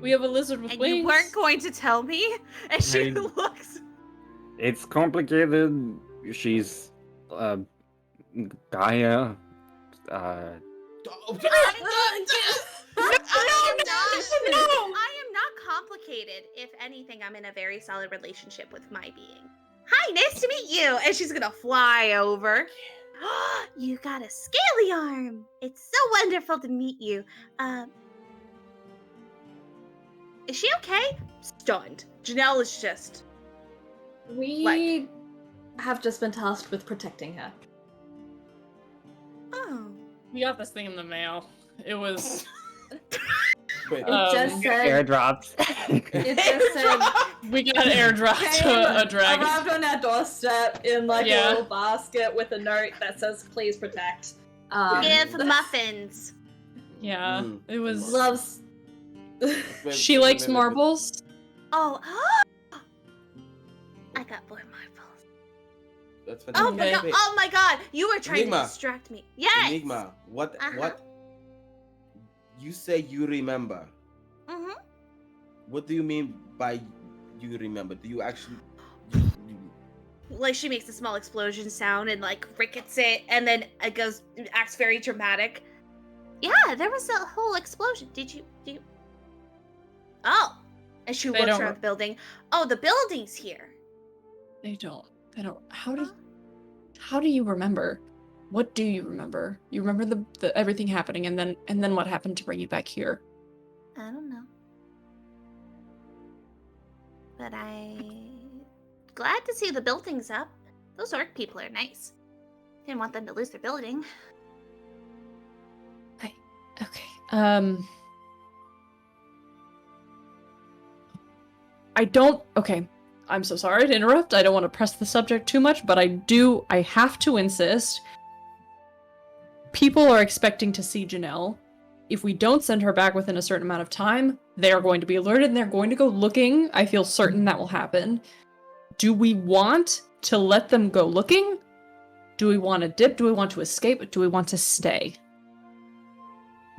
We have a lizard with and wings. you weren't going to tell me? And she I- looks. It's complicated. She's Gaia. I am not complicated. If anything, I'm in a very solid relationship with my being. Hi, nice to meet you. And she's gonna fly over. You got a scaly arm. It's so wonderful to meet you. Is she okay? Stunned. Janelle is just. We have just been tasked with protecting her. Oh. We got this thing in the mail. It was. Wait, It just said Airdrops. it just said We got airdropped to a dragon. arrived on our doorstep in like Yeah. a little basket with a note that says "Please protect." Give muffins. Yeah, Mm. it was. Loves. She likes marbles. Oh. I got more marbles. That's Oh my Okay. god! Oh my god! You were trying Enigma. to distract me. Yes. Enigma, what? Uh-huh. What? You say you remember. Mm-hmm. What do you mean by you remember? Do you actually? Like she makes a small explosion sound and like rickets it, and then it goes, acts very dramatic. Yeah, there was a whole explosion. Did you? Oh, and she They looks don't around the building. Oh, the building's here. They don't. How do you remember? What do you remember? You remember the everything happening, and then what happened to bring you back here? I don't know. But I'm glad to see the building's up. Those orc people are nice. Didn't want them to lose their building. Okay. Okay. I'm so sorry to interrupt. I don't want to press the subject too much, but I have to insist. People are expecting to see Janelle. If we don't send her back within a certain amount of time, they are going to be alerted and they're going to go looking. I feel certain that will happen. Do we want to let them go looking? Do we want to dip? Do we want to escape? Do we want to stay?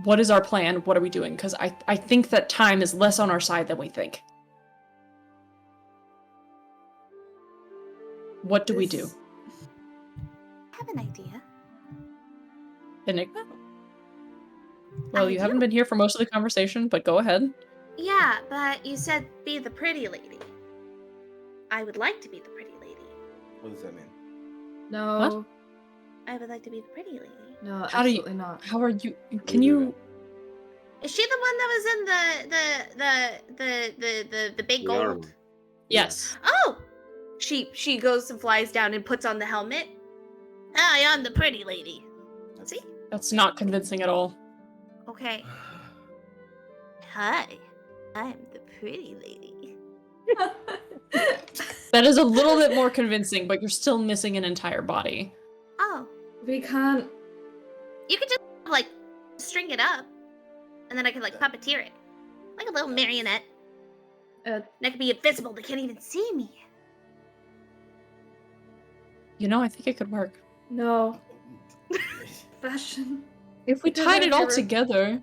What is our plan? What are we doing? Because I think that time is less on our side than we think. What do we do? I have an idea. Enigma? Well, I you do. haven't been here for most of the conversation, but go ahead. Yeah, but you said be the pretty lady. I would like to be the pretty lady. What does that mean? No. What? I would like to be the pretty lady. No, How do you- absolutely not. How are you? do Can you? Is she the one that was in the big The arm. gold? Yes. Oh! She goes and flies down and puts on the helmet. I am the pretty lady. See? That's not convincing at all. Okay. Hi. I'm the pretty lady. That is a little bit more convincing, but you're still missing an entire body. Oh. We can't. You could just like string it up. And then I could like puppeteer it. Like a little marionette. And I could be invisible, they can't even see me. You know, I think it could work. No. Bastian. If we It doesn't tied it all ever- together.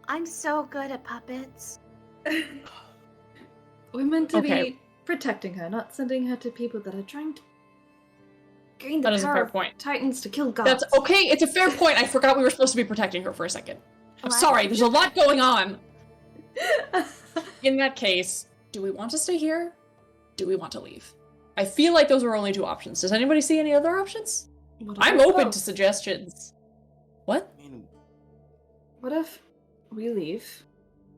I'm so good at puppets. We're meant to Okay. be protecting her, not sending her to people that are trying to gain the That is a power fair of point. Titans to kill gods. That's okay. It's a fair point. I forgot we were supposed to be protecting her for a second. I'm What? sorry. There's a lot going on. In that case, do we want to stay here? Do we want to leave? I feel like those were only two options. Does anybody see any other options? What I'm if- open to suggestions. What? I mean, What if we leave,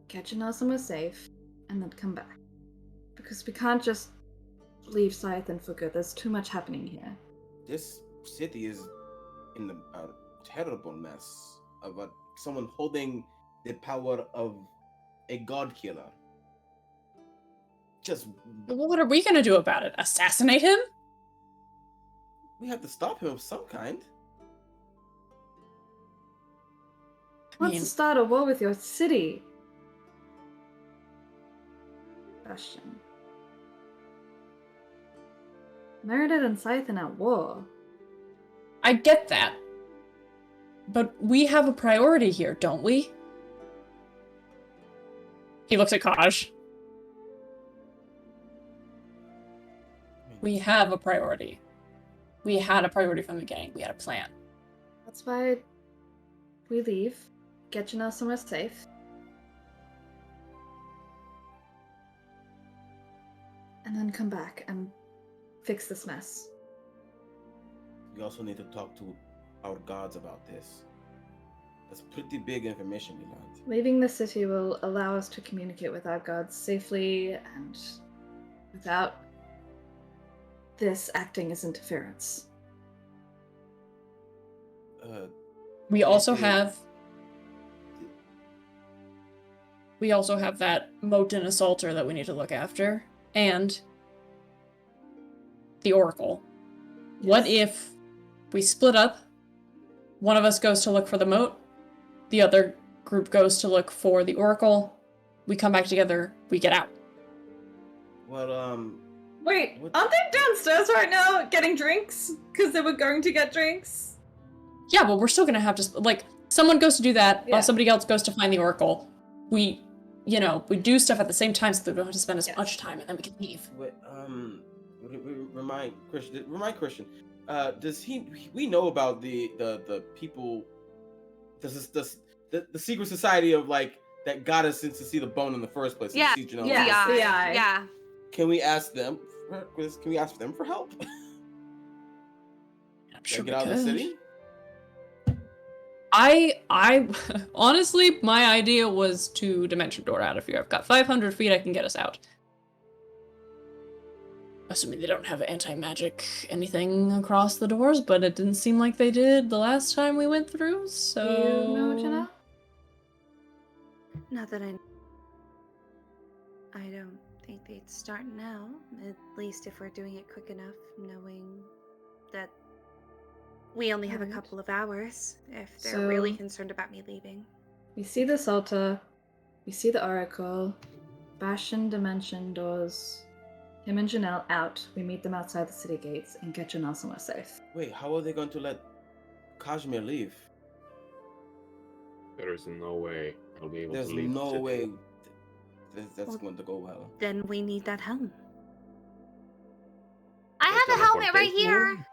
catch Janelle somewhere safe, and then come back? Because we can't just leave Scythen for good. There's too much happening here. This city is in a terrible mess of someone holding the power of a god killer. Just What are we gonna do about it? Assassinate him? we have to stop him of some kind. Wants to start a war with your city. Bastian. Meredith and Scythen at war. I get that. But we have a priority here, don't we? He looks at Kaj. We have a priority. We had a priority from the beginning. We had a plan. That's why we leave, get Janelle somewhere safe. And then come back and fix this mess. We also need to talk to our gods about this. That's pretty big information we learned. Leaving the city will allow us to communicate with our gods safely and without this acting as interference. We also have that Moten Assaulter that we need to look after, and the Oracle. What if we split up? One of us goes to look for the moat, the other group goes to look for the Oracle. We come back together, we get out. Well, Wait, what- aren't they downstairs right now getting drinks? Because they were going to get drinks? Yeah, but we're still gonna have to, like, someone goes to do that, Yeah. while somebody else goes to find the Oracle. We do stuff at the same time so that we don't have to spend as much time, and then we can leave. wait, remind Christian. Does we know about the people? Does the secret society of like that got us in to see the bone in the first place? Yeah, To see Janelle yeah. Lewis? Yeah. Can we ask them? Can we ask them for help? I'm Should sure get out we of the could. city? I honestly, my idea was to dimension door out of here. I've got 500 feet, I can get us out. Assuming they don't have anti-magic anything across the doors, but it didn't seem like they did the last time we went through, so... Do you know, Janelle? Not that I don't think they'd start now. At least if we're doing it quick enough, knowing that we only have a Alright. couple of hours. If they're So- really concerned about me leaving. We see this altar, we see the Oracle, Bastian dimension doors, him and Janelle out. We meet them outside the city gates and get Janelle somewhere safe. Wait, how are they going to let Kazimir leave? There is no way I'll be able There's to leave. the no city. way that's Well, going to go well. Then we need that helm. I have a helmet right Teleportation? here.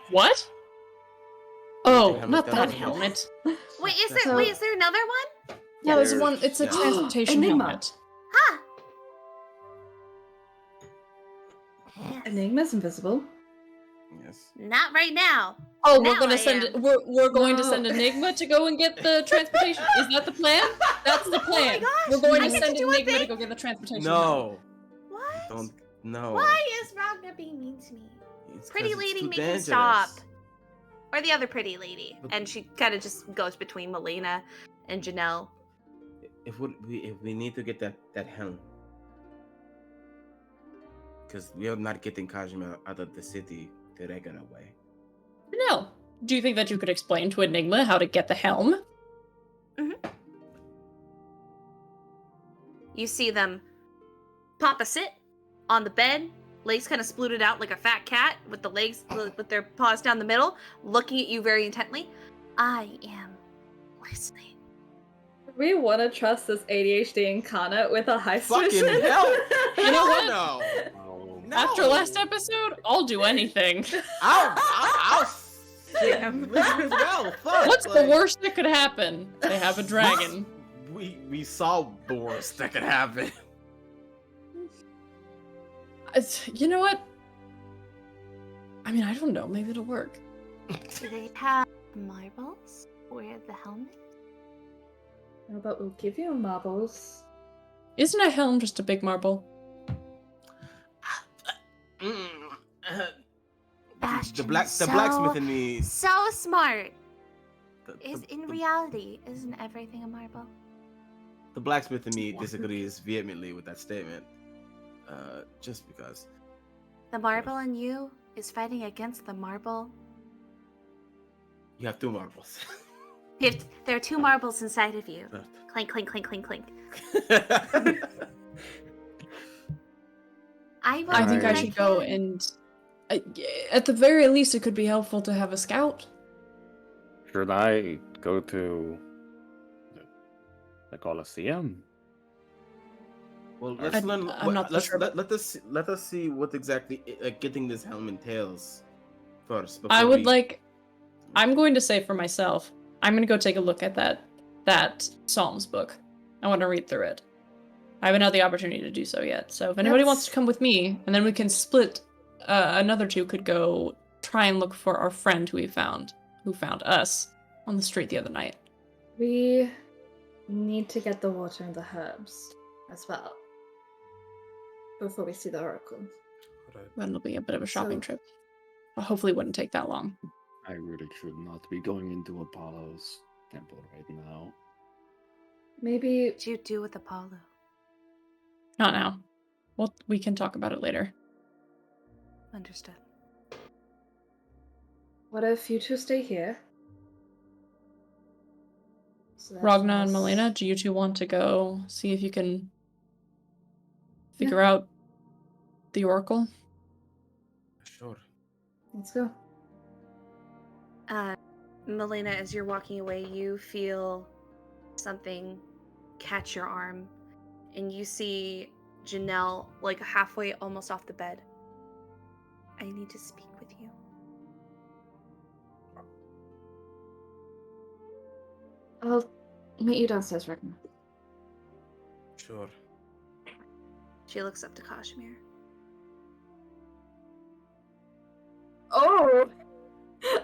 What? Oh, helmet not that that was- helmet. Wait, is That's there? So- Wait, is there another one? Yeah, there's There's- one, it's a yeah. transportation Enigma. helmet. Huh? Enigma's invisible. Yes. Not right now. Oh, we're Now gonna I send am. we're going to No. send Enigma to go and get the transportation. Is that the plan? That's the plan. gosh, we're going I to get send to do a Enigma to thing? go get the transportation. helmet. No. What? Don't. No. Why is Ragna being mean to me? It's 'cause Pretty it's lady, too make him dangerous. stop. Or the other pretty lady. But- And she kind of just goes between Melaena and Janelle. If we need to get that helm, because we are not getting Kazimir out of the city the regular way. No. Do you think that you could explain to Enigma how to get the helm? You see them pop a sit on the bed, legs kind of splooted out like a fat cat with the legs with their paws down the middle, looking at you very intently. I am listening. Do we want to trust this ADHD incarnate with a high Fucking solution? hell! You know what? No. Oh, No. After last episode, I'll do anything. I'll well, fuck. What's the like, worst that could happen? They have a dragon. We saw the worst that could happen. You know what? I mean, I don't know. Maybe it'll work. Do they have marbles for the helmet? No, but we'll give you marbles. Isn't a helm just a big marble? The Bastian black, is the blacksmith in me. so smart. The, In reality, isn't everything a marble? the blacksmith in me disagrees vehemently with that statement. Just because. The marble in you is fighting against the marble. You have 2 marbles. There are 2 marbles inside of you. Clink, clink, clink, clink, clink. I think I should go and... at the very least, it could be helpful to have a scout. Should I go to the Colosseum? Well, let's learn. I'm not so sure. Let us see what exactly getting this helm entails first. I would like. I'm going to say for myself, I'm going to go take a look at that Psalms book. I want to read through it. I haven't had the opportunity to do so yet. So if anybody wants to come with me, and then we can split. Another 2 could go try and look for our friend who found us on the street the other night. We need to get the water and the herbs as well before we see the oracle. That'll be a bit of a shopping trip. But hopefully it wouldn't take that long. I really should not be going into Apollo's temple right now. Maybe. What do you do with Apollo? Not now. Well, we can talk about it later. Understood. What if you 2 stay here? So Ragna and Melaena, do you 2 want to go see if you can figure out the oracle? Sure. Let's go. Melaena, as you're walking away, you feel something catch your arm, and you see Janelle like halfway almost off the bed. I need to speak with you. I'll meet you downstairs, Ragna. Sure. She looks up to Kazimir. Oh!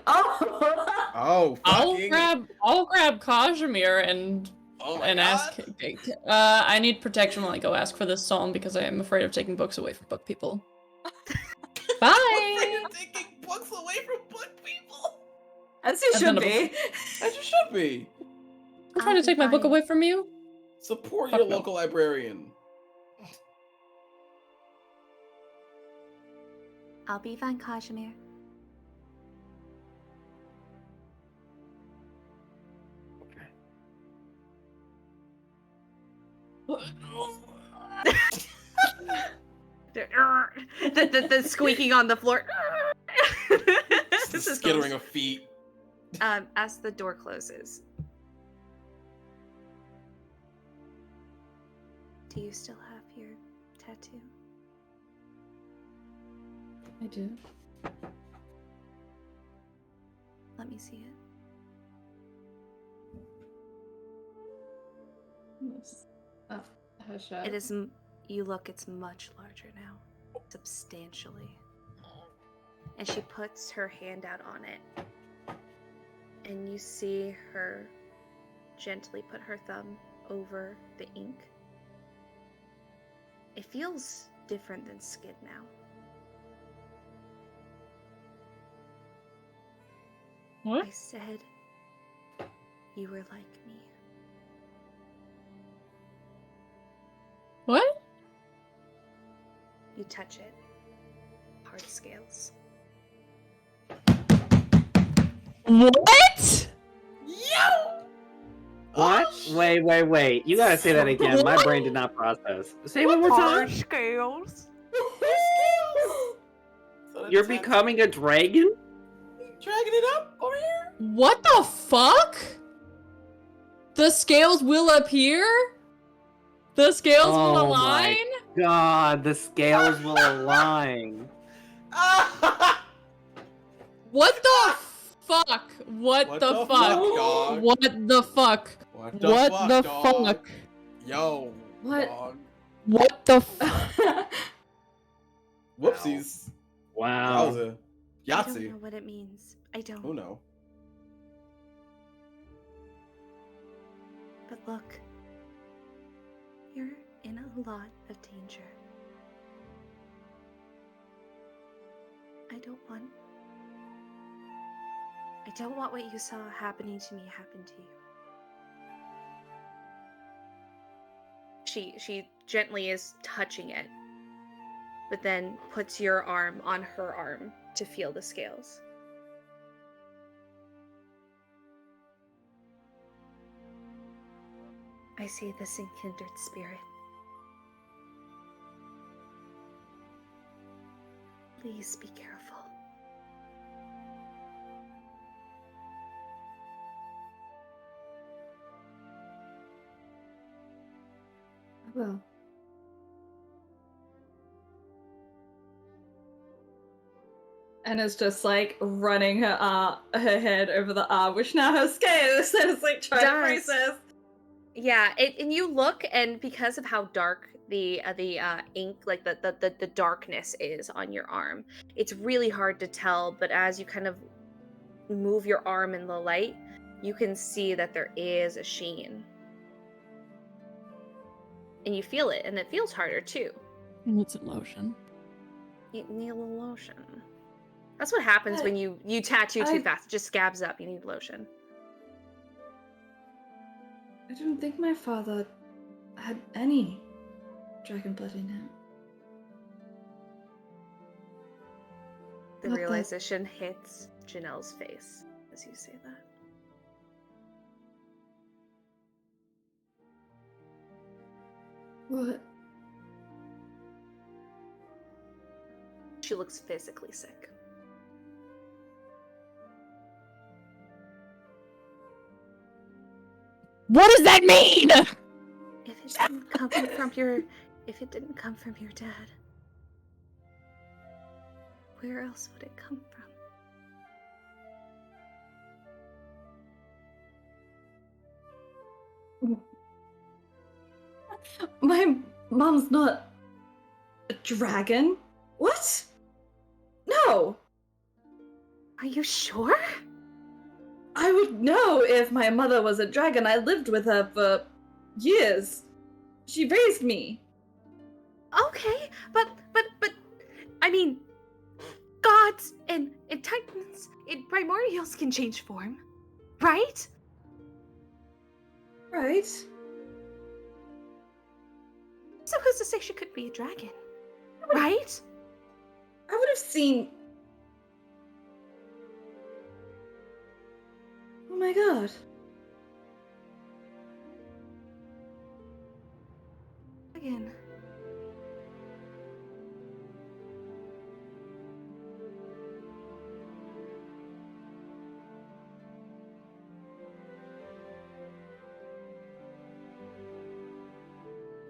Oh! I'll grab Kazimir and ask. I need protection while I go ask for this psalm because I am afraid of taking books away from book people. Bye. You're taking books away from book people. As you should be. As you should be. I'm trying to take my book away from you. Support your local librarian. I'll be fine, Kazimir. The squeaking on the floor. The skittering of feet. As the door closes. Do you still have your tattoo? I do. Let me see it. Yes. Oh, her shirt. It is. You look. It's much larger now, substantially. And she puts her hand out on it. And you see her gently put her thumb over the ink. It feels different than skin now. What? I said you were like me. What? You touch it. Hard scales. What? What? Wait. You gotta say that again. My brain did not process. Say it one more time. Scales. You're becoming a dragon? Dragging it up over here? What the fuck? The scales will appear? The scales will Oh align? my God, the scales will align. What the fuck? What the fuck? dog? What the fuck? What the dog? fuck? Yo. What? Dog. What the fuck? Whoopsies. Wow. Wowza. I don't Yahtzee. know what it means. I don't. Who know? But look, you're in a lot of danger. I don't want what you saw happening to me happen to you. She gently is touching it, but then puts your arm on her arm to feel the scales. I see this in kindred spirit. Please be careful. I will. And it's just like running her head over the arm, which now has scales, and it's like trying to process. Yeah, and you look, and because of how dark the ink, like the darkness is on your arm, it's really hard to tell. But as you kind of move your arm in the light, you can see that there is a sheen, and you feel it, and it feels harder too. You need some lotion. You need a little lotion. That's what happens when you tattoo too fast. It just scabs up. You need lotion. I don't think my father had any dragon blood in him. The realization hits Janelle's face as you say that. What? She looks physically sick. What does that mean? If it didn't come from your dad, where else would it come from? My mom's not a dragon. What? No. Are you sure? I would know if my mother was a dragon. I lived with her for years. She raised me. Okay, but I mean, gods and titans and primordials can change form, right? Right. So who's to say she could be a dragon? Right? I would have seen. Oh my god. Again.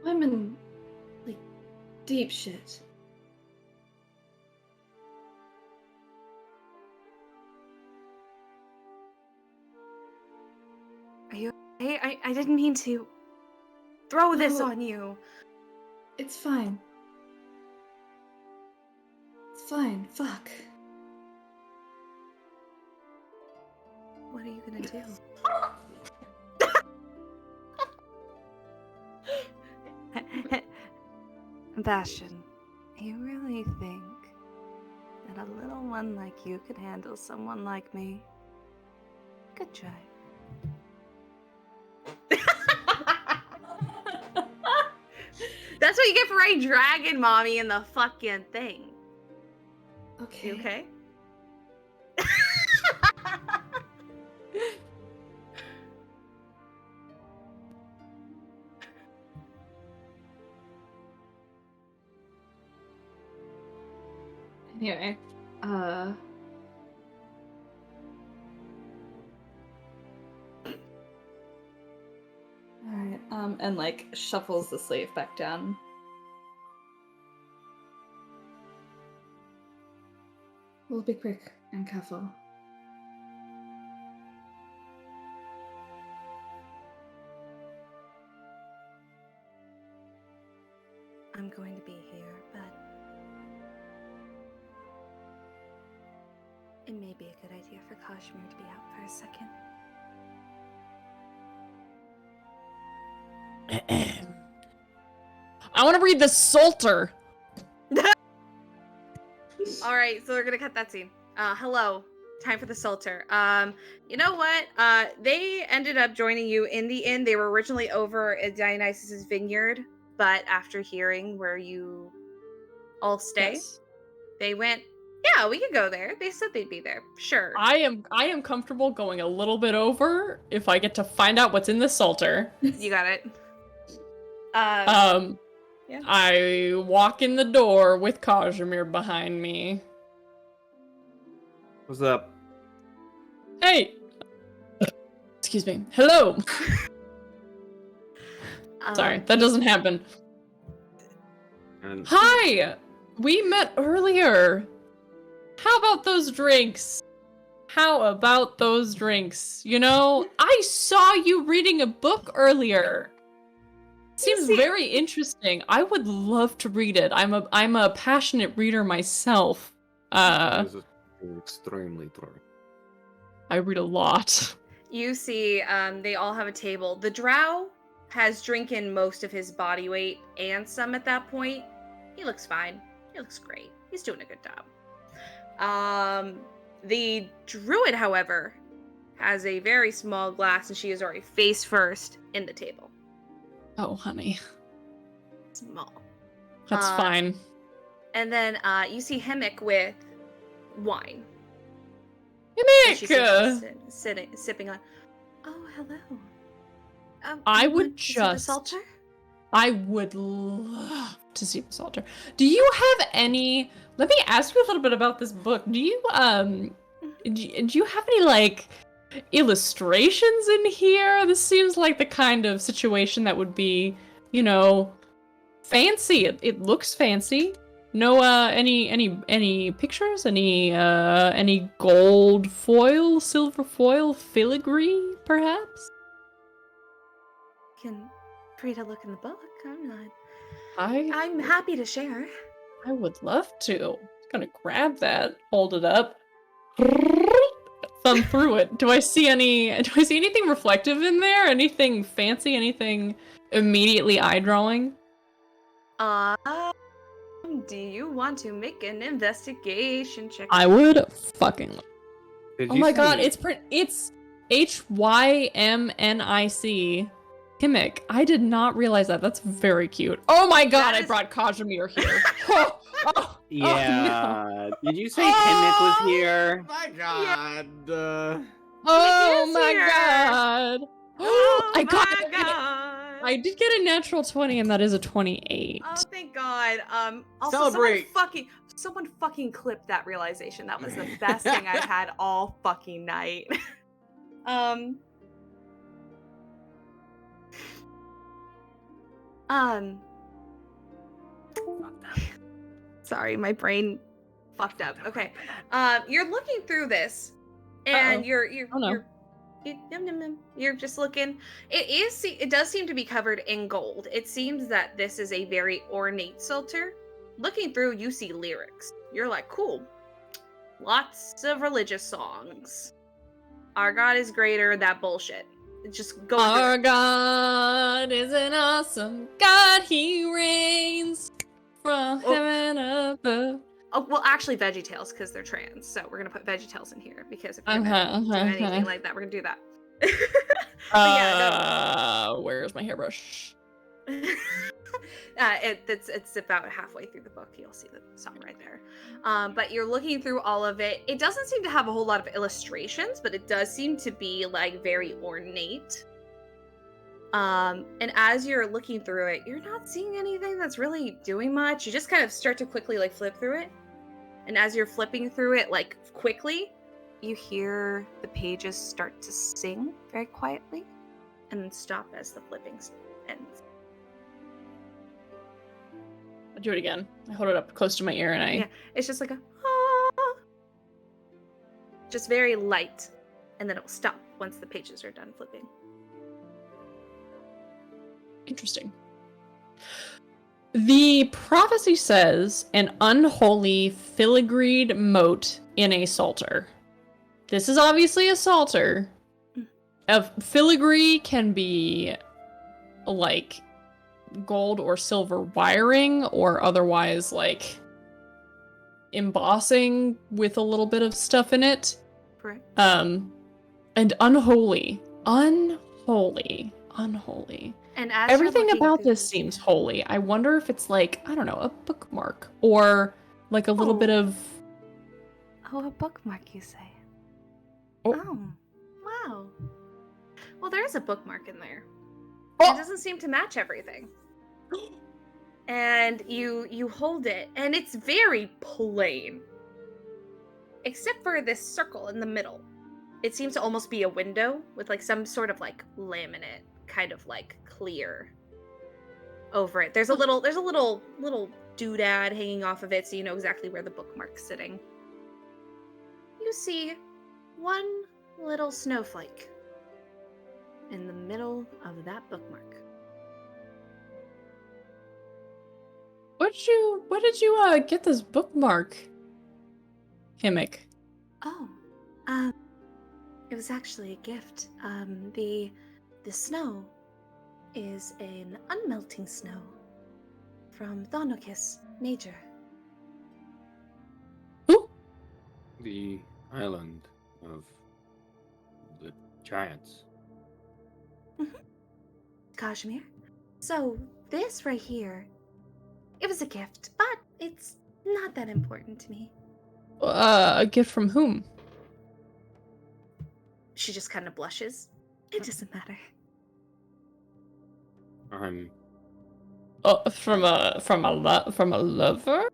I'm in, like, deep shit. Are you okay? I didn't mean to throw this No. on you. It's fine. It's fine. Fuck. What are you gonna do? Bastian, you really think that a little one like you could handle someone like me? Good try. That's what you get for writing dragon mommy in the fucking thing. Okay. You okay? Anyway, Alright, and like shuffles the sleeve back down. We'll be quick and careful. I'm going to be here, but it may be a good idea for Kazimir to be out for a second. I want to read the Psalter. All right, so we're gonna cut that scene. Hello. Time for the Salter. You know what? They ended up joining you in the inn. They were originally over at Dionysus's vineyard, but after hearing where you all stay, Yes. they went, yeah, we could go there. They said they'd be there. Sure. I am comfortable going a little bit over if I get to find out what's in the Salter. You got it. Yeah. I walk in the door with Kazimir behind me. What's up? Hey! Excuse me. Hello! Sorry, that doesn't happen. And Hi! We met earlier. How about those drinks? How about those drinks? You know, I saw you reading a book earlier. Seems very interesting. I would love to read it. I'm a passionate reader myself. this is extremely true. I read a lot. You see, they all have a table. The drow has drinking most of his body weight and some at that point. He looks fine. He looks great. He's doing a good job. The druid, however, has a very small glass, and she is already face first in the table. Oh, honey. Small. That's fine. And then you see Hemmick with wine. Nick! She's just sipping on. Oh, hello. I you would want to see the just- Salter? I would love to see the Salter. Do you have any... Let me ask you a little bit about this book. Do you, do you have any, like, illustrations in here? This seems like the kind of situation that would be, you know, fancy. It looks fancy. No, any pictures? Any gold foil, silver foil, filigree, perhaps? Can Frida look in the book? I'm not. I I'm happy to share. would love to. Gonna grab that, hold it up, thumb through it. Do I see anything reflective in there? Anything fancy? Anything immediately eye-drawing? Do you want to make an investigation check? I would fucking love. Did Oh you my god, see- it's Hymnic. Hymnic. I did not realize that. That's very cute. Oh my god, That I is- brought Kazimir here. Oh, Yeah. Did you say Hemmick was here? My God. oh is my here. god. Oh I got my it. god! I did get a natural 20 and that is a 28. Oh, thank God. Also, Celebrate. someone fucking clipped that realization. That was the best thing I've had all fucking night. Sorry, my brain fucked up. Okay. You're looking through this, and Uh-oh. you're Oh, no. you're just looking. It does seem to be covered in gold. It seems that this is a very ornate psalter. Looking through, you see lyrics. You're like, cool. Lots of religious songs. Our God is greater. That bullshit. It just goes. Our God is an awesome God. He reigns from heaven above. Oh, well, actually, VeggieTales, because they're trans. So we're gonna put VeggieTales in here because if we're gonna do anything like that, we're gonna do that. But yeah, Where's my hairbrush? no. It's about halfway through the book. You'll see the song right there. But you're looking through all of it. It doesn't seem to have a whole lot of illustrations, but it does seem to be like very ornate. And as you're looking through it, you're not seeing anything that's really doing much. You just kind of start to quickly like flip through it. And as you're flipping through it like quickly, you hear the pages start to sing very quietly and then stop as the flipping ends. I'll do it again. I hold it up close to my ear and I... Yeah, it's just like a ah, just very light, and then it will stop once the pages are done flipping. Interesting. The prophecy says an unholy filigreed moat in a psalter. This is obviously a psalter. A filigree can be like gold or silver wiring or otherwise like embossing with a little bit of stuff in it. Brick. And unholy. Unholy. And as Everything you're looking about through this these- seems holy. I wonder if it's like, I don't know, a bookmark or like a little bit Oh. of... Oh, a bookmark, you say? Oh. Wow. Well, there is a bookmark in there. Oh! It doesn't seem to match everything. And you hold it, and it's very plain. Except for this circle in the middle. It seems to almost be a window with like some sort of like laminate, kind of like clear over it. There's a little doodad hanging off of it, so you know exactly where the bookmark's sitting. You see one little snowflake in the middle of that bookmark. Where did you get this bookmark, Himmick? Oh, it was actually a gift. The snow is an unmelting snow from TotalPartyKiss Major. Ooh. The island of the giants. Kazimir. So this right here, it was a gift, but it's not that important to me. A gift from whom? She just kind of blushes. It doesn't matter. I'm Oh, from a lover?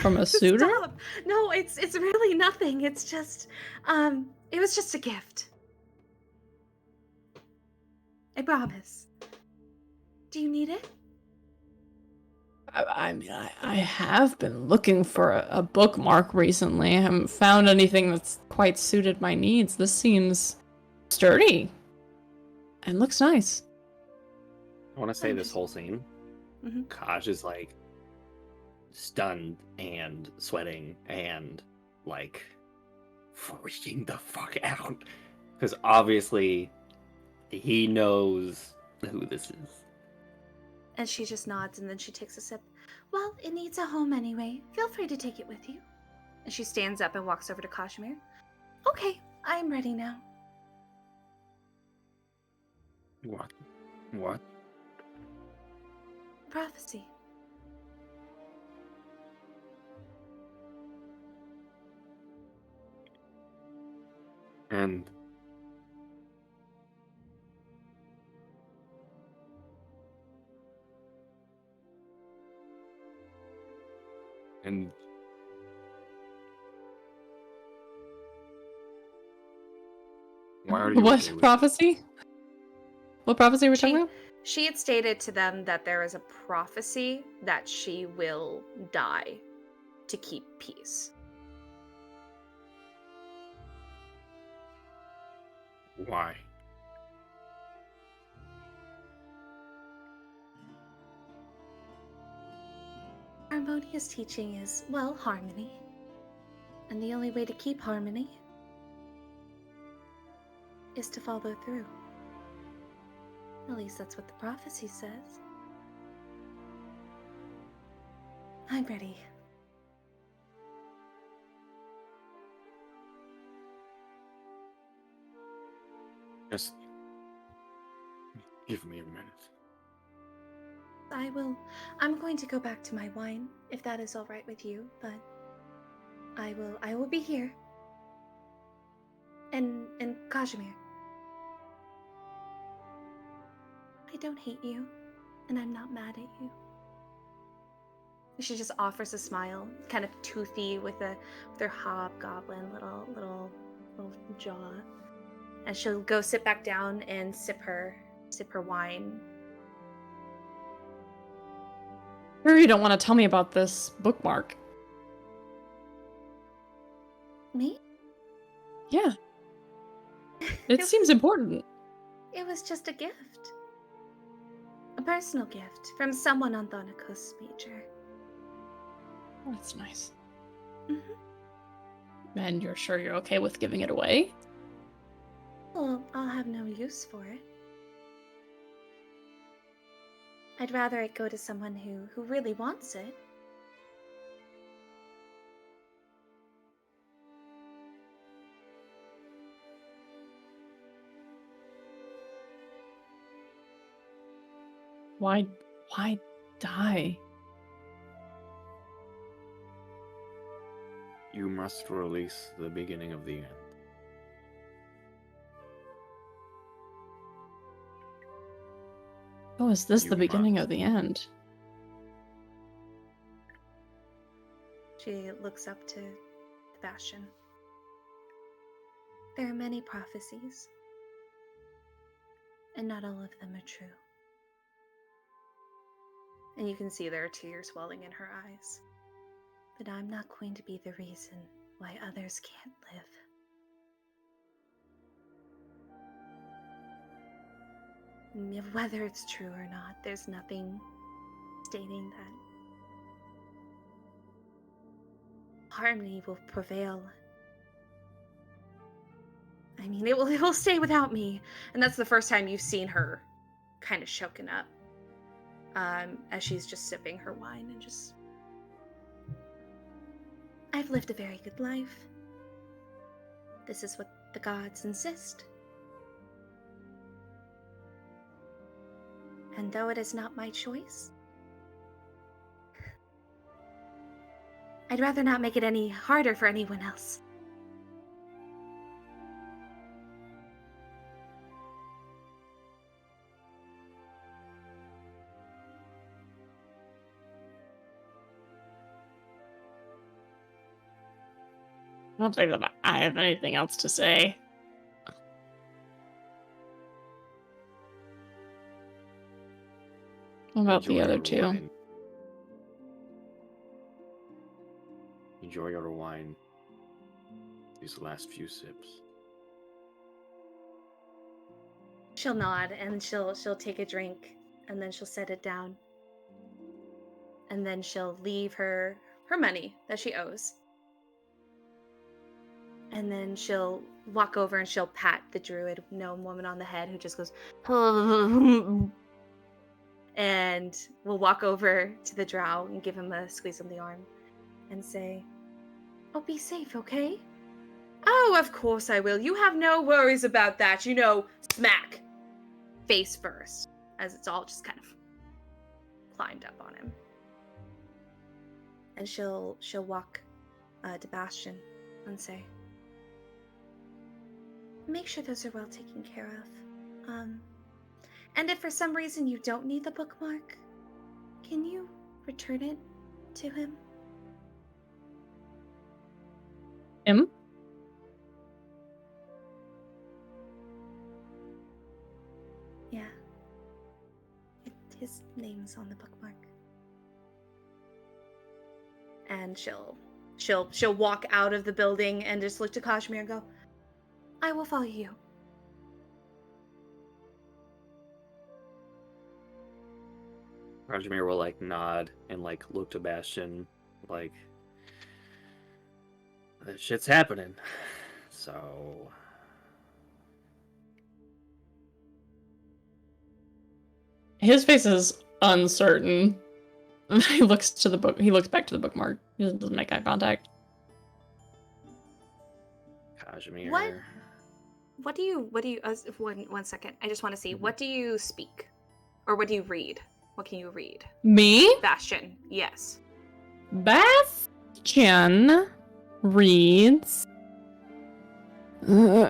From a suitor? Stop. No, it's really nothing. It's just, it was just a gift. I promise. Do you need it? I mean, I have been looking for a bookmark recently. I haven't found anything that's quite suited my needs. This seems sturdy and looks nice. I want to say this whole scene, Mhm. Kaj is like stunned and sweating and like freaking the fuck out because obviously he knows who this is. And she just nods and then she takes a sip. Well, it needs a home anyway. Feel free to take it with you. And she stands up and walks over to Kazimir. Okay, I'm ready now. what? Prophecy. And why are you What okay with prophecy? What prophecy are we talking about? She had stated to them that there is a prophecy that she will die to keep peace. it? Why? Harmonious teaching is, well, harmony. And the only way to keep harmony is to follow through. At least that's what the prophecy says. I'm ready. Just give me a minute. I'm going to go back to my wine, if that is all right with you, but I will be here. And Kazimir, I don't hate you, and I'm not mad at you. She just offers a smile, kind of toothy with her hobgoblin little jaw. And she'll go sit back down and sip her wine. Sure, you don't want to tell me about this bookmark. Me? Yeah. It seems important. It was just a gift. A personal gift from someone on TotalPartyKiss Major. That's nice. Mm-hmm. And you're sure you're okay with giving it away? Well, I'll have no use for it. I'd rather it go to someone who really wants it. Why die? You must release the beginning of the end. Oh, is this You the beginning must. of the end? She looks up to Bastian. There are many prophecies, and not all of them are true. And you can see there are tears welling in her eyes. But I'm not going to be the reason why others can't live. Whether it's true or not, there's nothing stating that harmony will prevail. I mean, it will stay without me. And that's the first time you've seen her kind of shaken up. As she's just sipping her wine and just... I've lived a very good life. This is what the gods insist. And though it is not my choice, I'd rather not make it any harder for anyone else. I don't think that I have anything else to say. What about Enjoy the other your two? wine. Enjoy your wine. These last few sips. She'll nod and she'll take a drink and then she'll set it down. And then she'll leave her money that she owes. And then she'll walk over and she'll pat the druid gnome woman on the head who just goes, and we'll walk over to the drow and give him a squeeze on the arm and say, "Oh, be safe, okay?" "Oh, of course I will. You have no worries about that. You know, smack. Face first." As it's all just kind of climbed up on him. And she'll walk to Bastian and say, "Make sure those are well taken care of. And if for some reason you don't need the bookmark, can you return it to him?" Him? Yeah. His name's on the bookmark. And she'll walk out of the building and just look to Kazimir and go, "I will follow you." Kazimir will like nod and like look to Bastian like this shit's happening. So His face is uncertain. He looks to the book. He looks back to the bookmark. He doesn't make eye contact. Kazimir. What do you, one second, I just want to see, what do you speak? Or what do you read? What can you read? Me? Bastian, yes. Bastian reads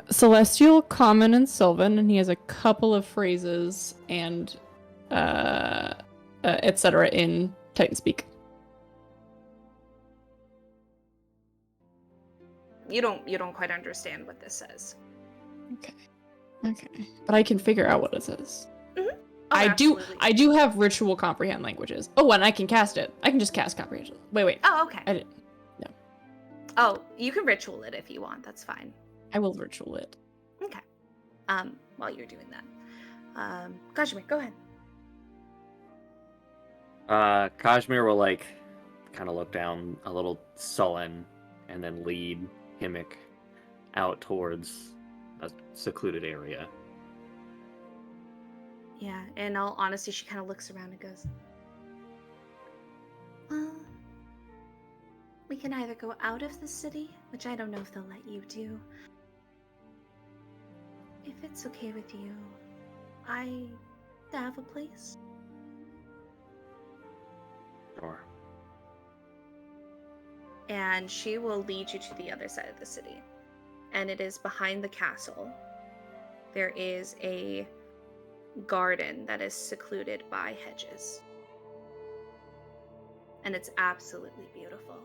Celestial, Common, and Sylvan, and he has a couple of phrases and etc. in Titan Speak. You don't quite understand what this says. Okay. But I can figure out what it says. Mm-hmm. Oh, I do have ritual comprehend languages. Oh, and I can cast it. I can just cast comprehension. Wait. Oh, okay. I didn't. No. Oh, you can ritual it if you want. That's fine. I will ritual it. Okay. While you're doing that, Kazimir, go ahead. Kazimir will like kind of look down a little sullen and then lead Himmick out towards a secluded area. Yeah, in all honesty, she kind of looks around and goes, "Well, we can either go out of the city, which I don't know if they'll let you do. If it's okay with you, I have a place. Sure. And she will lead you to the other side of the city. And it is behind the castle. There is a garden that is secluded by hedges. And it's absolutely beautiful.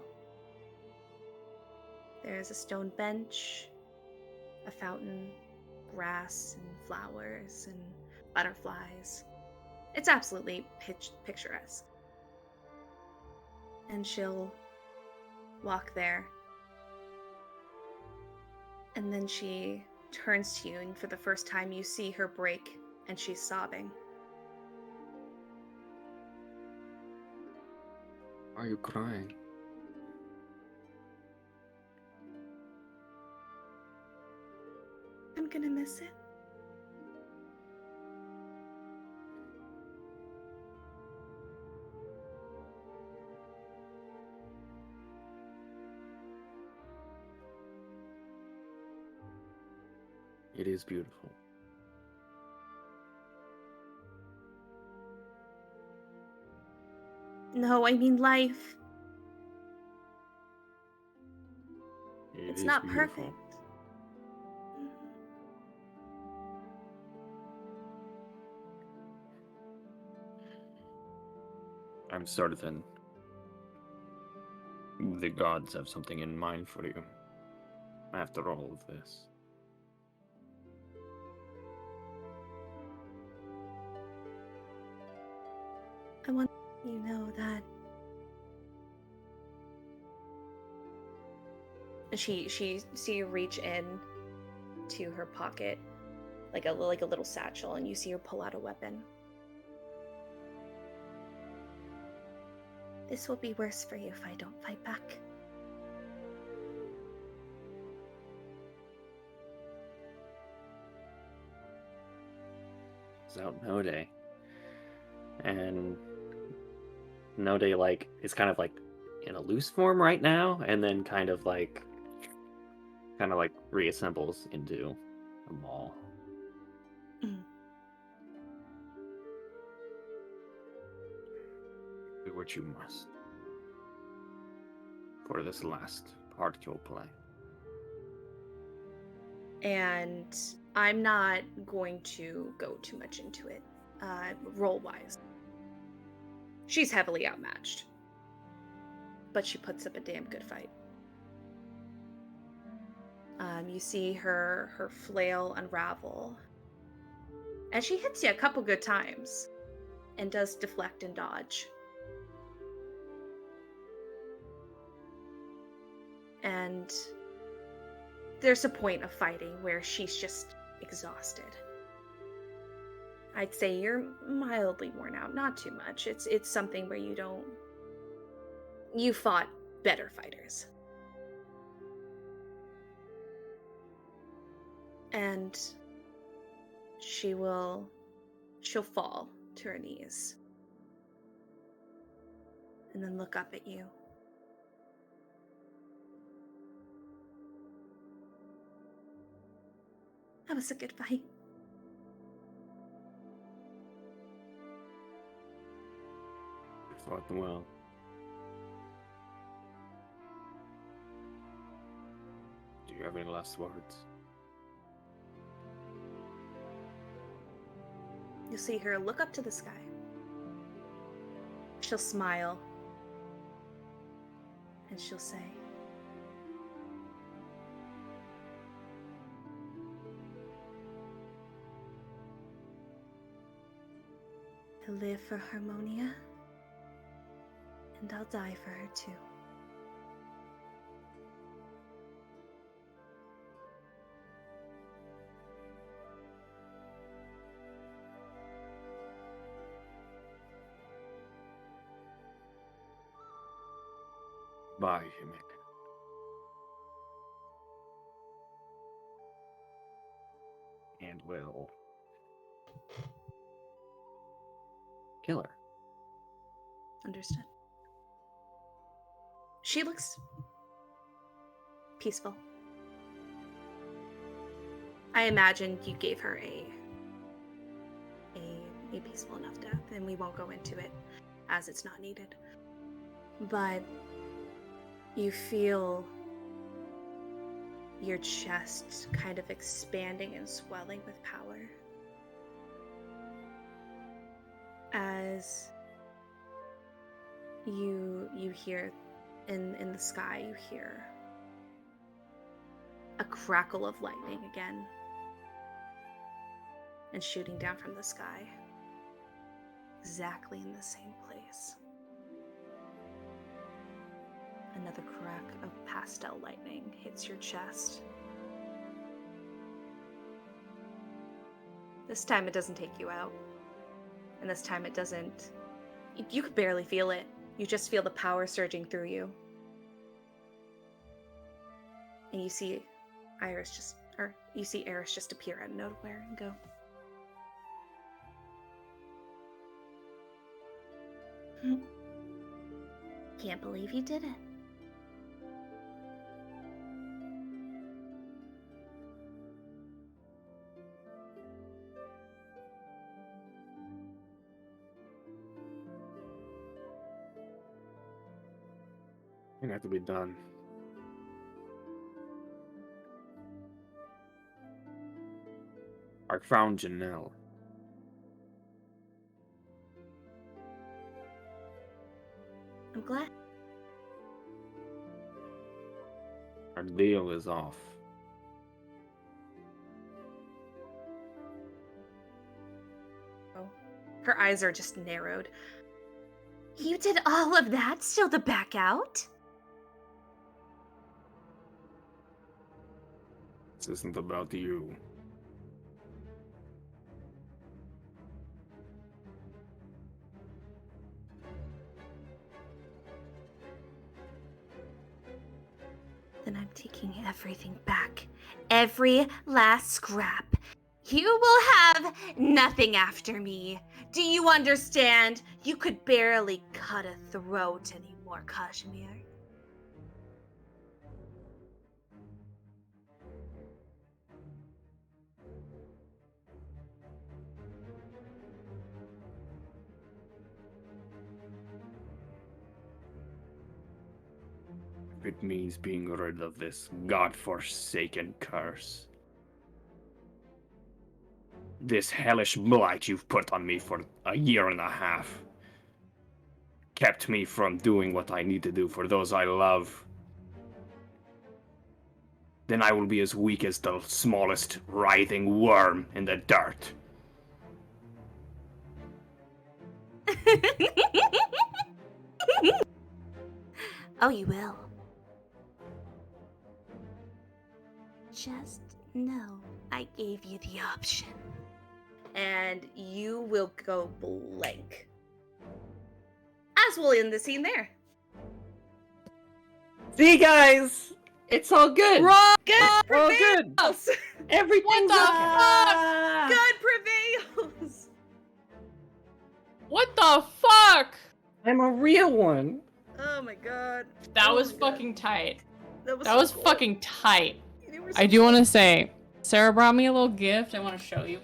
There is a stone bench, a fountain, grass and flowers and butterflies. It's absolutely picturesque. And she'll walk there. And then she turns to you, and for the first time you see her break, and she's sobbing. Are you crying? I'm gonna miss it. It is beautiful. No, I mean life. It It's is not beautiful. perfect. I'm certain the gods have something in mind for you after all of this. I want you to know that she see you reach in to her pocket like a little satchel, and you see her pull out a weapon. This will be worse for you if I don't fight back. It's out Node. And Node like is kind of like in a loose form right now, and then kind of like reassembles into a ball. Do what you must for this last part you'll play. And I'm not going to go too much into it, roll-wise. She's heavily outmatched, but she puts up a damn good fight. You see her flail unravel, and she hits you a couple good times, and does deflect and dodge. And there's a point of fighting where she's just exhausted. I'd say you're mildly worn out, not too much. It's something where you fought better fighters. And she'll fall to her knees. And then look up at you. That was a good fight. You fought well. Do you have any last words? You'll see her look up to the sky. She'll smile. And she'll say, "He'll live for Harmonia, and I'll die for her too." Bye, Himik. And will kill her. Understood. She looks peaceful. I imagine you gave her a peaceful enough death, and we won't go into it as it's not needed. but you feel your chest kind of expanding and swelling with power. As you hear in the sky, you hear a crackle of lightning again, and shooting down from the sky, exactly in the same place. Another crack of pastel lightning hits your chest. This time it doesn't take you out. And this time it doesn't... You could barely feel it. You just feel the power surging through you. And you see Eris just appear out of nowhere and go, "Can't believe you did it." It had to be done. I found Janelle. I'm glad. Our deal is off. Her eyes are just narrowed. You did all of that still to back out? This isn't about you. Then I'm taking everything back. Every last scrap. You will have nothing after me. Do you understand? You could barely cut a throat anymore, Kazimir. If it means being rid of this godforsaken curse. This hellish blight you've put on me for a year and a half kept me from doing what I need to do for those I love. Then I will be as weak as the smallest writhing worm in the dirt. Oh, you will. Just know I gave you the option. And you will go blank. As we'll end the scene there. See, guys, it's all good. Good We're all good. prevails! Everything's What the okay. fuck? Good prevails! What the fuck? I'm a real one. Oh my god. That Oh was my God. fucking tight. That That was so cool. fucking tight. You were I so do want to say, Sarah brought me a little gift. I want to show you.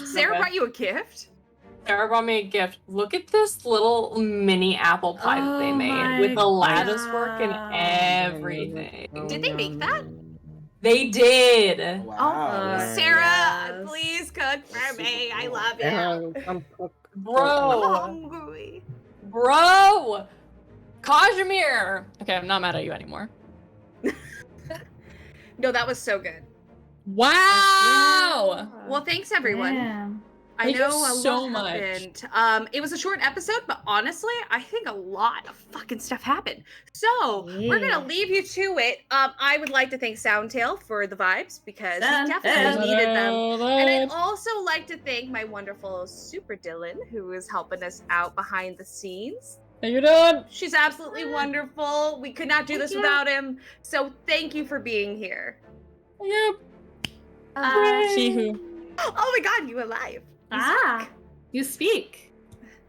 Sarah brought you a gift? Sarah brought me a gift. Look at this little mini apple pie that they Oh made my with the lattice work and God. everything. Did they make that? They did. Wow. Sarah, yes. please cook for me. I love you. I'm Bro. Hungry. Bro. Kazimir. Okay, I'm not mad at you anymore. No, that was so good. Wow. Well, thanks everyone. Damn. I Thank you know a so lot much. happened. It was a short episode, but honestly, I think a lot of fucking stuff happened. So we're Yeah. gonna leave you to it. I would like to thank Soundtail for the vibes because he Soundtail. definitely needed them. And I'd also like to thank my wonderful Super Dylan, who is helping us out behind the scenes. How you doing? She's absolutely wonderful. We could not do Thank this you. without him. So thank you for being here. Yep. She who. Oh my god, you alive. You speak.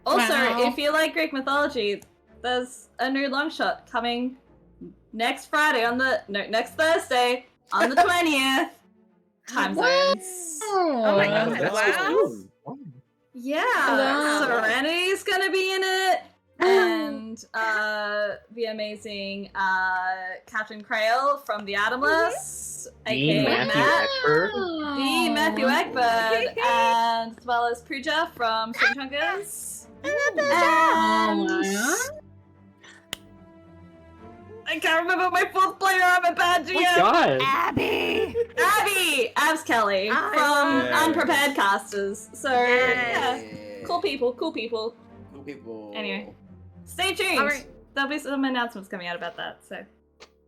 Also, Wow. if you like Greek mythology, there's a new long shot coming next Friday next Thursday on the 20th. Time zones. Oh my god, That's wow. cool. Yeah, Wow. Serenity's gonna be in it. and the amazing Captain Crail from the Atomless, aka Matt, the Matthew Egbert, and as well as Pooja from Chimchunkas. And I can't remember my fourth player. I'm a bad GM. Oh God. Abby! Abs Kelly from Unprepared Casters. So, yeah. Cool people. Cool people. Anyway, stay tuned. All right. There'll be some announcements coming out about that, so.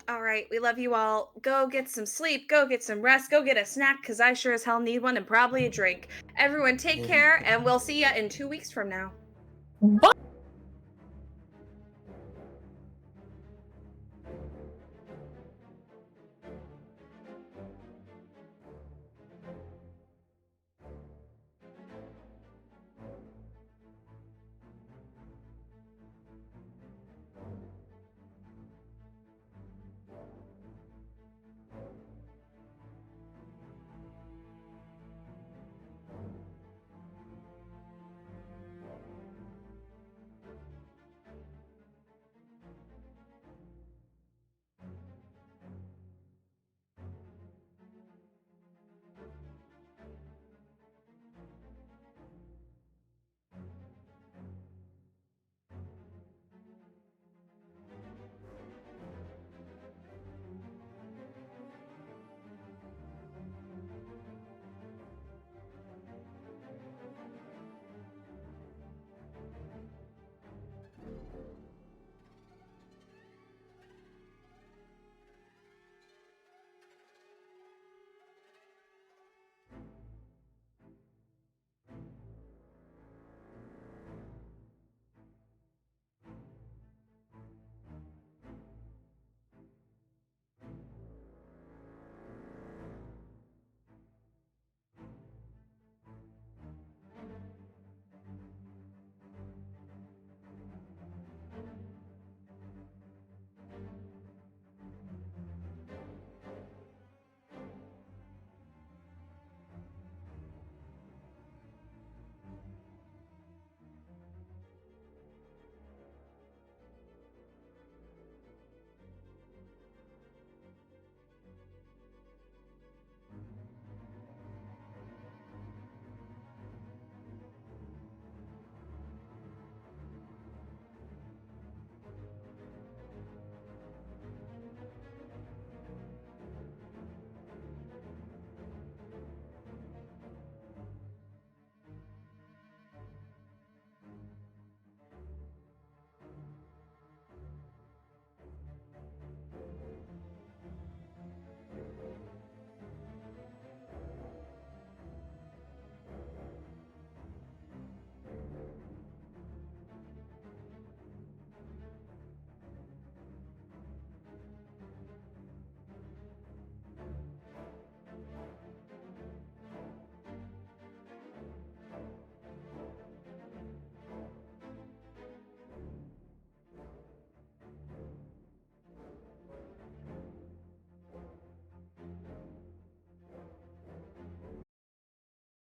All right, we love you all. Go get some sleep, go get some rest, go get a snack, because I sure as hell need one, and probably a drink. Everyone take care, and we'll see ya in 2 weeks from now. Bye.